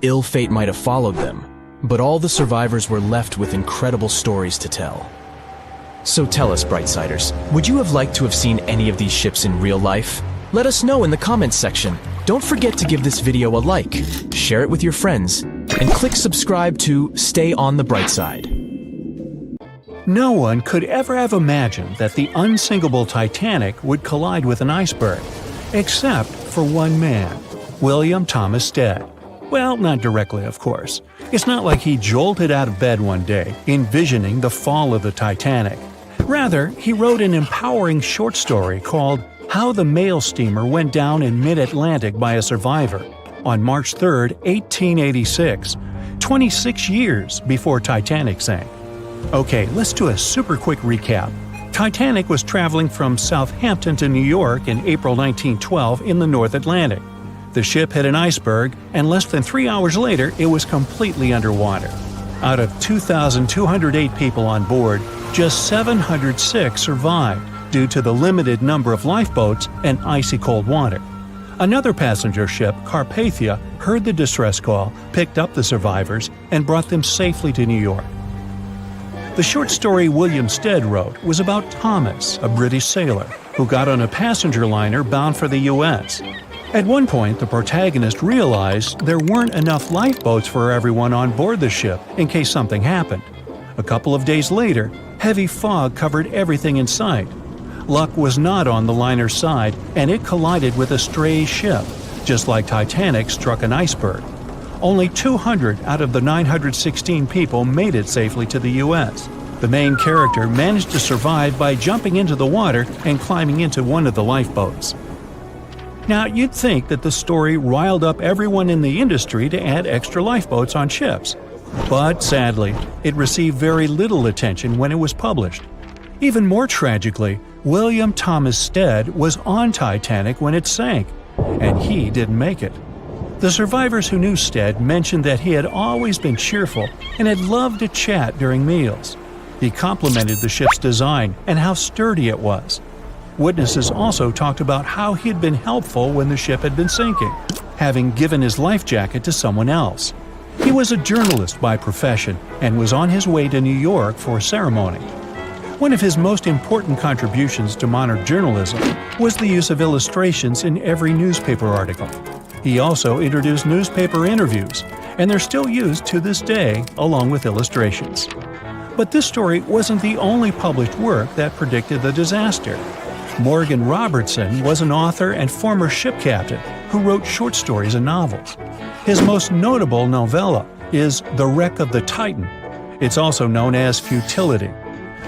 Ill fate might have followed them, but all the survivors were left with incredible stories to tell. So tell us, Brightsiders, would you have liked to have seen any of these ships in real life? Let us know in the comments section. Don't forget to give this video a like, share it with your friends, and click subscribe to stay on the bright side. No one could ever have imagined that the unsinkable Titanic would collide with an iceberg, except for one man, William Thomas Stead. Well, not directly, of course. It's not like he jolted out of bed one day, envisioning the fall of the Titanic. Rather, he wrote an empowering short story called How the Mail Steamer Went Down in Mid-Atlantic by a Survivor on March 3, 1886, 26 years before Titanic sank. Okay, let's do a super quick recap. Titanic was traveling from Southampton to New York in April 1912 in the North Atlantic. The ship hit an iceberg, and less than 3 hours later, it was completely underwater. Out of 2,208 people on board, just 706 survived due to the limited number of lifeboats and icy cold water. Another passenger ship, Carpathia, heard the distress call, picked up the survivors, and brought them safely to New York. The short story William Stead wrote was about Thomas, a British sailor, who got on a passenger liner bound for the U.S. At one point, the protagonist realized there weren't enough lifeboats for everyone on board the ship in case something happened. A couple of days later, heavy fog covered everything in sight. Luck was not on the liner's side, and it collided with a stray ship, just like Titanic struck an iceberg. Only 200 out of the 916 people made it safely to the U.S. The main character managed to survive by jumping into the water and climbing into one of the lifeboats. Now, you'd think that the story riled up everyone in the industry to add extra lifeboats on ships. But sadly, it received very little attention when it was published. Even more tragically, William Thomas Stead was on Titanic when it sank, and he didn't make it. The survivors who knew Stead mentioned that he had always been cheerful and had loved to chat during meals. He complimented the ship's design and how sturdy it was. Witnesses also talked about how he had been helpful when the ship had been sinking, having given his life jacket to someone else. He was a journalist by profession and was on his way to New York for a ceremony. One of his most important contributions to modern journalism was the use of illustrations in every newspaper article. He also introduced newspaper interviews, and they're still used to this day along with illustrations. But this story wasn't the only published work that predicted the disaster. Morgan Robertson was an author and former ship captain who wrote short stories and novels. His most notable novella is The Wreck of the Titan. It's also known as Futility.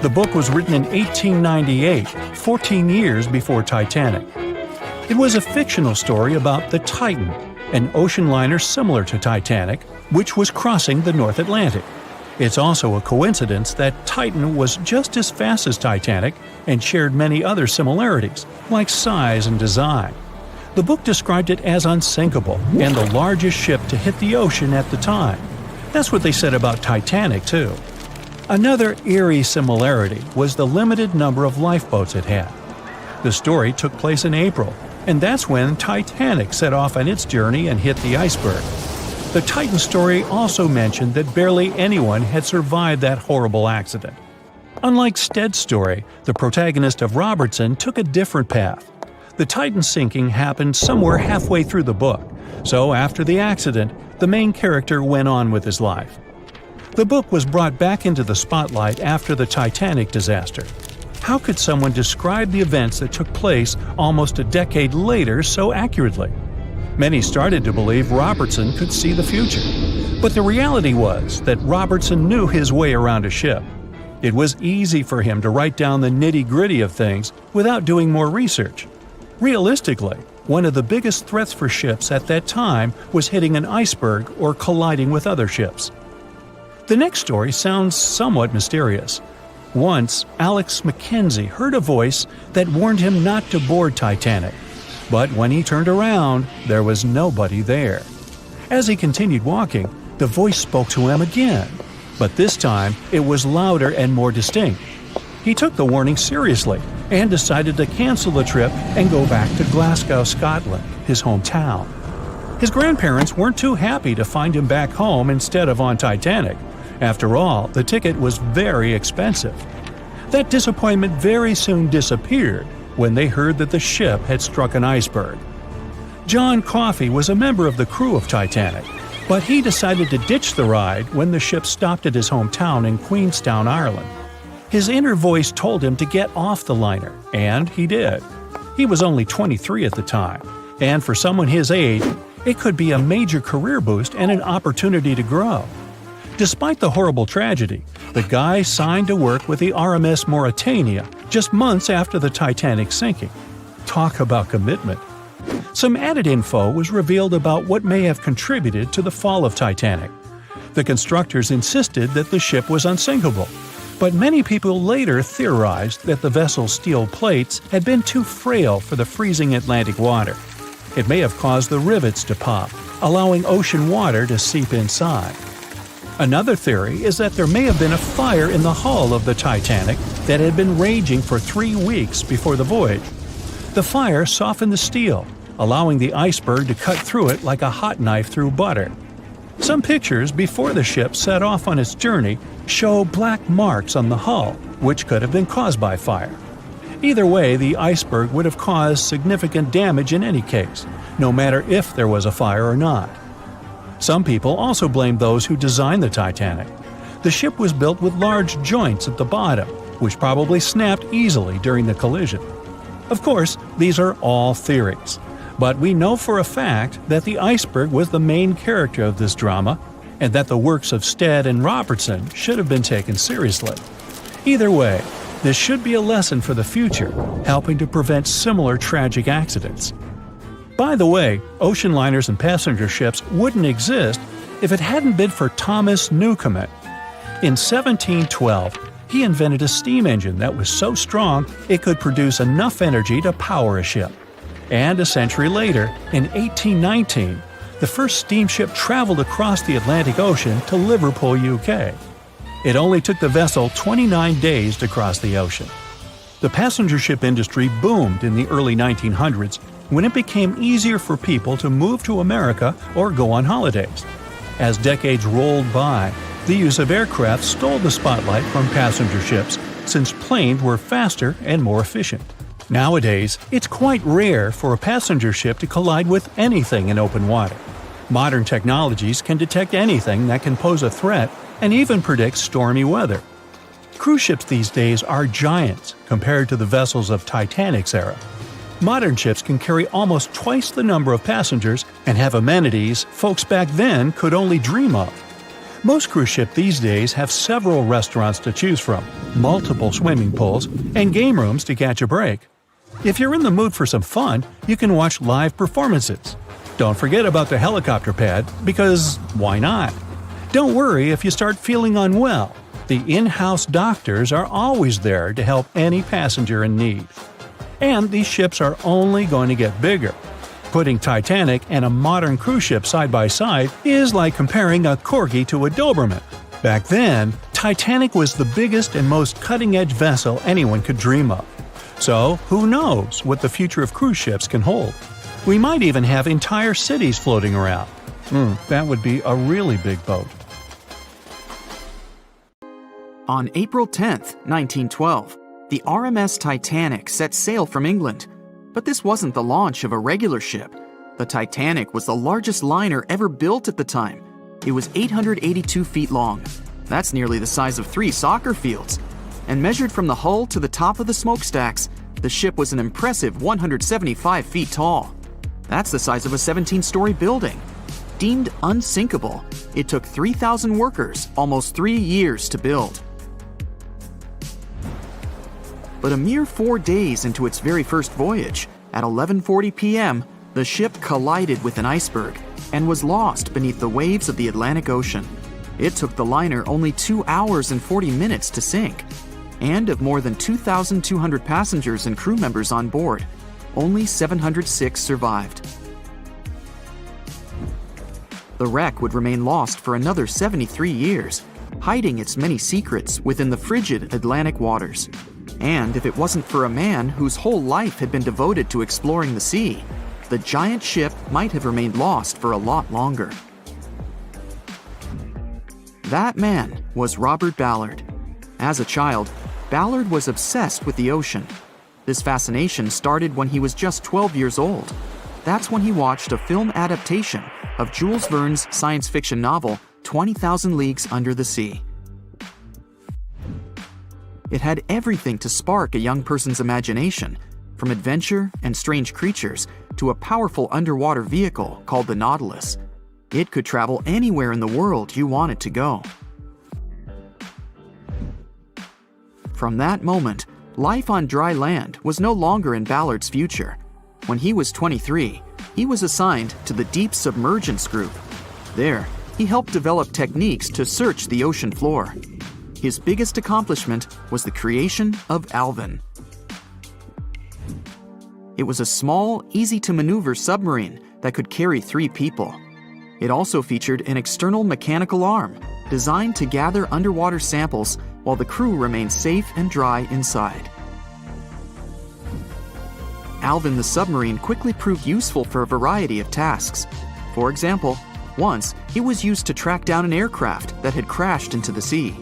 The book was written in 1898, 14 years before Titanic. It was a fictional story about the Titan, an ocean liner similar to Titanic, which was crossing the North Atlantic. It's also a coincidence that Titan was just as fast as Titanic and shared many other similarities, like size and design. The book described it as unsinkable and the largest ship to hit the ocean at the time. That's what they said about Titanic, too. Another eerie similarity was the limited number of lifeboats it had. The story took place in April, and that's when Titanic set off on its journey and hit the iceberg. The Titan story also mentioned that barely anyone had survived that horrible accident. Unlike Stead's story, the protagonist of Robertson took a different path. The Titan sinking happened somewhere halfway through the book, so after the accident, the main character went on with his life. The book was brought back into the spotlight after the Titanic disaster. How could someone describe the events that took place almost a decade later so accurately? Many started to believe Robertson could see the future. But the reality was that Robertson knew his way around a ship. It was easy for him to write down the nitty-gritty of things without doing more research. Realistically, one of the biggest threats for ships at that time was hitting an iceberg or colliding with other ships. The next story sounds somewhat mysterious. Once, Alex Mackenzie heard a voice that warned him not to board Titanic. But when he turned around, there was nobody there. As he continued walking, the voice spoke to him again, but this time it was louder and more distinct. He took the warning seriously and decided to cancel the trip and go back to Glasgow, Scotland, his hometown. His grandparents weren't too happy to find him back home instead of on Titanic. After all, the ticket was very expensive. That disappointment very soon disappeared when they heard that the ship had struck an iceberg. John Coffey was a member of the crew of Titanic, but he decided to ditch the ride when the ship stopped at his hometown in Queenstown, Ireland. His inner voice told him to get off the liner, and he did. He was only 23 at the time, and for someone his age, it could be a major career boost and an opportunity to grow. Despite the horrible tragedy, the guy signed to work with the RMS Mauritania just months after the Titanic sinking. Talk about commitment. Some added info was revealed about what may have contributed to the fall of Titanic. The constructors insisted that the ship was unsinkable, but many people later theorized that the vessel's steel plates had been too frail for the freezing Atlantic water. It may have caused the rivets to pop, allowing ocean water to seep inside. Another theory is that there may have been a fire in the hull of the Titanic that had been raging for 3 weeks before the voyage. The fire softened the steel, allowing the iceberg to cut through it like a hot knife through butter. Some pictures before the ship set off on its journey show black marks on the hull, which could have been caused by fire. Either way, the iceberg would have caused significant damage in any case, no matter if there was a fire or not. Some people also blame those who designed the Titanic. The ship was built with large joints at the bottom, which probably snapped easily during the collision. Of course, these are all theories, but we know for a fact that the iceberg was the main character of this drama, and that the works of Stead and Robertson should have been taken seriously. Either way, this should be a lesson for the future, helping to prevent similar tragic accidents. By the way, ocean liners and passenger ships wouldn't exist if it hadn't been for Thomas Newcomen. In 1712, he invented a steam engine that was so strong it could produce enough energy to power a ship. And a century later, in 1819, the first steamship traveled across the Atlantic Ocean to Liverpool, UK. It only took the vessel 29 days to cross the ocean. The passenger ship industry boomed in the early 1900s when it became easier for people to move to America or go on holidays. As decades rolled by, the use of aircraft stole the spotlight from passenger ships since planes were faster and more efficient. Nowadays, it's quite rare for a passenger ship to collide with anything in open water. Modern technologies can detect anything that can pose a threat and even predict stormy weather. Cruise ships these days are giants compared to the vessels of Titanic's era. Modern ships can carry almost twice the number of passengers and have amenities folks back then could only dream of. Most cruise ships these days have several restaurants to choose from, multiple swimming pools, and game rooms to catch a break. If you're in the mood for some fun, you can watch live performances. Don't forget about the helicopter pad, because why not? Don't worry if you start feeling unwell. The in-house doctors are always there to help any passenger in need. And these ships are only going to get bigger. Putting Titanic and a modern cruise ship side by side is like comparing a corgi to a Doberman. Back then, Titanic was the biggest and most cutting-edge vessel anyone could dream of. So, who knows what the future of cruise ships can hold? We might even have entire cities floating around. That would be a really big boat. On April 10, 1912, the RMS Titanic set sail from England. But this wasn't the launch of a regular ship. The Titanic was the largest liner ever built at the time. It was 882 feet long. That's nearly the size of 3 soccer fields. And measured from the hull to the top of the smokestacks, the ship was an impressive 175 feet tall. That's the size of a 17-story building. Deemed unsinkable, it took 3,000 workers almost 3 years to build. But a mere 4 days into its very first voyage, at 11:40 p.m., the ship collided with an iceberg and was lost beneath the waves of the Atlantic Ocean. It took the liner only 2 hours and 40 minutes to sink. And of more than 2,200 passengers and crew members on board, only 706 survived. The wreck would remain lost for another 73 years, hiding its many secrets within the frigid Atlantic waters. And if it wasn't for a man whose whole life had been devoted to exploring the sea, the giant ship might have remained lost for a lot longer. That man was Robert Ballard. As a child, Ballard was obsessed with the ocean. This fascination started when he was just 12 years old. That's when he watched a film adaptation of Jules Verne's science fiction novel 20,000 Leagues Under the Sea. It had everything to spark a young person's imagination, from adventure and strange creatures to a powerful underwater vehicle called the Nautilus. It could travel anywhere in the world you wanted to go. From that moment, life on dry land was no longer in Ballard's future. When he was 23, he was assigned to the Deep Submergence Group. There, he helped develop techniques to search the ocean floor. His biggest accomplishment was the creation of Alvin. It was a small, easy-to-maneuver submarine that could carry 3 people. It also featured an external mechanical arm designed to gather underwater samples while the crew remained safe and dry inside. Alvin the submarine quickly proved useful for a variety of tasks. For example, once it was used to track down an aircraft that had crashed into the sea.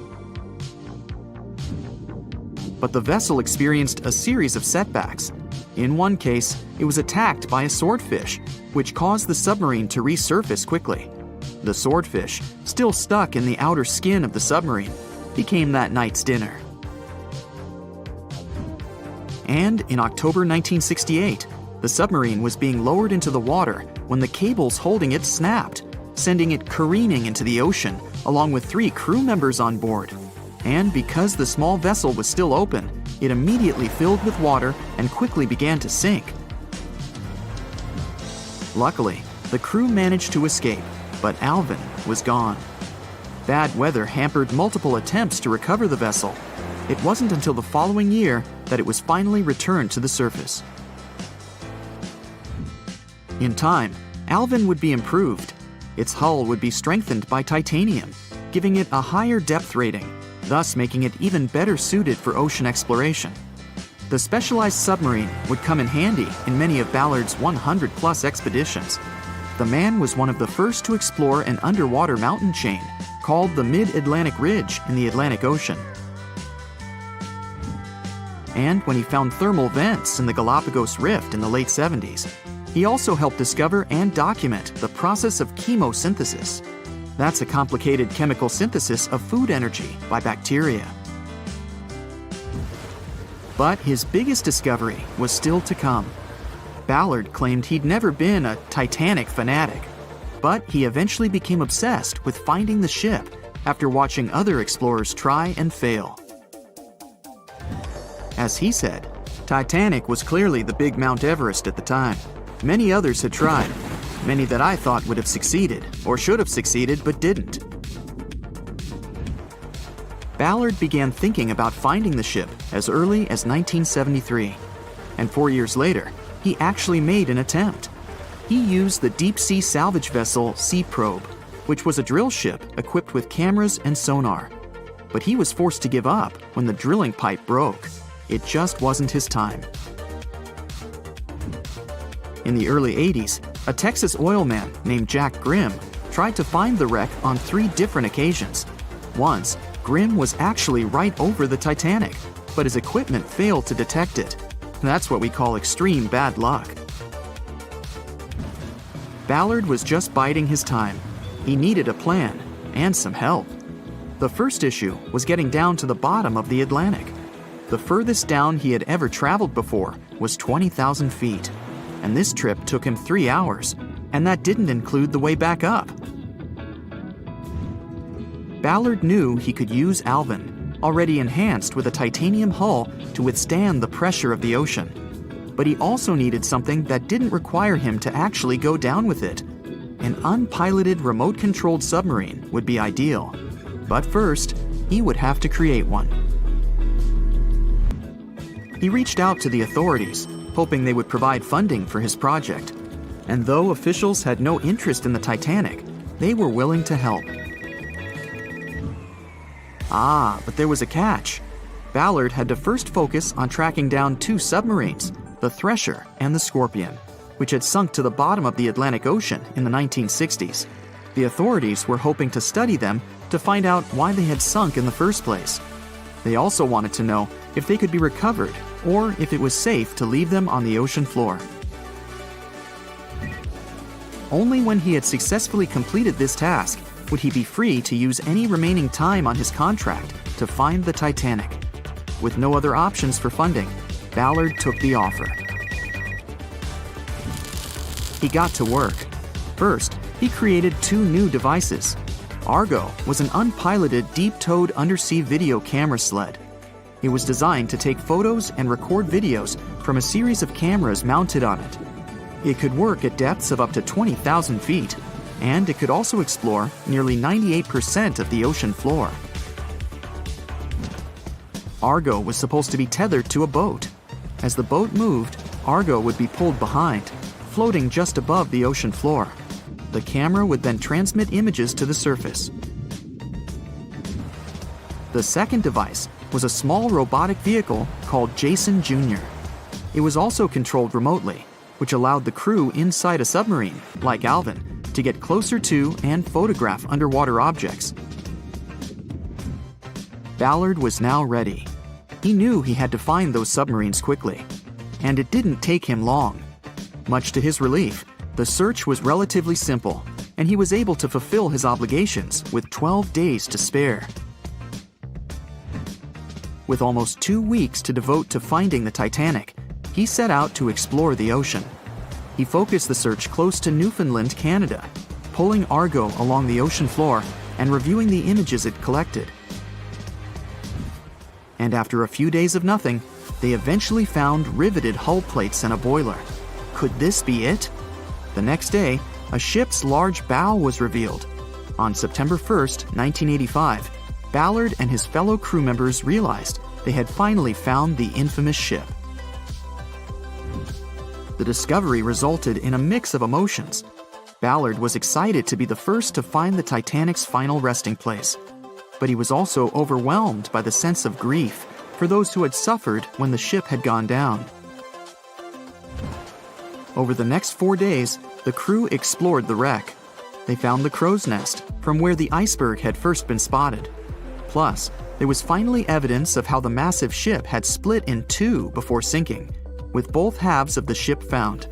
But the vessel experienced a series of setbacks. In one case, it was attacked by a swordfish, which caused the submarine to resurface quickly. The swordfish, still stuck in the outer skin of the submarine, became that night's dinner. And in October 1968, the submarine was being lowered into the water when the cables holding it snapped, sending it careening into the ocean, along with 3 crew members on board. And because the small vessel was still open, it immediately filled with water and quickly began to sink. Luckily, the crew managed to escape, but Alvin was gone. Bad weather hampered multiple attempts to recover the vessel. It wasn't until the following year that it was finally returned to the surface. In time, Alvin would be improved. Its hull would be strengthened by titanium, giving it a higher depth rating, thus making it even better suited for ocean exploration. The specialized submarine would come in handy in many of Ballard's 100-plus expeditions. The man was one of the first to explore an underwater mountain chain called the Mid-Atlantic Ridge in the Atlantic Ocean. And when he found thermal vents in the Galapagos Rift in the late 70s, he also helped discover and document the process of chemosynthesis. That's a complicated chemical synthesis of food energy by bacteria. But his biggest discovery was still to come. Ballard claimed he'd never been a Titanic fanatic, but he eventually became obsessed with finding the ship after watching other explorers try and fail. As he said, Titanic was clearly the big Mount Everest at the time. Many others had tried, many that I thought would have succeeded, or should have succeeded but didn't. Ballard began thinking about finding the ship as early as 1973, and 4 years later, he actually made an attempt. He used the deep-sea salvage vessel Sea Probe, which was a drill ship equipped with cameras and sonar. But he was forced to give up when the drilling pipe broke. It just wasn't his time. In the early 80s, a Texas oil man named Jack Grimm tried to find the wreck on 3 different occasions. Once, Grimm was actually right over the Titanic, but his equipment failed to detect it. That's what we call extreme bad luck. Ballard was just biding his time. He needed a plan and some help. The first issue was getting down to the bottom of the Atlantic. The furthest down he had ever traveled before was 20,000 feet, and this trip took him 3 hours, and that didn't include the way back up. Ballard knew he could use Alvin, already enhanced with a titanium hull to withstand the pressure of the ocean. But he also needed something that didn't require him to actually go down with it. An unpiloted, remote-controlled submarine would be ideal. But first, he would have to create one. He reached out to the authorities, hoping they would provide funding for his project. And though officials had no interest in the Titanic, they were willing to help. But there was a catch. Ballard had to first focus on tracking down 2 submarines, the Thresher and the Scorpion, which had sunk to the bottom of the Atlantic Ocean in the 1960s. The authorities were hoping to study them to find out why they had sunk in the first place. They also wanted to know if they could be recovered or if it was safe to leave them on the ocean floor. Only when he had successfully completed this task would he be free to use any remaining time on his contract to find the Titanic. With no other options for funding, Ballard took the offer. He got to work. First, he created 2 new devices. Argo was an unpiloted, deep-towed undersea video camera sled. It was designed to take photos and record videos from a series of cameras mounted on it. It could work at depths of up to 20,000 feet, and it could also explore nearly 98% of the ocean floor. Argo was supposed to be tethered to a boat. As the boat moved, Argo would be pulled behind, floating just above the ocean floor. The camera would then transmit images to the surface. The second device was a small robotic vehicle called Jason Jr. It was also controlled remotely, which allowed the crew inside a submarine, like Alvin, to get closer to and photograph underwater objects. Ballard was now ready. He knew he had to find those submarines quickly, and it didn't take him long. Much to his relief, the search was relatively simple, and he was able to fulfill his obligations with 12 days to spare. With almost 2 weeks to devote to finding the Titanic, he set out to explore the ocean. He focused the search close to Newfoundland, Canada, pulling Argo along the ocean floor and reviewing the images it collected. And after a few days of nothing, they eventually found riveted hull plates and a boiler. Could this be it? The next day, a ship's large bow was revealed. On September 1st, 1985, Ballard and his fellow crew members realized they had finally found the infamous ship. The discovery resulted in a mix of emotions. Ballard was excited to be the first to find the Titanic's final resting place, but he was also overwhelmed by the sense of grief for those who had suffered when the ship had gone down. Over the next 4 days, the crew explored the wreck. They found the crow's nest, from where the iceberg had first been spotted. Plus, there was finally evidence of how the massive ship had split in two before sinking, with both halves of the ship found.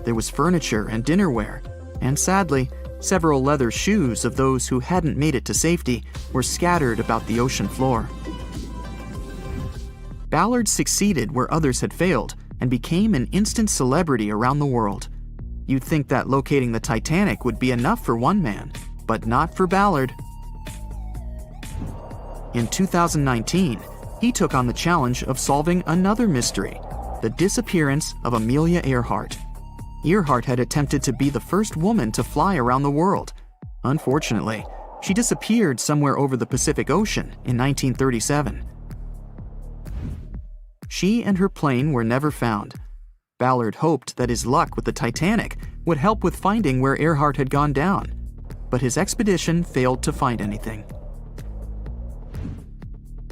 There was furniture and dinnerware, and sadly, several leather shoes of those who hadn't made it to safety were scattered about the ocean floor. Ballard succeeded where others had failed and became an instant celebrity around the world. You'd think that locating the Titanic would be enough for one man, but not for Ballard. In 2019, he took on the challenge of solving another mystery, the disappearance of Amelia Earhart. Earhart had attempted to be the first woman to fly around the world. Unfortunately, she disappeared somewhere over the Pacific Ocean in 1937. She and her plane were never found. Ballard hoped that his luck with the Titanic would help with finding where Earhart had gone down, but his expedition failed to find anything.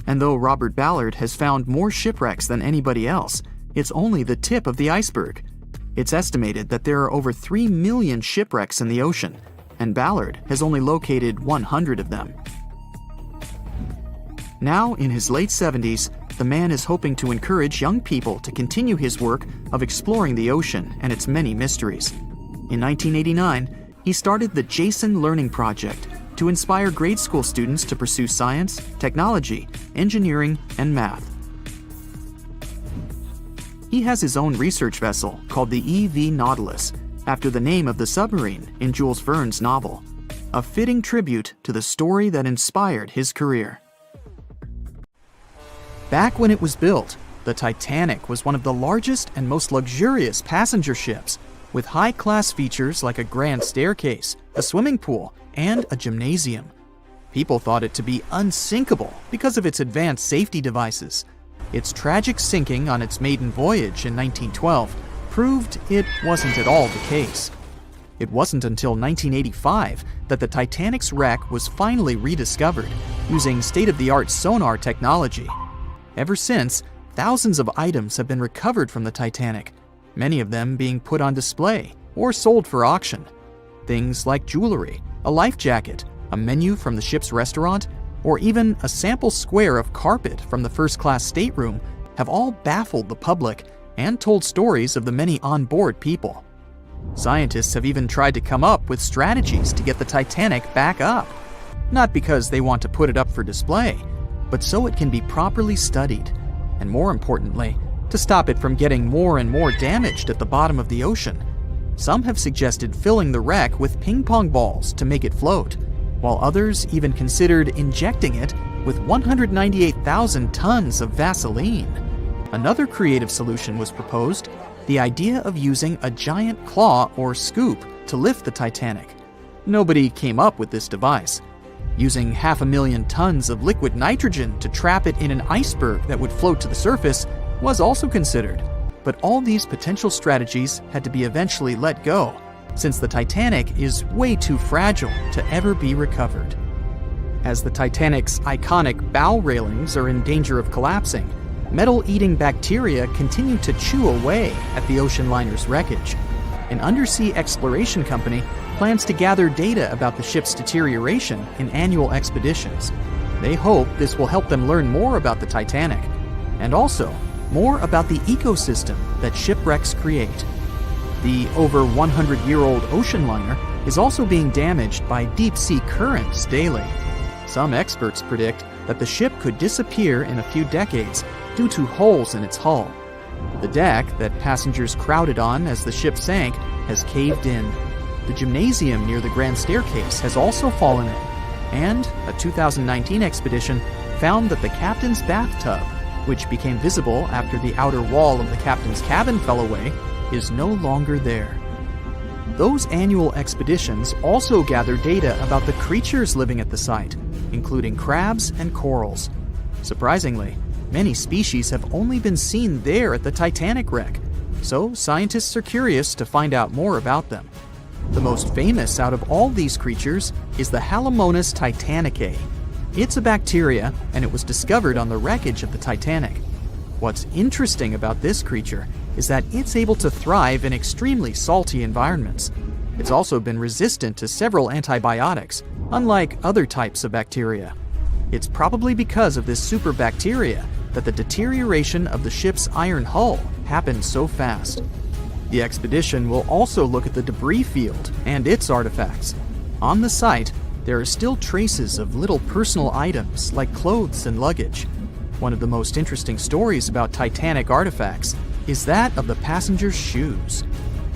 And though Robert Ballard has found more shipwrecks than anybody else, it's only the tip of the iceberg. It's estimated that there are over 3 million shipwrecks in the ocean, and Ballard has only located 100 of them. Now, in his late 70s, the man is hoping to encourage young people to continue his work of exploring the ocean and its many mysteries. In 1989, he started the Jason Learning Project to inspire grade school students to pursue science, technology, engineering, and math. He has his own research vessel called the EV Nautilus, after the name of the submarine in Jules Verne's novel, a fitting tribute to the story that inspired his career. Back when it was built, the Titanic was one of the largest and most luxurious passenger ships, with high-class features like a grand staircase, a swimming pool, and a gymnasium. People thought it to be unsinkable because of its advanced safety devices. Its tragic sinking on its maiden voyage in 1912 proved it wasn't at all the case. It wasn't until 1985 that the Titanic's wreck was finally rediscovered using state-of-the-art sonar technology. Ever since, thousands of items have been recovered from the Titanic, many of them being put on display or sold for auction. Things like jewelry, a life jacket, a menu from the ship's restaurant, or even a sample square of carpet from the first-class stateroom have all baffled the public and told stories of the many on-board people. Scientists have even tried to come up with strategies to get the Titanic back up, not because they want to put it up for display, but so it can be properly studied, and more importantly, to stop it from getting more and more damaged at the bottom of the ocean. Some have suggested filling the wreck with ping-pong balls to make it float, while others even considered injecting it with 198,000 tons of Vaseline. Another creative solution was proposed, the idea of using a giant claw or scoop to lift the Titanic. Nobody came up with this device. Using 500,000 tons of liquid nitrogen to trap it in an iceberg that would float to the surface was also considered, but all these potential strategies had to be eventually let go, since the Titanic is way too fragile to ever be recovered. As the Titanic's iconic bow railings are in danger of collapsing, metal-eating bacteria continue to chew away at the ocean liner's wreckage. An undersea exploration company plans to gather data about the ship's deterioration in annual expeditions. They hope this will help them learn more about the Titanic, and also more about the ecosystem that shipwrecks create. The over 100-year-old ocean liner is also being damaged by deep-sea currents daily. Some experts predict that the ship could disappear in a few decades due to holes in its hull. The deck that passengers crowded on as the ship sank has caved in. The gymnasium near the grand staircase has also fallen in, and a 2019 expedition found that the captain's bathtub, which became visible after the outer wall of the captain's cabin fell away, is no longer there. Those annual expeditions also gather data about the creatures living at the site, including crabs and corals. Surprisingly, many species have only been seen there at the Titanic wreck. so scientists are curious to find out more about them. The most famous out of all these creatures is the Halomonas titanicae. It's a bacteria, and it was discovered on the wreckage of the Titanic. What's interesting about this creature is that it's able to thrive in extremely salty environments. It's also been resistant to several antibiotics, unlike other types of bacteria. It's probably because of this superbacteria that the deterioration of the ship's iron hull happened so fast. The expedition will also look at the debris field and its artifacts. On the site, there are still traces of little personal items like clothes and luggage. One of the most interesting stories about Titanic artifacts is that of the passengers' shoes.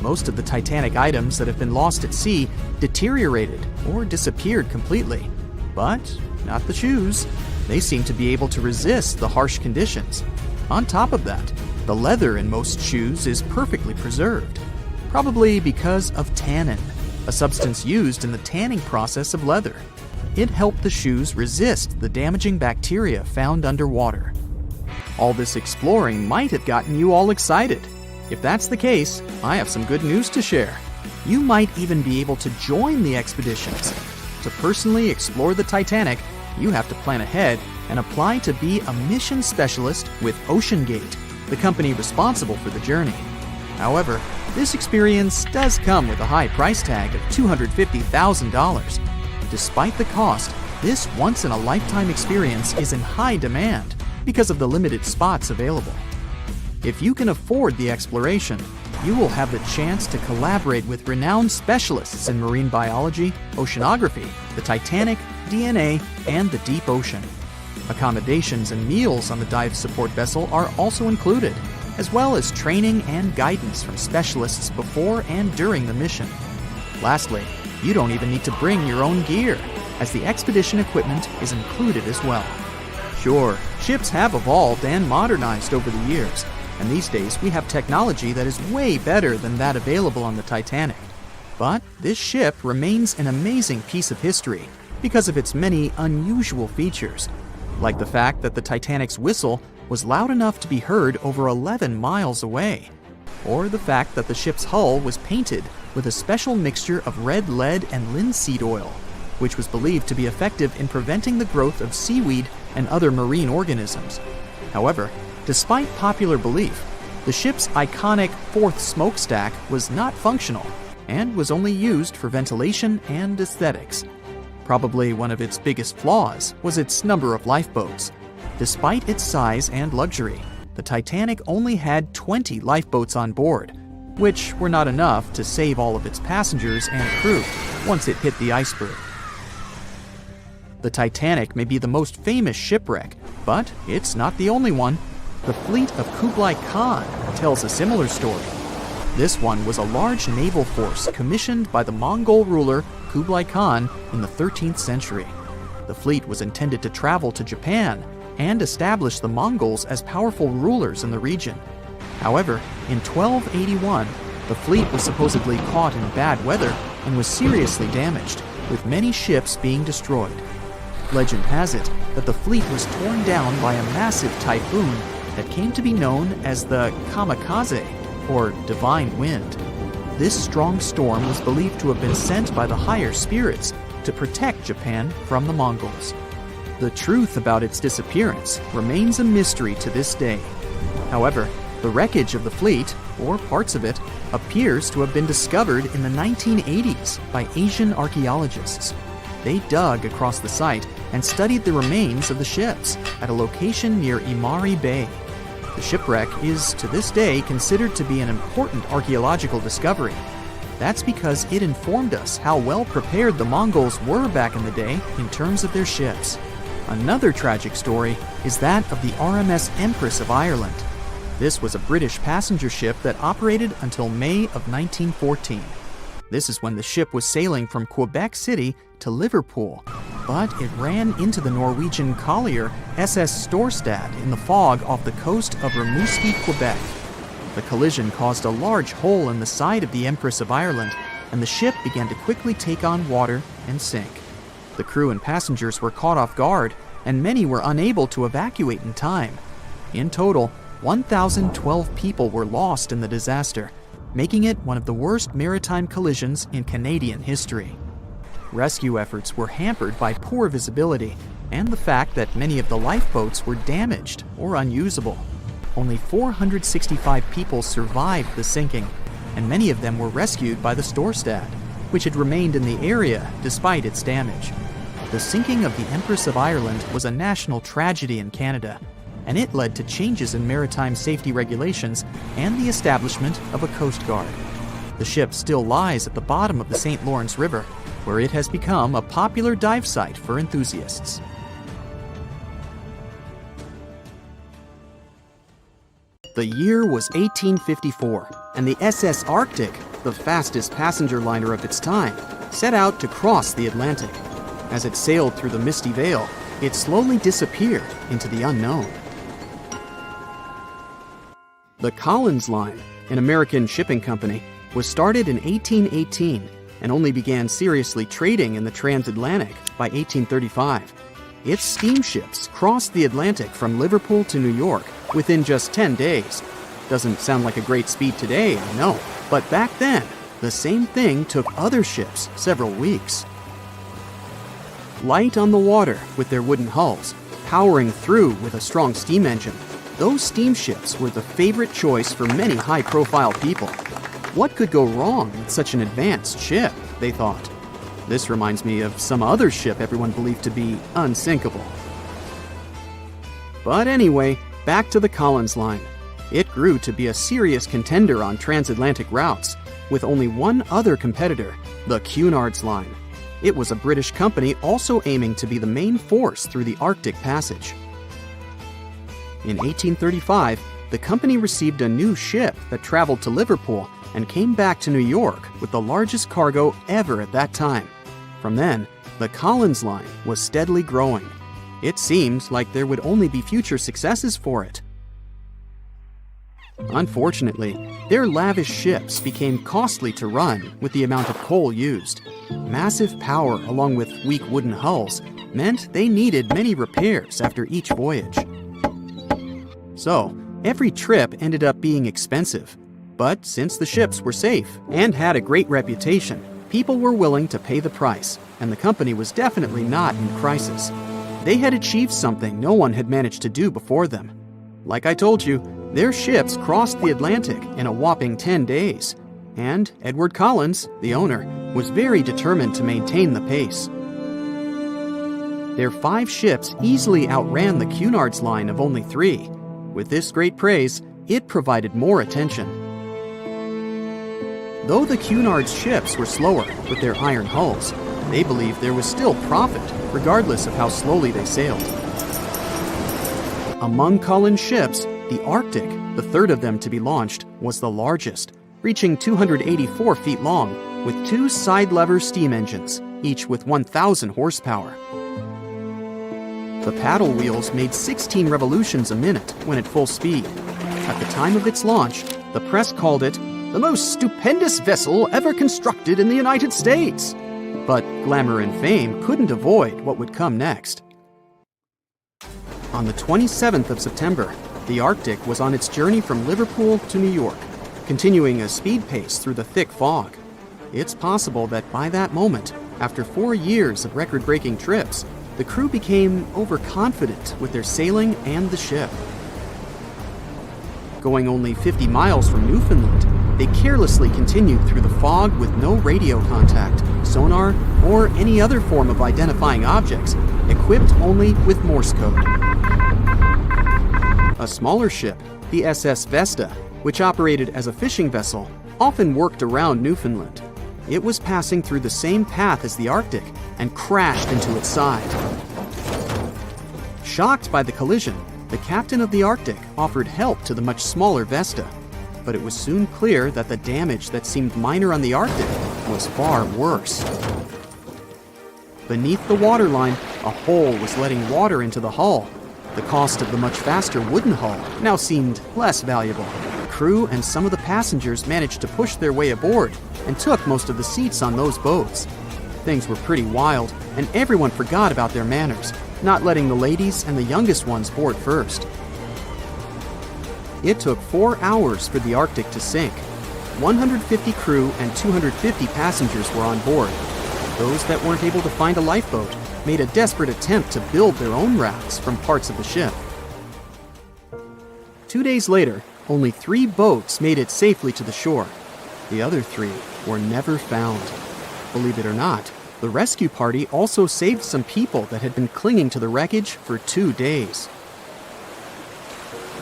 Most of the Titanic items that have been lost at sea deteriorated or disappeared completely. But not the shoes. They seem to be able to resist the harsh conditions. On top of that, the leather in most shoes is perfectly preserved, probably because of tannin, a substance used in the tanning process of leather. It helped the shoes resist the damaging bacteria found underwater. All this exploring might have gotten you all excited. If that's the case, I have some good news to share. You might even be able to join the expeditions. To personally explore the Titanic, you have to plan ahead and apply to be a mission specialist with OceanGate, the company responsible for the journey. However, this experience does come with a high price tag of $250,000. Despite the cost, this once-in-a-lifetime experience is in high demand because of the limited spots available. If you can afford the exploration, you will have the chance to collaborate with renowned specialists in marine biology, oceanography, the Titanic, DNA, and the deep ocean. Accommodations and meals on the dive support vessel are also included, as well as training and guidance from specialists before and during the mission. Lastly, you don't even need to bring your own gear, as the expedition equipment is included as well. Sure, ships have evolved and modernized over the years, and these days we have technology that is way better than that available on the Titanic. But this ship remains an amazing piece of history because of its many unusual features, like the fact that the Titanic's whistle was loud enough to be heard over 11 miles away, or the fact that the ship's hull was painted with a special mixture of red lead and linseed oil, which was believed to be effective in preventing the growth of seaweed and other marine organisms. However, despite popular belief, the ship's iconic fourth smokestack was not functional and was only used for ventilation and aesthetics. Probably one of its biggest flaws was its number of lifeboats. Despite its size and luxury, the Titanic only had 20 lifeboats on board, which were not enough to save all of its passengers and crew once it hit the iceberg. The Titanic may be the most famous shipwreck, but it's not the only one. The fleet of Kublai Khan tells a similar story. This one was a large naval force commissioned by the Mongol ruler Kublai Khan in the 13th century. The fleet was intended to travel to Japan and establish the Mongols as powerful rulers in the region. However, in 1281, the fleet was supposedly caught in bad weather and was seriously damaged, with many ships being destroyed. Legend has it that the fleet was torn down by a massive typhoon that came to be known as the kamikaze, or divine wind. This strong storm was believed to have been sent by the higher spirits to protect Japan from the Mongols. The truth about its disappearance remains a mystery to this day. However, the wreckage of the fleet, or parts of it, appears to have been discovered in the 1980s by Asian archaeologists. They dug across the site and studied the remains of the ships at a location near Imari Bay. The shipwreck is, to this day, considered to be an important archaeological discovery. That's because it informed us how well prepared the Mongols were back in the day in terms of their ships. Another tragic story is that of the RMS Empress of Ireland. This was a British passenger ship that operated until May of 1914. This is when the ship was sailing from Quebec City to Liverpool, but it ran into the Norwegian collier SS Storstad in the fog off the coast of Rimouski, Quebec. The collision caused a large hole in the side of the Empress of Ireland, and the ship began to quickly take on water and sink. The crew and passengers were caught off guard, and many were unable to evacuate in time. In total, 1,012 people were lost in the disaster, making it one of the worst maritime collisions in Canadian history. Rescue efforts were hampered by poor visibility and the fact that many of the lifeboats were damaged or unusable. Only 465 people survived the sinking, and many of them were rescued by the Storstad, which had remained in the area despite its damage. The sinking of the Empress of Ireland was a national tragedy in Canada, and it led to changes in maritime safety regulations and the establishment of a Coast Guard. The ship still lies at the bottom of the St. Lawrence River, where it has become a popular dive site for enthusiasts. The year was 1854, and the SS Arctic, the fastest passenger liner of its time, set out to cross the Atlantic. As it sailed through the misty veil, it slowly disappeared into the unknown. The Collins Line, an American shipping company, was started in 1818 and only began seriously trading in the transatlantic by 1835. Its steamships crossed the Atlantic from Liverpool to New York within just 10 days. Doesn't sound like a great speed today, I know, but back then, the same thing took other ships several weeks. Light on the water with their wooden hulls, powering through with a strong steam engine, those steamships were the favorite choice for many high-profile people. What could go wrong with such an advanced ship, they thought. This reminds me of some other ship everyone believed to be unsinkable. But anyway, back to the Collins Line. It grew to be a serious contender on transatlantic routes, with only one other competitor, the Cunard's Line. It was a British company also aiming to be the main force through the Arctic Passage. In 1835, the company received a new ship that traveled to Liverpool and came back to New York with the largest cargo ever at that time. From then, the Collins Line was steadily growing. It seemed like there would only be future successes for it. Unfortunately, their lavish ships became costly to run with the amount of coal used. Massive power along with weak wooden hulls meant they needed many repairs after each voyage. So, every trip ended up being expensive. But since the ships were safe and had a great reputation, people were willing to pay the price, and the company was definitely not in crisis. They had achieved something no one had managed to do before them. Like I told you, their ships crossed the Atlantic in a whopping 10 days, and Edward Collins, the owner, was very determined to maintain the pace. Their 5 ships easily outran the Cunard's Line of only 3. With this great praise, it provided more attention. Though the Cunard's ships were slower with their iron hulls, they believed there was still profit, regardless of how slowly they sailed. Among Collins' ships, the Arctic, the third of them to be launched, was the largest, reaching 284 feet long, with 2 side-lever steam engines, each with 1,000 horsepower. The paddle wheels made 16 revolutions a minute when at full speed. At the time of its launch, the press called it the most stupendous vessel ever constructed in the United States. But glamour and fame couldn't avoid what would come next. On the 27th of September, the Arctic was on its journey from Liverpool to New York, continuing a speed pace through the thick fog. It's possible that by that moment, after 4 years of record-breaking trips, the crew became overconfident with their sailing and the ship. Going only 50 miles from Newfoundland, they carelessly continued through the fog with no radio contact, sonar, or any other form of identifying objects, equipped only with Morse code. A smaller ship, the SS Vesta, which operated as a fishing vessel, often worked around Newfoundland. It was passing through the same path as the Arctic and crashed into its side. Shocked by the collision, the captain of the Arctic offered help to the much smaller Vesta, but it was soon clear that the damage that seemed minor on the Arctic was far worse. Beneath the waterline, a hole was letting water into the hull. The cost of the much faster wooden hull now seemed less valuable. The crew and some of the passengers managed to push their way aboard and took most of the seats on those boats. Things were pretty wild, and everyone forgot about their manners, not letting the ladies and the youngest ones board first. It took 4 hours for the Arctic to sink. 150 crew and 250 passengers were on board. Those that weren't able to find a lifeboat made a desperate attempt to build their own rafts from parts of the ship. 2 days later, only 3 boats made it safely to the shore. The other 3 were never found. Believe it or not, the rescue party also saved some people that had been clinging to the wreckage for 2 days.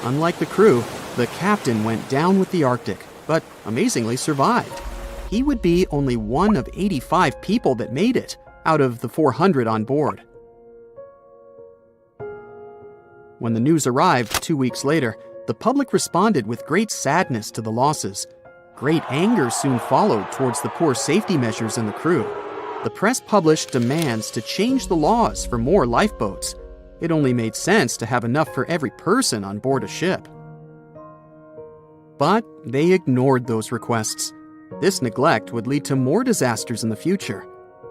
Unlike the crew, the captain went down with the Arctic, but amazingly survived. He would be only one of 85 people that made it out of the 400 on board. When the news arrived 2 weeks later, the public responded with great sadness to the losses. Great anger soon followed towards the poor safety measures in the crew. The press published demands to change the laws for more lifeboats. It only made sense to have enough for every person on board a ship. But they ignored those requests. This neglect would lead to more disasters in the future.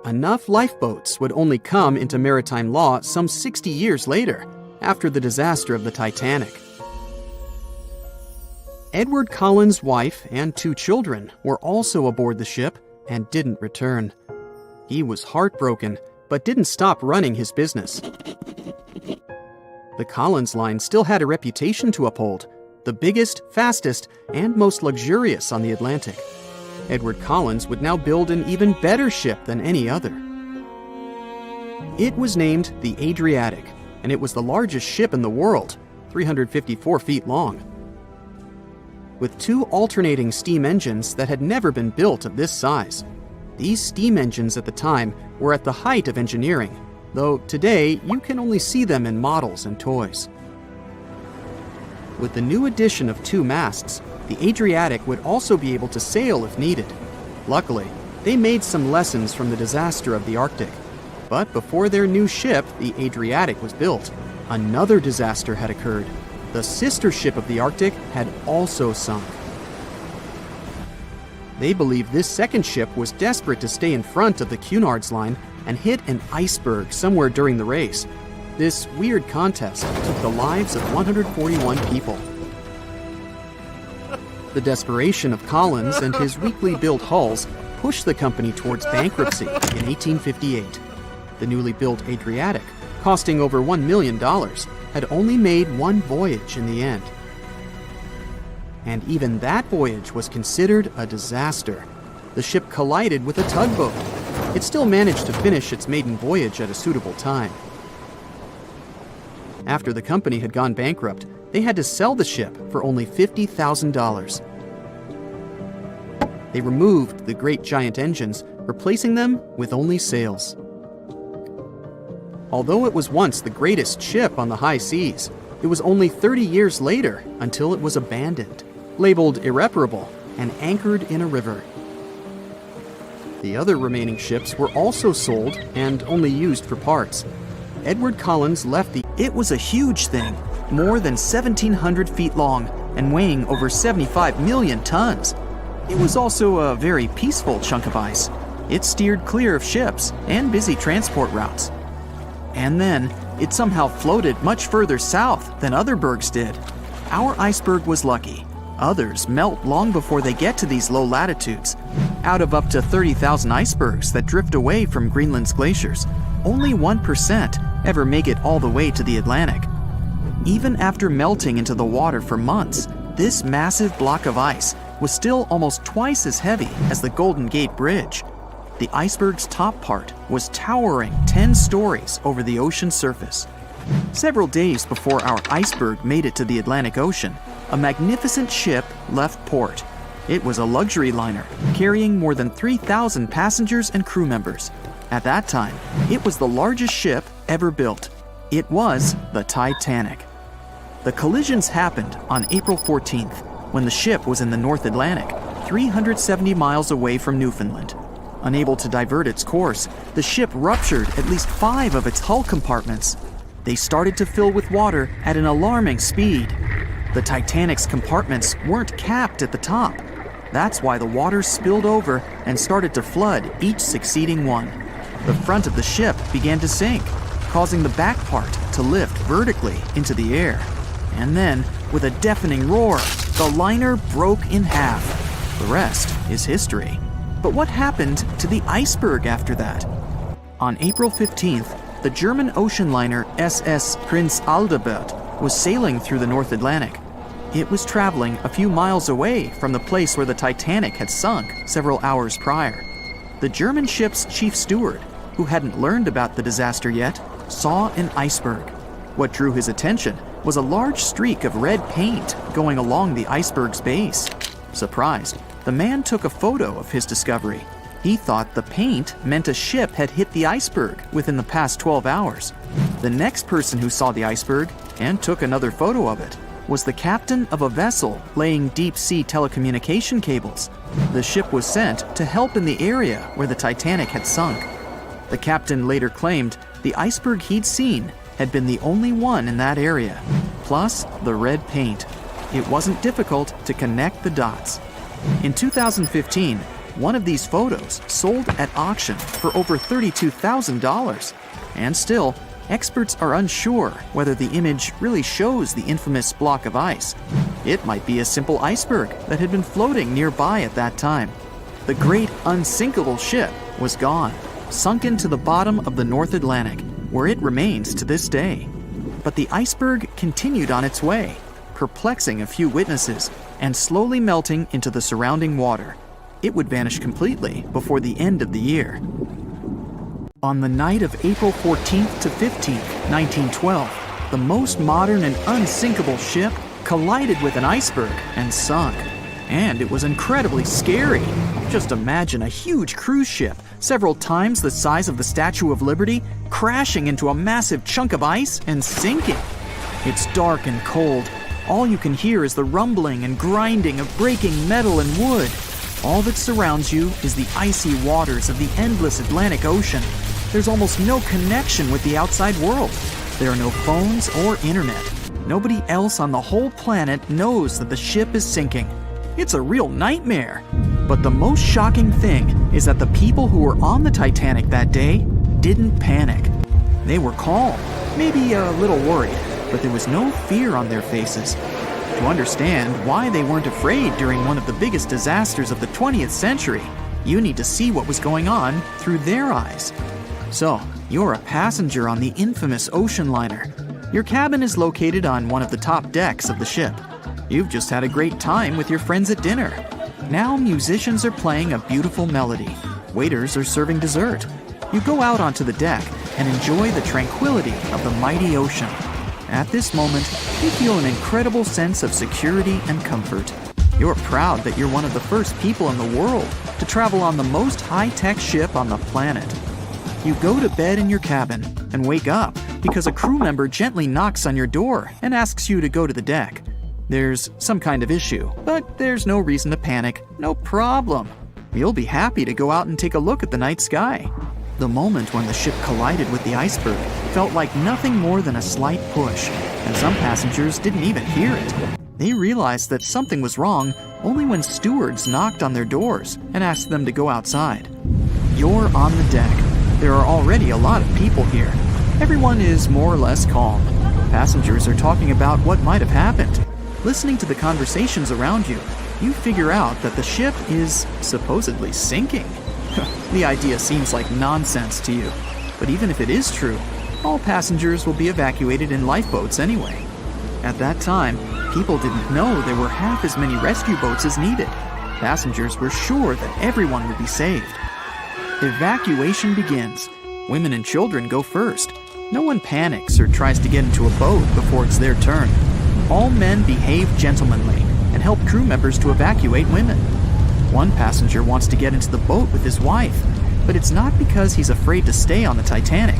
Enough lifeboats would only come into maritime law some 60 years later, after the disaster of the Titanic. Edward Cullen's wife and 2 children were also aboard the ship and didn't return. He was heartbroken, but didn't stop running his business. The Collins line still had a reputation to uphold, the biggest, fastest, and most luxurious on the Atlantic. Edward Collins would now build an even better ship than any other. It was named the Adriatic, and it was the largest ship in the world, 354 feet long. With 2 alternating steam engines that had never been built of this size. These steam engines at the time were at the height of engineering, though today you can only see them in models and toys. With the new addition of 2 masts, the Adriatic would also be able to sail if needed. Luckily, they made some lessons from the disaster of the Arctic. But before their new ship, the Adriatic, was built, another disaster had occurred. The sister ship of the Arctic had also sunk. They believe this second ship was desperate to stay in front of the Cunard's line and hit an iceberg somewhere during the race. This weird contest took the lives of 141 people. The desperation of Collins and his weakly built hulls pushed the company towards bankruptcy in 1858. The newly built Adriatic, costing over $1 million, had only made 1 voyage in the end. And even that voyage was considered a disaster. The ship collided with a tugboat. It still managed to finish its maiden voyage at a suitable time. After the company had gone bankrupt, they had to sell the ship for only $50,000. They removed the great giant engines, replacing them with only sails. Although it was once the greatest ship on the high seas, it was only 30 years later until it was abandoned, labeled irreparable, and anchored in a river. The other remaining ships were also sold and only used for parts. Edward Collins left the... It was a huge thing, more than 1,700 feet long and weighing over 75 million tons. It was also a very peaceful chunk of ice. It steered clear of ships and busy transport routes. And then, it somehow floated much further south than other bergs did. Our iceberg was lucky. Others melt long before they get to these low latitudes. Out of up to 30,000 icebergs that drift away from Greenland's glaciers, only 1% ever make it all the way to the Atlantic. Even after melting into the water for months, this massive block of ice was still almost twice as heavy as the Golden Gate Bridge. The iceberg's top part was towering 10 stories over the ocean surface. Several days before our iceberg made it to the Atlantic Ocean, a magnificent ship left port. It was a luxury liner, carrying more than 3,000 passengers and crew members. At that time, it was the largest ship ever built. It was the Titanic. The collisions happened on April 14th, when the ship was in the North Atlantic, 370 miles away from Newfoundland. Unable to divert its course, the ship ruptured at least 5 of its hull compartments. They started to fill with water at an alarming speed. The Titanic's compartments weren't capped at the top. That's why the water spilled over and started to flood each succeeding one. The front of the ship began to sink, causing the back part to lift vertically into the air. And then, With a deafening roar, the liner broke in half. The rest is history. But what happened to the iceberg after that? On April 15th, the German ocean liner SS Prinz Aldebert was sailing through the North Atlantic. It was traveling a few miles away from the place where the Titanic had sunk several hours prior. The German ship's chief steward, who hadn't learned about the disaster yet, saw an iceberg. What drew his attention was a large streak of red paint going along the iceberg's base. Surprised, the man took a photo of his discovery. He thought the paint meant a ship had hit the iceberg within the past 12 hours. The next person who saw the iceberg and took another photo of it was the captain of a vessel laying deep-sea telecommunication cables. The ship was sent to help in the area where the Titanic had sunk. The captain later claimed the iceberg he'd seen had been the only one in that area, plus the red paint. It wasn't difficult to connect the dots. In 2015, one of these photos sold at auction for over $32,000. And still, experts are unsure whether the image really shows the infamous block of ice. It might be a simple iceberg that had been floating nearby at that time. The great unsinkable ship was gone, sunk into the bottom of the North Atlantic, where it remains to this day. But the iceberg continued on its way, perplexing a few witnesses and slowly melting into the surrounding water. It would vanish completely before the end of the year. On the night of April 14th to 15th, 1912, the most modern and unsinkable ship collided with an iceberg and sunk. And it was incredibly scary. Just imagine a huge cruise ship, several times the size of the Statue of Liberty, crashing into a massive chunk of ice and sinking. It's dark and cold. All you can hear is the rumbling and grinding of breaking metal and wood. All that surrounds you is the icy waters of the endless Atlantic Ocean. There's almost no connection with the outside world. There are no phones or internet. Nobody else on the whole planet knows that the ship is sinking. It's a real nightmare. But the most shocking thing is that the people who were on the Titanic that day didn't panic. They were calm, maybe a little worried, but there was no fear on their faces. To understand why they weren't afraid during one of the biggest disasters of the 20th century, you need to see what was going on through their eyes. So, you're a passenger on the infamous ocean liner. Your cabin is located on one of the top decks of the ship. You've just had a great time with your friends at dinner. Now musicians are playing a beautiful melody. Waiters are serving dessert. You go out onto the deck and enjoy the tranquility of the mighty ocean. At this moment, you feel an incredible sense of security and comfort. You're proud that you're one of the first people in the world to travel on the most high-tech ship on the planet. You go to bed in your cabin and wake up because a crew member gently knocks on your door and asks you to go to the deck. There's some kind of issue, but there's no reason to panic. No problem. You'll be happy to go out and take a look at the night sky. The moment when the ship collided with the iceberg felt like nothing more than a slight push, and some passengers didn't even hear it. They realized that something was wrong only when stewards knocked on their doors and asked them to go outside. You're on the deck. There are already a lot of people here. Everyone is more or less calm. Passengers are talking about what might have happened. Listening to the conversations around you, you figure out that the ship is supposedly sinking. The idea seems like nonsense to you, but even if it is true, all passengers will be evacuated in lifeboats anyway. At that time, people didn't know there were half as many rescue boats as needed. Passengers were sure that everyone would be saved. Evacuation begins. Women and children go first. No one panics or tries to get into a boat before it's their turn. All men behave gentlemanly and help crew members to evacuate women. One passenger wants to get into the boat with his wife, but it's not because he's afraid to stay on the Titanic.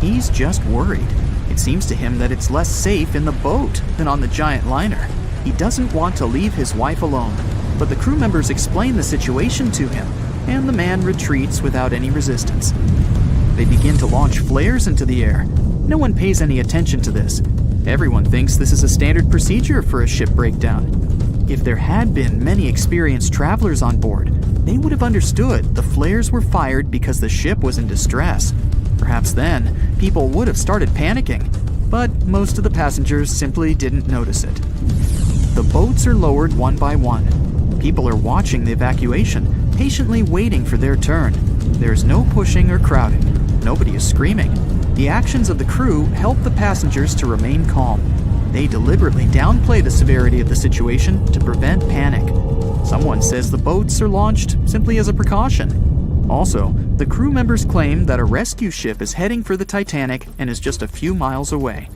He's just worried. It seems to him that it's less safe in the boat than on the giant liner. He doesn't want to leave his wife alone, but the crew members explain the situation to him, and the man retreats without any resistance. They begin to launch flares into the air. No one pays any attention to this. Everyone thinks this is a standard procedure for a ship breakdown. If there had been many experienced travelers on board, they would have understood the flares were fired because the ship was in distress. Perhaps then, people would have started panicking, but most of the passengers simply didn't notice it. The boats are lowered one by one. People are watching the evacuation, patiently waiting for their turn. There is no pushing or crowding. Nobody is screaming. The actions of the crew help the passengers to remain calm. They deliberately downplay the severity of the situation to prevent panic. Someone says the boats are launched simply as a precaution. Also, the crew members claim that a rescue ship is heading for the Titanic and is just a few miles away.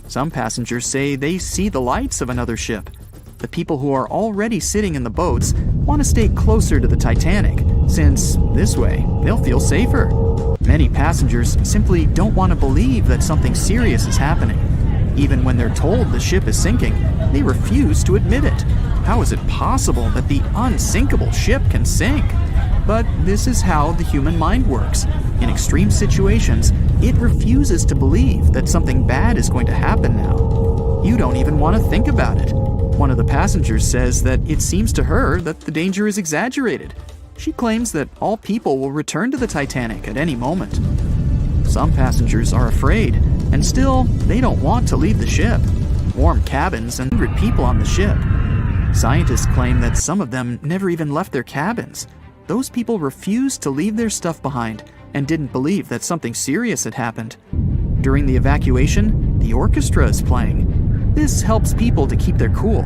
Some passengers say they see the lights of another ship. The people who are already sitting in the boats want to stay closer to the Titanic, since this way they'll feel safer. Many passengers simply don't want to believe that something serious is happening. Even when they're told the ship is sinking, they refuse to admit it. How is it possible that the unsinkable ship can sink? But this is how the human mind works. In extreme situations, it refuses to believe that something bad is going to happen now. You don't even want to think about it. One of the passengers says that it seems to her that the danger is exaggerated. She claims that all people will return to the Titanic at any moment. Some passengers are afraid, and still, they don't want to leave the ship. Warm cabins and 100 people on the ship. Scientists claim that some of them never even left their cabins. Those people refused to leave their stuff behind and didn't believe that something serious had happened. During the evacuation, the orchestra is playing. This helps people to keep their cool.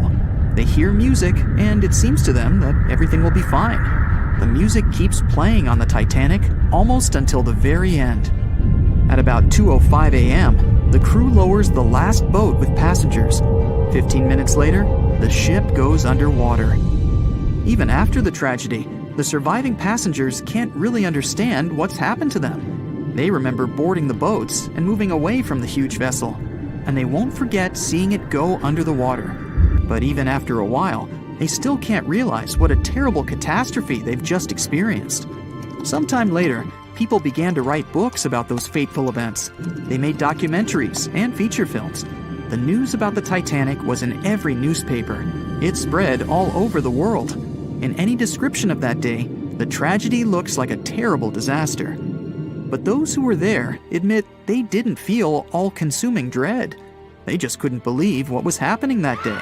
They hear music, and it seems to them that everything will be fine. The music keeps playing on the Titanic almost until the very end. At about 2:05 a.m., the crew lowers the last boat with passengers. 15 minutes later, the ship goes underwater. Even after the tragedy, the surviving passengers can't really understand what's happened to them. They remember boarding the boats and moving away from the huge vessel, and they won't forget seeing it go under the water. But even after a while, they still can't realize what a terrible catastrophe they've just experienced. Sometime later, people began to write books about those fateful events. They made documentaries and feature films. The news about the Titanic was in every newspaper. It spread all over the world. In any description of that day, the tragedy looks like a terrible disaster. But those who were there admit they didn't feel all-consuming dread. They just couldn't believe what was happening that day.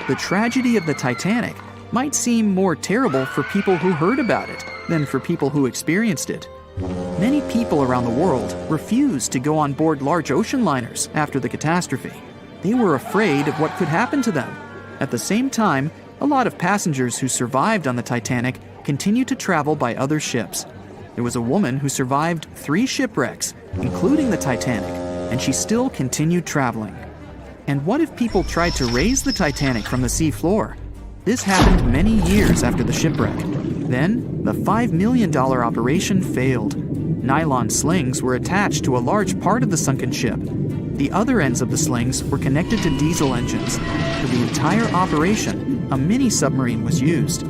The tragedy of the Titanic might seem more terrible for people who heard about it than for people who experienced it. Many people around the world refused to go on board large ocean liners after the catastrophe. They were afraid of what could happen to them. At the same time, a lot of passengers who survived on the Titanic continued to travel by other ships. There was a woman who survived 3 shipwrecks, including the Titanic, and she still continued traveling. And what if people tried to raise the Titanic from the sea floor? This happened many years after the shipwreck. Then, the $5 million operation failed. Nylon slings were attached to a large part of the sunken ship. The other ends of the slings were connected to diesel engines. For the entire operation, a mini-submarine was used.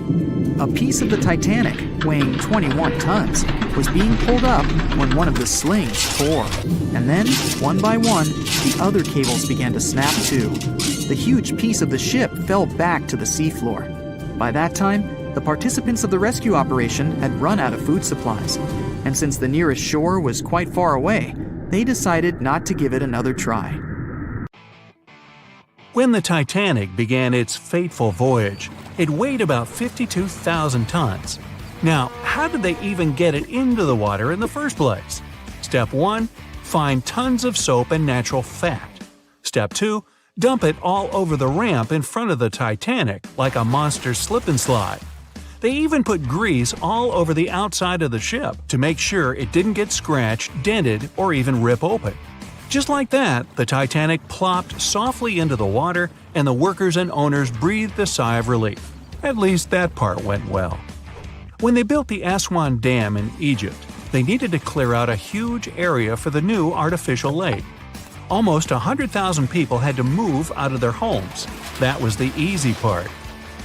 A piece of the Titanic, weighing 21 tons, was being pulled up when one of the slings tore. And then, one by one, the other cables began to snap too. The huge piece of the ship fell back to the seafloor. By that time, the participants of the rescue operation had run out of food supplies. And since the nearest shore was quite far away, they decided not to give it another try. When the Titanic began its fateful voyage, it weighed about 52,000 tons. Now, how did they even get it into the water in the first place? Step 1. Find tons of soap and natural fat. Step 2. Dump it all over the ramp in front of the Titanic like a monster slip and slide. They even put grease all over the outside of the ship to make sure it didn't get scratched, dented, or even rip open. Just like that, the Titanic plopped softly into the water, and the workers and owners breathed a sigh of relief. At least that part went well. When they built the Aswan Dam in Egypt, they needed to clear out a huge area for the new artificial lake. Almost 100,000 people had to move out of their homes. That was the easy part.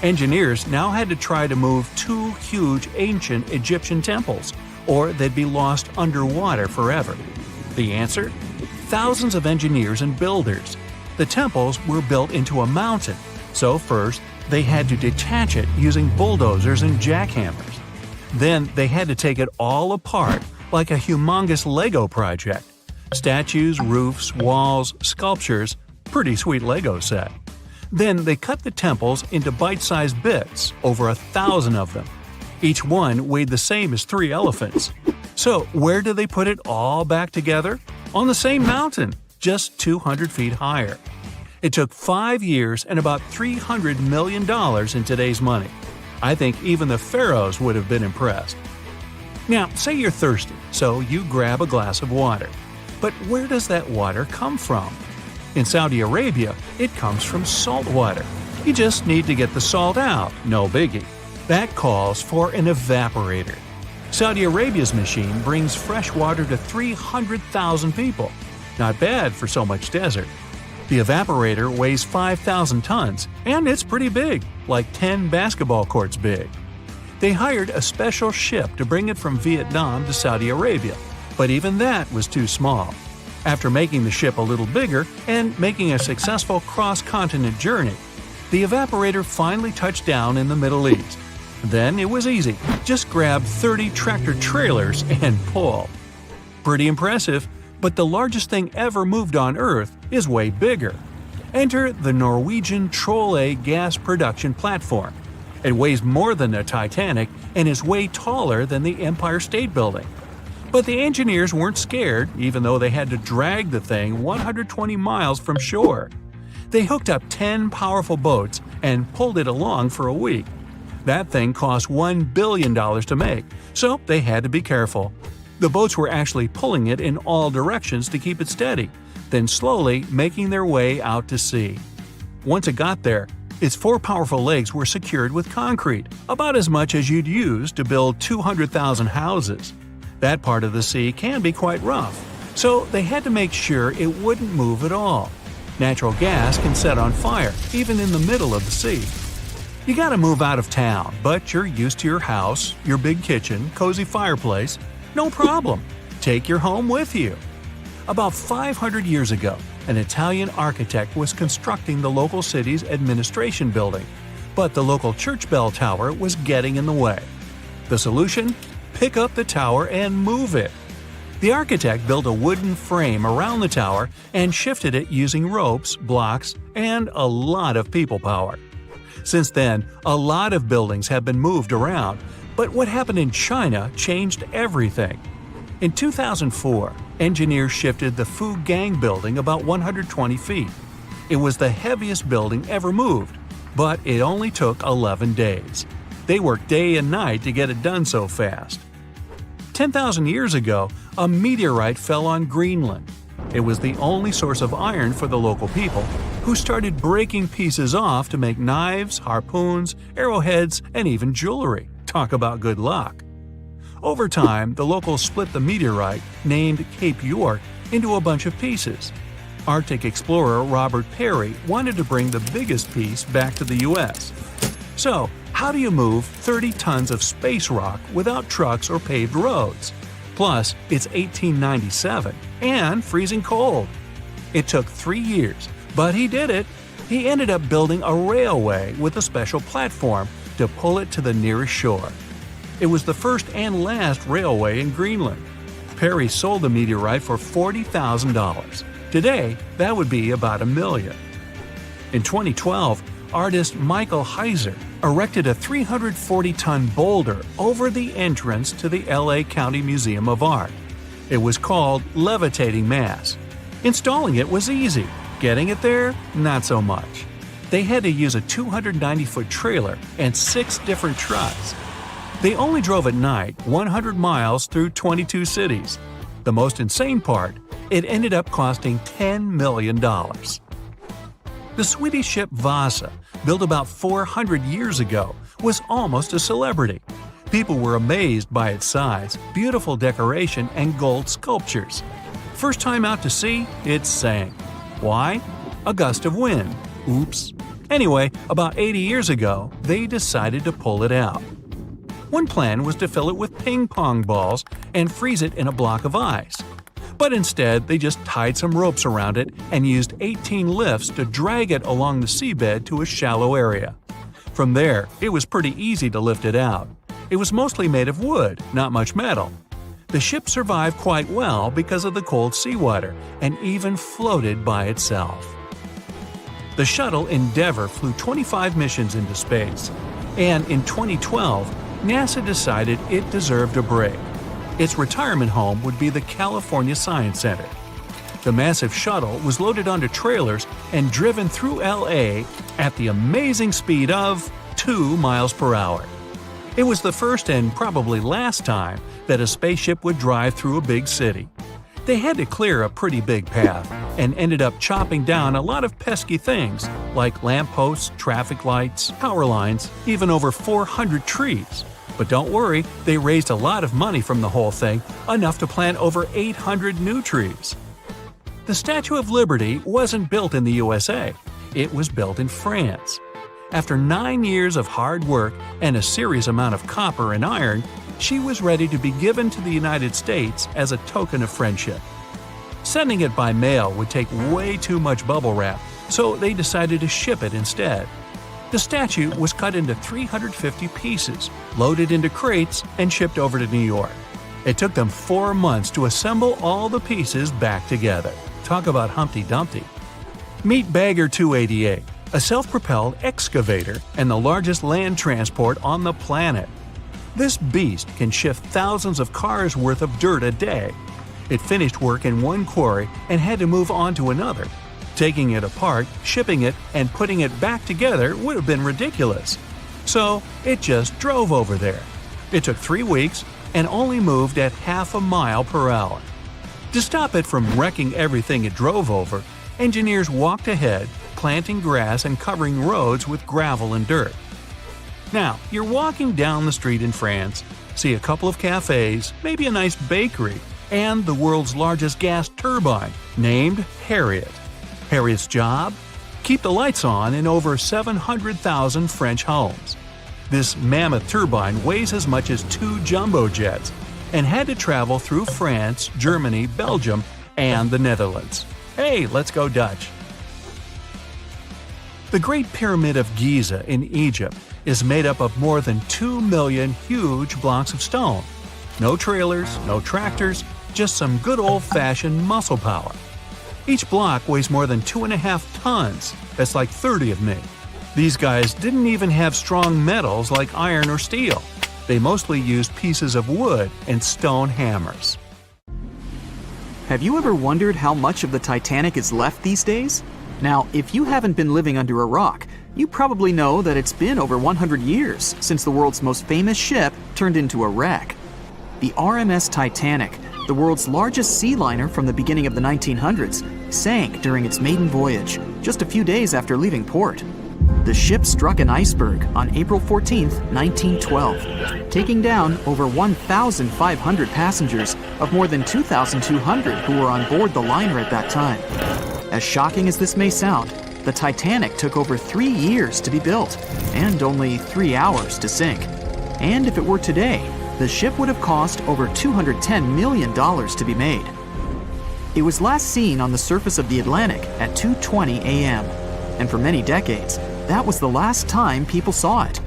Engineers now had to try to move 2 huge ancient Egyptian temples, or they'd be lost underwater forever. The answer? Thousands of engineers and builders. The temples were built into a mountain, so first they had to detach it using bulldozers and jackhammers. Then they had to take it all apart like a humongous Lego project. Statues, roofs, walls, sculptures, pretty sweet Lego set. Then they cut the temples into bite-sized bits, over 1,000 of them. Each one weighed the same as 3 elephants. So where did they put it all back together? On the same mountain, just 200 feet higher. It took 5 years and about $300 million in today's money. I think even the pharaohs would have been impressed. Now, say you're thirsty, so you grab a glass of water. But where does that water come from? In Saudi Arabia, it comes from salt water. You just need to get the salt out, no biggie. That calls for an evaporator. Saudi Arabia's machine brings fresh water to 300,000 people. Not bad for so much desert. The evaporator weighs 5,000 tons, and it's pretty big, like 10 basketball courts big. They hired a special ship to bring it from Vietnam to Saudi Arabia, but even that was too small. After making the ship a little bigger and making a successful cross-continent journey, the evaporator finally touched down in the Middle East. Then it was easy. Just grab 30 tractor-trailers and pull. Pretty impressive, but the largest thing ever moved on Earth is way bigger. Enter the Norwegian Troll gas production platform. It weighs more than the Titanic and is way taller than the Empire State Building. But the engineers weren't scared, even though they had to drag the thing 120 miles from shore. They hooked up 10 powerful boats and pulled it along for a week. That thing cost $1 billion to make, so they had to be careful. The boats were actually pulling it in all directions to keep it steady, then slowly making their way out to sea. Once it got there, its 4 powerful legs were secured with concrete, about as much as you'd use to build 200,000 houses. That part of the sea can be quite rough, so they had to make sure it wouldn't move at all. Natural gas can set on fire, even in the middle of the sea. You gotta move out of town, but you're used to your house, your big kitchen, cozy fireplace. No problem. Take your home with you. About 500 years ago, an Italian architect was constructing the local city's administration building, but the local church bell tower was getting in the way. The solution? Pick up the tower and move it. The architect built a wooden frame around the tower and shifted it using ropes, blocks, and a lot of people power. Since then, a lot of buildings have been moved around, but what happened in China changed everything. In 2004, engineers shifted the Fugang building about 120 feet. It was the heaviest building ever moved, but it only took 11 days. They worked day and night to get it done so fast. 10,000 years ago, a meteorite fell on Greenland. It was the only source of iron for the local people, who started breaking pieces off to make knives, harpoons, arrowheads, and even jewelry. Talk about good luck. Over time, the locals split the meteorite, named Cape York, into a bunch of pieces. Arctic explorer Robert Peary wanted to bring the biggest piece back to the U.S. So, how do you move 30 tons of space rock without trucks or paved roads? Plus, it's 1897 and freezing cold. It took 3 years, but he did it. He ended up building a railway with a special platform to pull it to the nearest shore. It was the first and last railway in Greenland. Perry sold the meteorite for $40,000. Today, that would be about $1 million. In 2012, artist Michael Heiser erected a 340-ton boulder over the entrance to the LA County Museum of Art. It was called Levitating Mass. Installing it was easy. Getting it there, not so much. They had to use a 290-foot trailer and 6 different trucks. They only drove at night 100 miles through 22 cities. The most insane part, it ended up costing $10 million. The Swedish ship Vasa, built about 400 years ago, was almost a celebrity. People were amazed by its size, beautiful decoration, and gold sculptures. First time out to sea, it sank. Why? A gust of wind. Oops. Anyway, about 80 years ago, they decided to pull it out. One plan was to fill it with ping pong balls and freeze it in a block of ice. But instead, they just tied some ropes around it and used 18 lifts to drag it along the seabed to a shallow area. From there, it was pretty easy to lift it out. It was mostly made of wood, not much metal. The ship survived quite well because of the cold seawater and even floated by itself. The shuttle Endeavour flew 25 missions into space, and in 2012, NASA decided it deserved a break. Its retirement home would be the California Science Center. The massive shuttle was loaded onto trailers and driven through LA at the amazing speed of 2 miles per hour. It was the first and probably last time that a spaceship would drive through a big city. They had to clear a pretty big path and ended up chopping down a lot of pesky things like lampposts, traffic lights, power lines, even over 400 trees. But don't worry, they raised a lot of money from the whole thing, enough to plant over 800 new trees. The Statue of Liberty wasn't built in the USA. It was built in France. After 9 years of hard work and a serious amount of copper and iron, she was ready to be given to the United States as a token of friendship. Sending it by mail would take way too much bubble wrap, so they decided to ship it instead. The statue was cut into 350 pieces, loaded into crates, and shipped over to New York. It took them 4 months to assemble all the pieces back together. Talk about Humpty Dumpty. Meet Bagger 288, a self-propelled excavator and the largest land transport on the planet. This beast can shift thousands of cars worth of dirt a day. It finished work in one quarry and had to move on to another. Taking it apart, shipping it, and putting it back together would have been ridiculous. So it just drove over there. It took 3 weeks and only moved at half a mile per hour. To stop it from wrecking everything it drove over, engineers walked ahead, planting grass and covering roads with gravel and dirt. Now, you're walking down the street in France, see a couple of cafes, maybe a nice bakery, and the world's largest gas turbine, named Harriet. Harriet's job? Keep the lights on in over 700,000 French homes. This mammoth turbine weighs as much as 2 jumbo jets and had to travel through France, Germany, Belgium, and the Netherlands. Hey, let's go Dutch! The Great Pyramid of Giza in Egypt is made up of more than 2 million huge blocks of stone. No trailers, no tractors, just some good old-fashioned muscle power. Each block weighs more than 2.5 tons. That's like 30 of me. These guys didn't even have strong metals like iron or steel. They mostly used pieces of wood and stone hammers. Have you ever wondered how much of the Titanic is left these days? Now, if you haven't been living under a rock, you probably know that it's been over 100 years since the world's most famous ship turned into a wreck. The RMS Titanic, the world's largest sea liner from the beginning of the 1900s, sank during its maiden voyage, just a few days after leaving port. The ship struck an iceberg on April 14, 1912, taking down over 1,500 passengers of more than 2,200 who were on board the liner at that time. As shocking as this may sound, the Titanic took over 3 years to be built and only 3 hours to sink. And if it were today, the ship would have cost over $210 million to be made. It was last seen on the surface of the Atlantic at 2:20 a.m., and for many decades, that was the last time people saw it.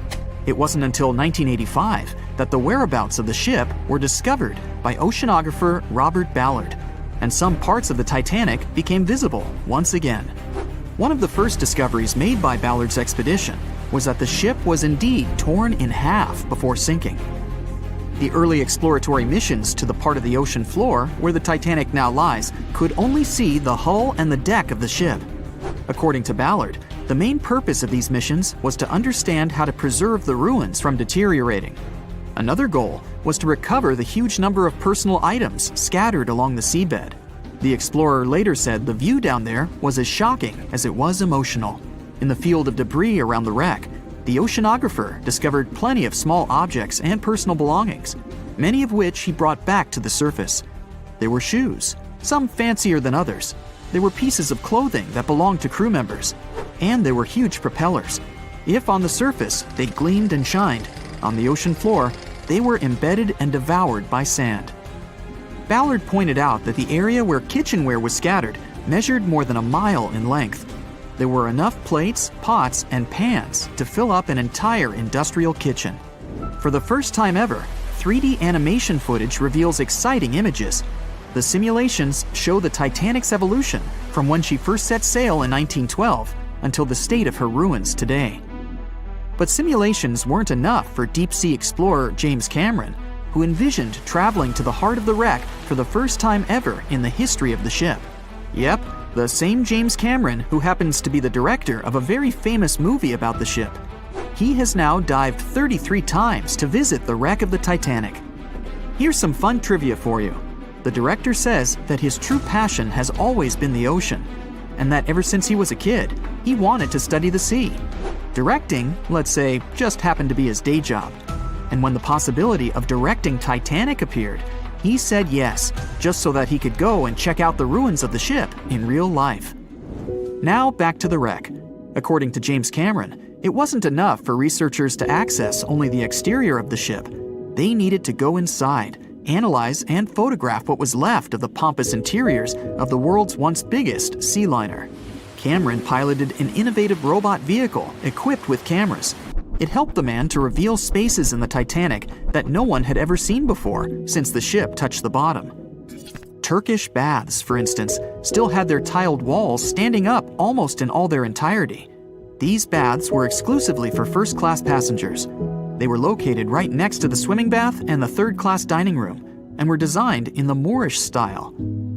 It wasn't until 1985 that the whereabouts of the ship were discovered by oceanographer Robert Ballard, and some parts of the Titanic became visible once again. One of the first discoveries made by Ballard's expedition was that the ship was indeed torn in half before sinking. The early exploratory missions to the part of the ocean floor where the Titanic now lies could only see the hull and the deck of the ship. According to Ballard, the main purpose of these missions was to understand how to preserve the ruins from deteriorating. Another goal was to recover the huge number of personal items scattered along the seabed. The explorer later said the view down there was as shocking as it was emotional. In the field of debris around the wreck, the oceanographer discovered plenty of small objects and personal belongings, many of which he brought back to the surface. There were shoes, some fancier than others. There were pieces of clothing that belonged to crew members, and there were huge propellers. If on the surface they gleamed and shined, on the ocean floor they were embedded and devoured by sand. Ballard pointed out that the area where kitchenware was scattered measured more than a mile in length. There were enough plates, pots, and pans to fill up an entire industrial kitchen. For the first time ever, 3D animation footage reveals exciting images. The simulations show the Titanic's evolution from when she first set sail in 1912 until the state of her ruins today. But simulations weren't enough for deep-sea explorer James Cameron, who envisioned traveling to the heart of the wreck for the first time ever in the history of the ship. Yep, the same James Cameron who happens to be the director of a very famous movie about the ship. He has now dived 33 times to visit the wreck of the Titanic. Here's some fun trivia for you. The director says that his true passion has always been the ocean, and that ever since he was a kid, he wanted to study the sea. Directing, let's say, just happened to be his day job. And when the possibility of directing Titanic appeared, he said yes, just so that he could go and check out the ruins of the ship in real life. Now back to the wreck. According to James Cameron, it wasn't enough for researchers to access only the exterior of the ship. They needed to go inside, analyze and photograph what was left of the pompous interiors of the world's once biggest sea liner. Cameron piloted an innovative robot vehicle equipped with cameras. It helped the man to reveal spaces in the Titanic that no one had ever seen before since the ship touched the bottom. Turkish baths, for instance, still had their tiled walls standing up almost in all their entirety. These baths were exclusively for first-class passengers. They were located right next to the swimming bath and the third-class dining room, and were designed in the Moorish style.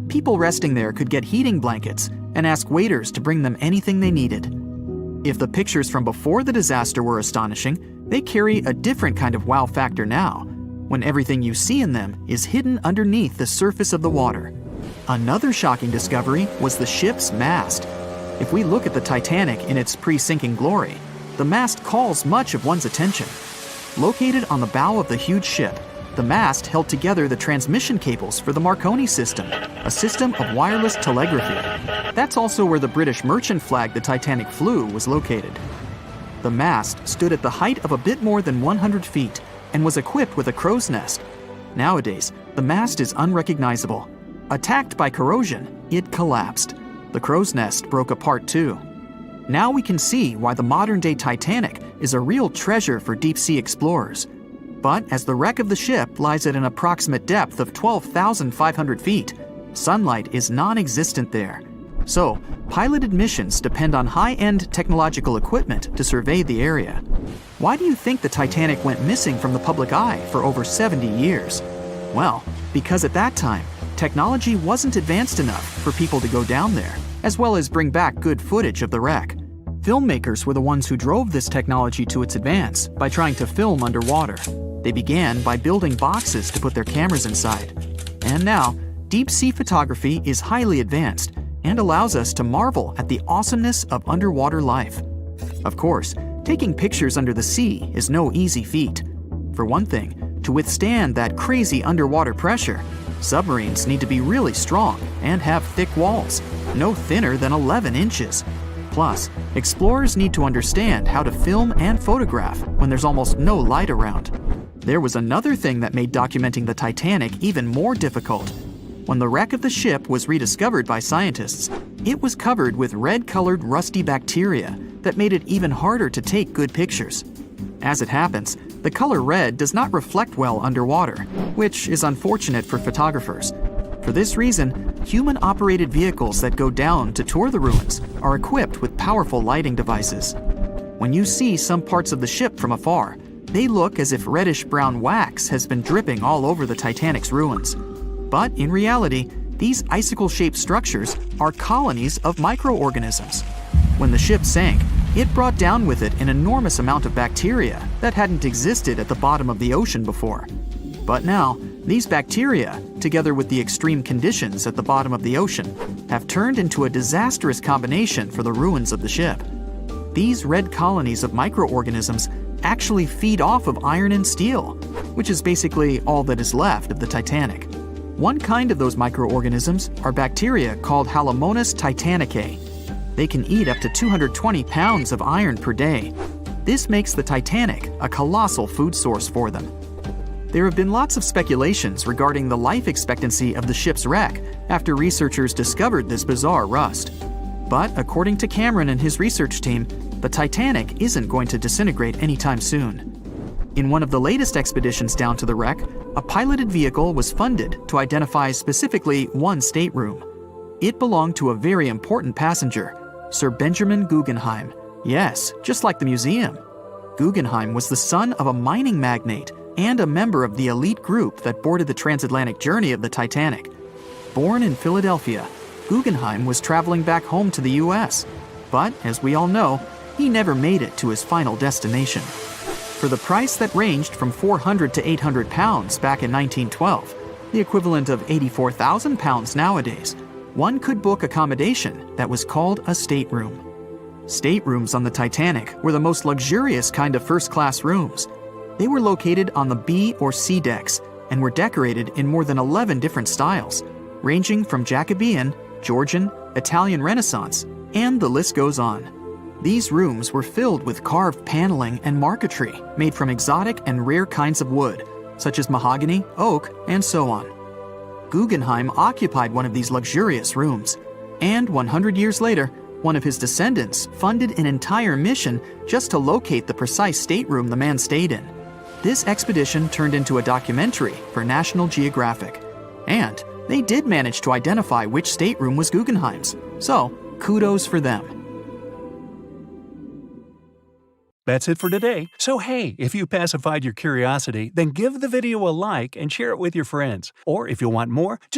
People resting there could get heating blankets and ask waiters to bring them anything they needed. If the pictures from before the disaster were astonishing, they carry a different kind of wow factor now, when everything you see in them is hidden underneath the surface of the water. Another shocking discovery was the ship's mast. If we look at the Titanic in its pre-sinking glory, the mast calls much of one's attention. Located on the bow of the huge ship, the mast held together the transmission cables for the Marconi system, a system of wireless telegraphy. That's also where the British merchant flag the Titanic flew was located. The mast stood at the height of a bit more than 100 feet and was equipped with a crow's nest. Nowadays, the mast is unrecognizable. Attacked by corrosion, it collapsed. The crow's nest broke apart too. Now we can see why the modern-day Titanic is a real treasure for deep-sea explorers. But as the wreck of the ship lies at an approximate depth of 12,500 feet, sunlight is non-existent there. So, piloted missions depend on high-end technological equipment to survey the area. Why do you think the Titanic went missing from the public eye for over 70 years? Well, because at that time, technology wasn't advanced enough for people to go down there, as well as bring back good footage of the wreck. Filmmakers were the ones who drove this technology to its advance by trying to film underwater. They began by building boxes to put their cameras inside. And now, deep-sea photography is highly advanced and allows us to marvel at the awesomeness of underwater life. Of course, taking pictures under the sea is no easy feat. For one thing, to withstand that crazy underwater pressure, submarines need to be really strong and have thick walls, no thinner than 11 inches. Plus, explorers need to understand how to film and photograph when there's almost no light around. There was another thing that made documenting the Titanic even more difficult. When the wreck of the ship was rediscovered by scientists, it was covered with red-colored rusty bacteria that made it even harder to take good pictures. As it happens, the color red does not reflect well underwater, which is unfortunate for photographers. For this reason, human-operated vehicles that go down to tour the ruins are equipped with powerful lighting devices. When you see some parts of the ship from afar, they look as if reddish-brown wax has been dripping all over the Titanic's ruins. But in reality, these icicle-shaped structures are colonies of microorganisms. When the ship sank, it brought down with it an enormous amount of bacteria that hadn't existed at the bottom of the ocean before. But now, these bacteria, together with the extreme conditions at the bottom of the ocean, have turned into a disastrous combination for the ruins of the ship. These red colonies of microorganisms actually feed off of iron and steel, which is basically all that is left of the Titanic. One kind of those microorganisms are bacteria called Halomonas titanicae. They can eat up to 220 pounds of iron per day. This makes the Titanic a colossal food source for them. There have been lots of speculations regarding the life expectancy of the ship's wreck after researchers discovered this bizarre rust. But according to Cameron and his research team, the Titanic isn't going to disintegrate anytime soon. In one of the latest expeditions down to the wreck, a piloted vehicle was funded to identify specifically one stateroom. It belonged to a very important passenger, Sir Benjamin Guggenheim. Yes, just like the museum. Guggenheim was the son of a mining magnate and a member of the elite group that boarded the transatlantic journey of the Titanic. Born in Philadelphia, Guggenheim was traveling back home to the US. But, as we all know, he never made it to his final destination. For the price that ranged from 400 to 800 pounds back in 1912, the equivalent of 84,000 pounds nowadays, one could book accommodation that was called a stateroom. Staterooms on the Titanic were the most luxurious kind of first-class rooms. They were located on the B or C decks and were decorated in more than 11 different styles, ranging from Jacobean, Georgian, Italian Renaissance, and the list goes on. These rooms were filled with carved paneling and marquetry made from exotic and rare kinds of wood, such as mahogany, oak, and so on. Guggenheim occupied one of these luxurious rooms, and 100 years later, one of his descendants funded an entire mission just to locate the precise stateroom the man stayed in. This expedition turned into a documentary for National Geographic, and they did manage to identify which stateroom was Guggenheim's, so kudos for them. That's it for today. So hey, if you pacified your curiosity, then give the video a like and share it with your friends. Or if you want more,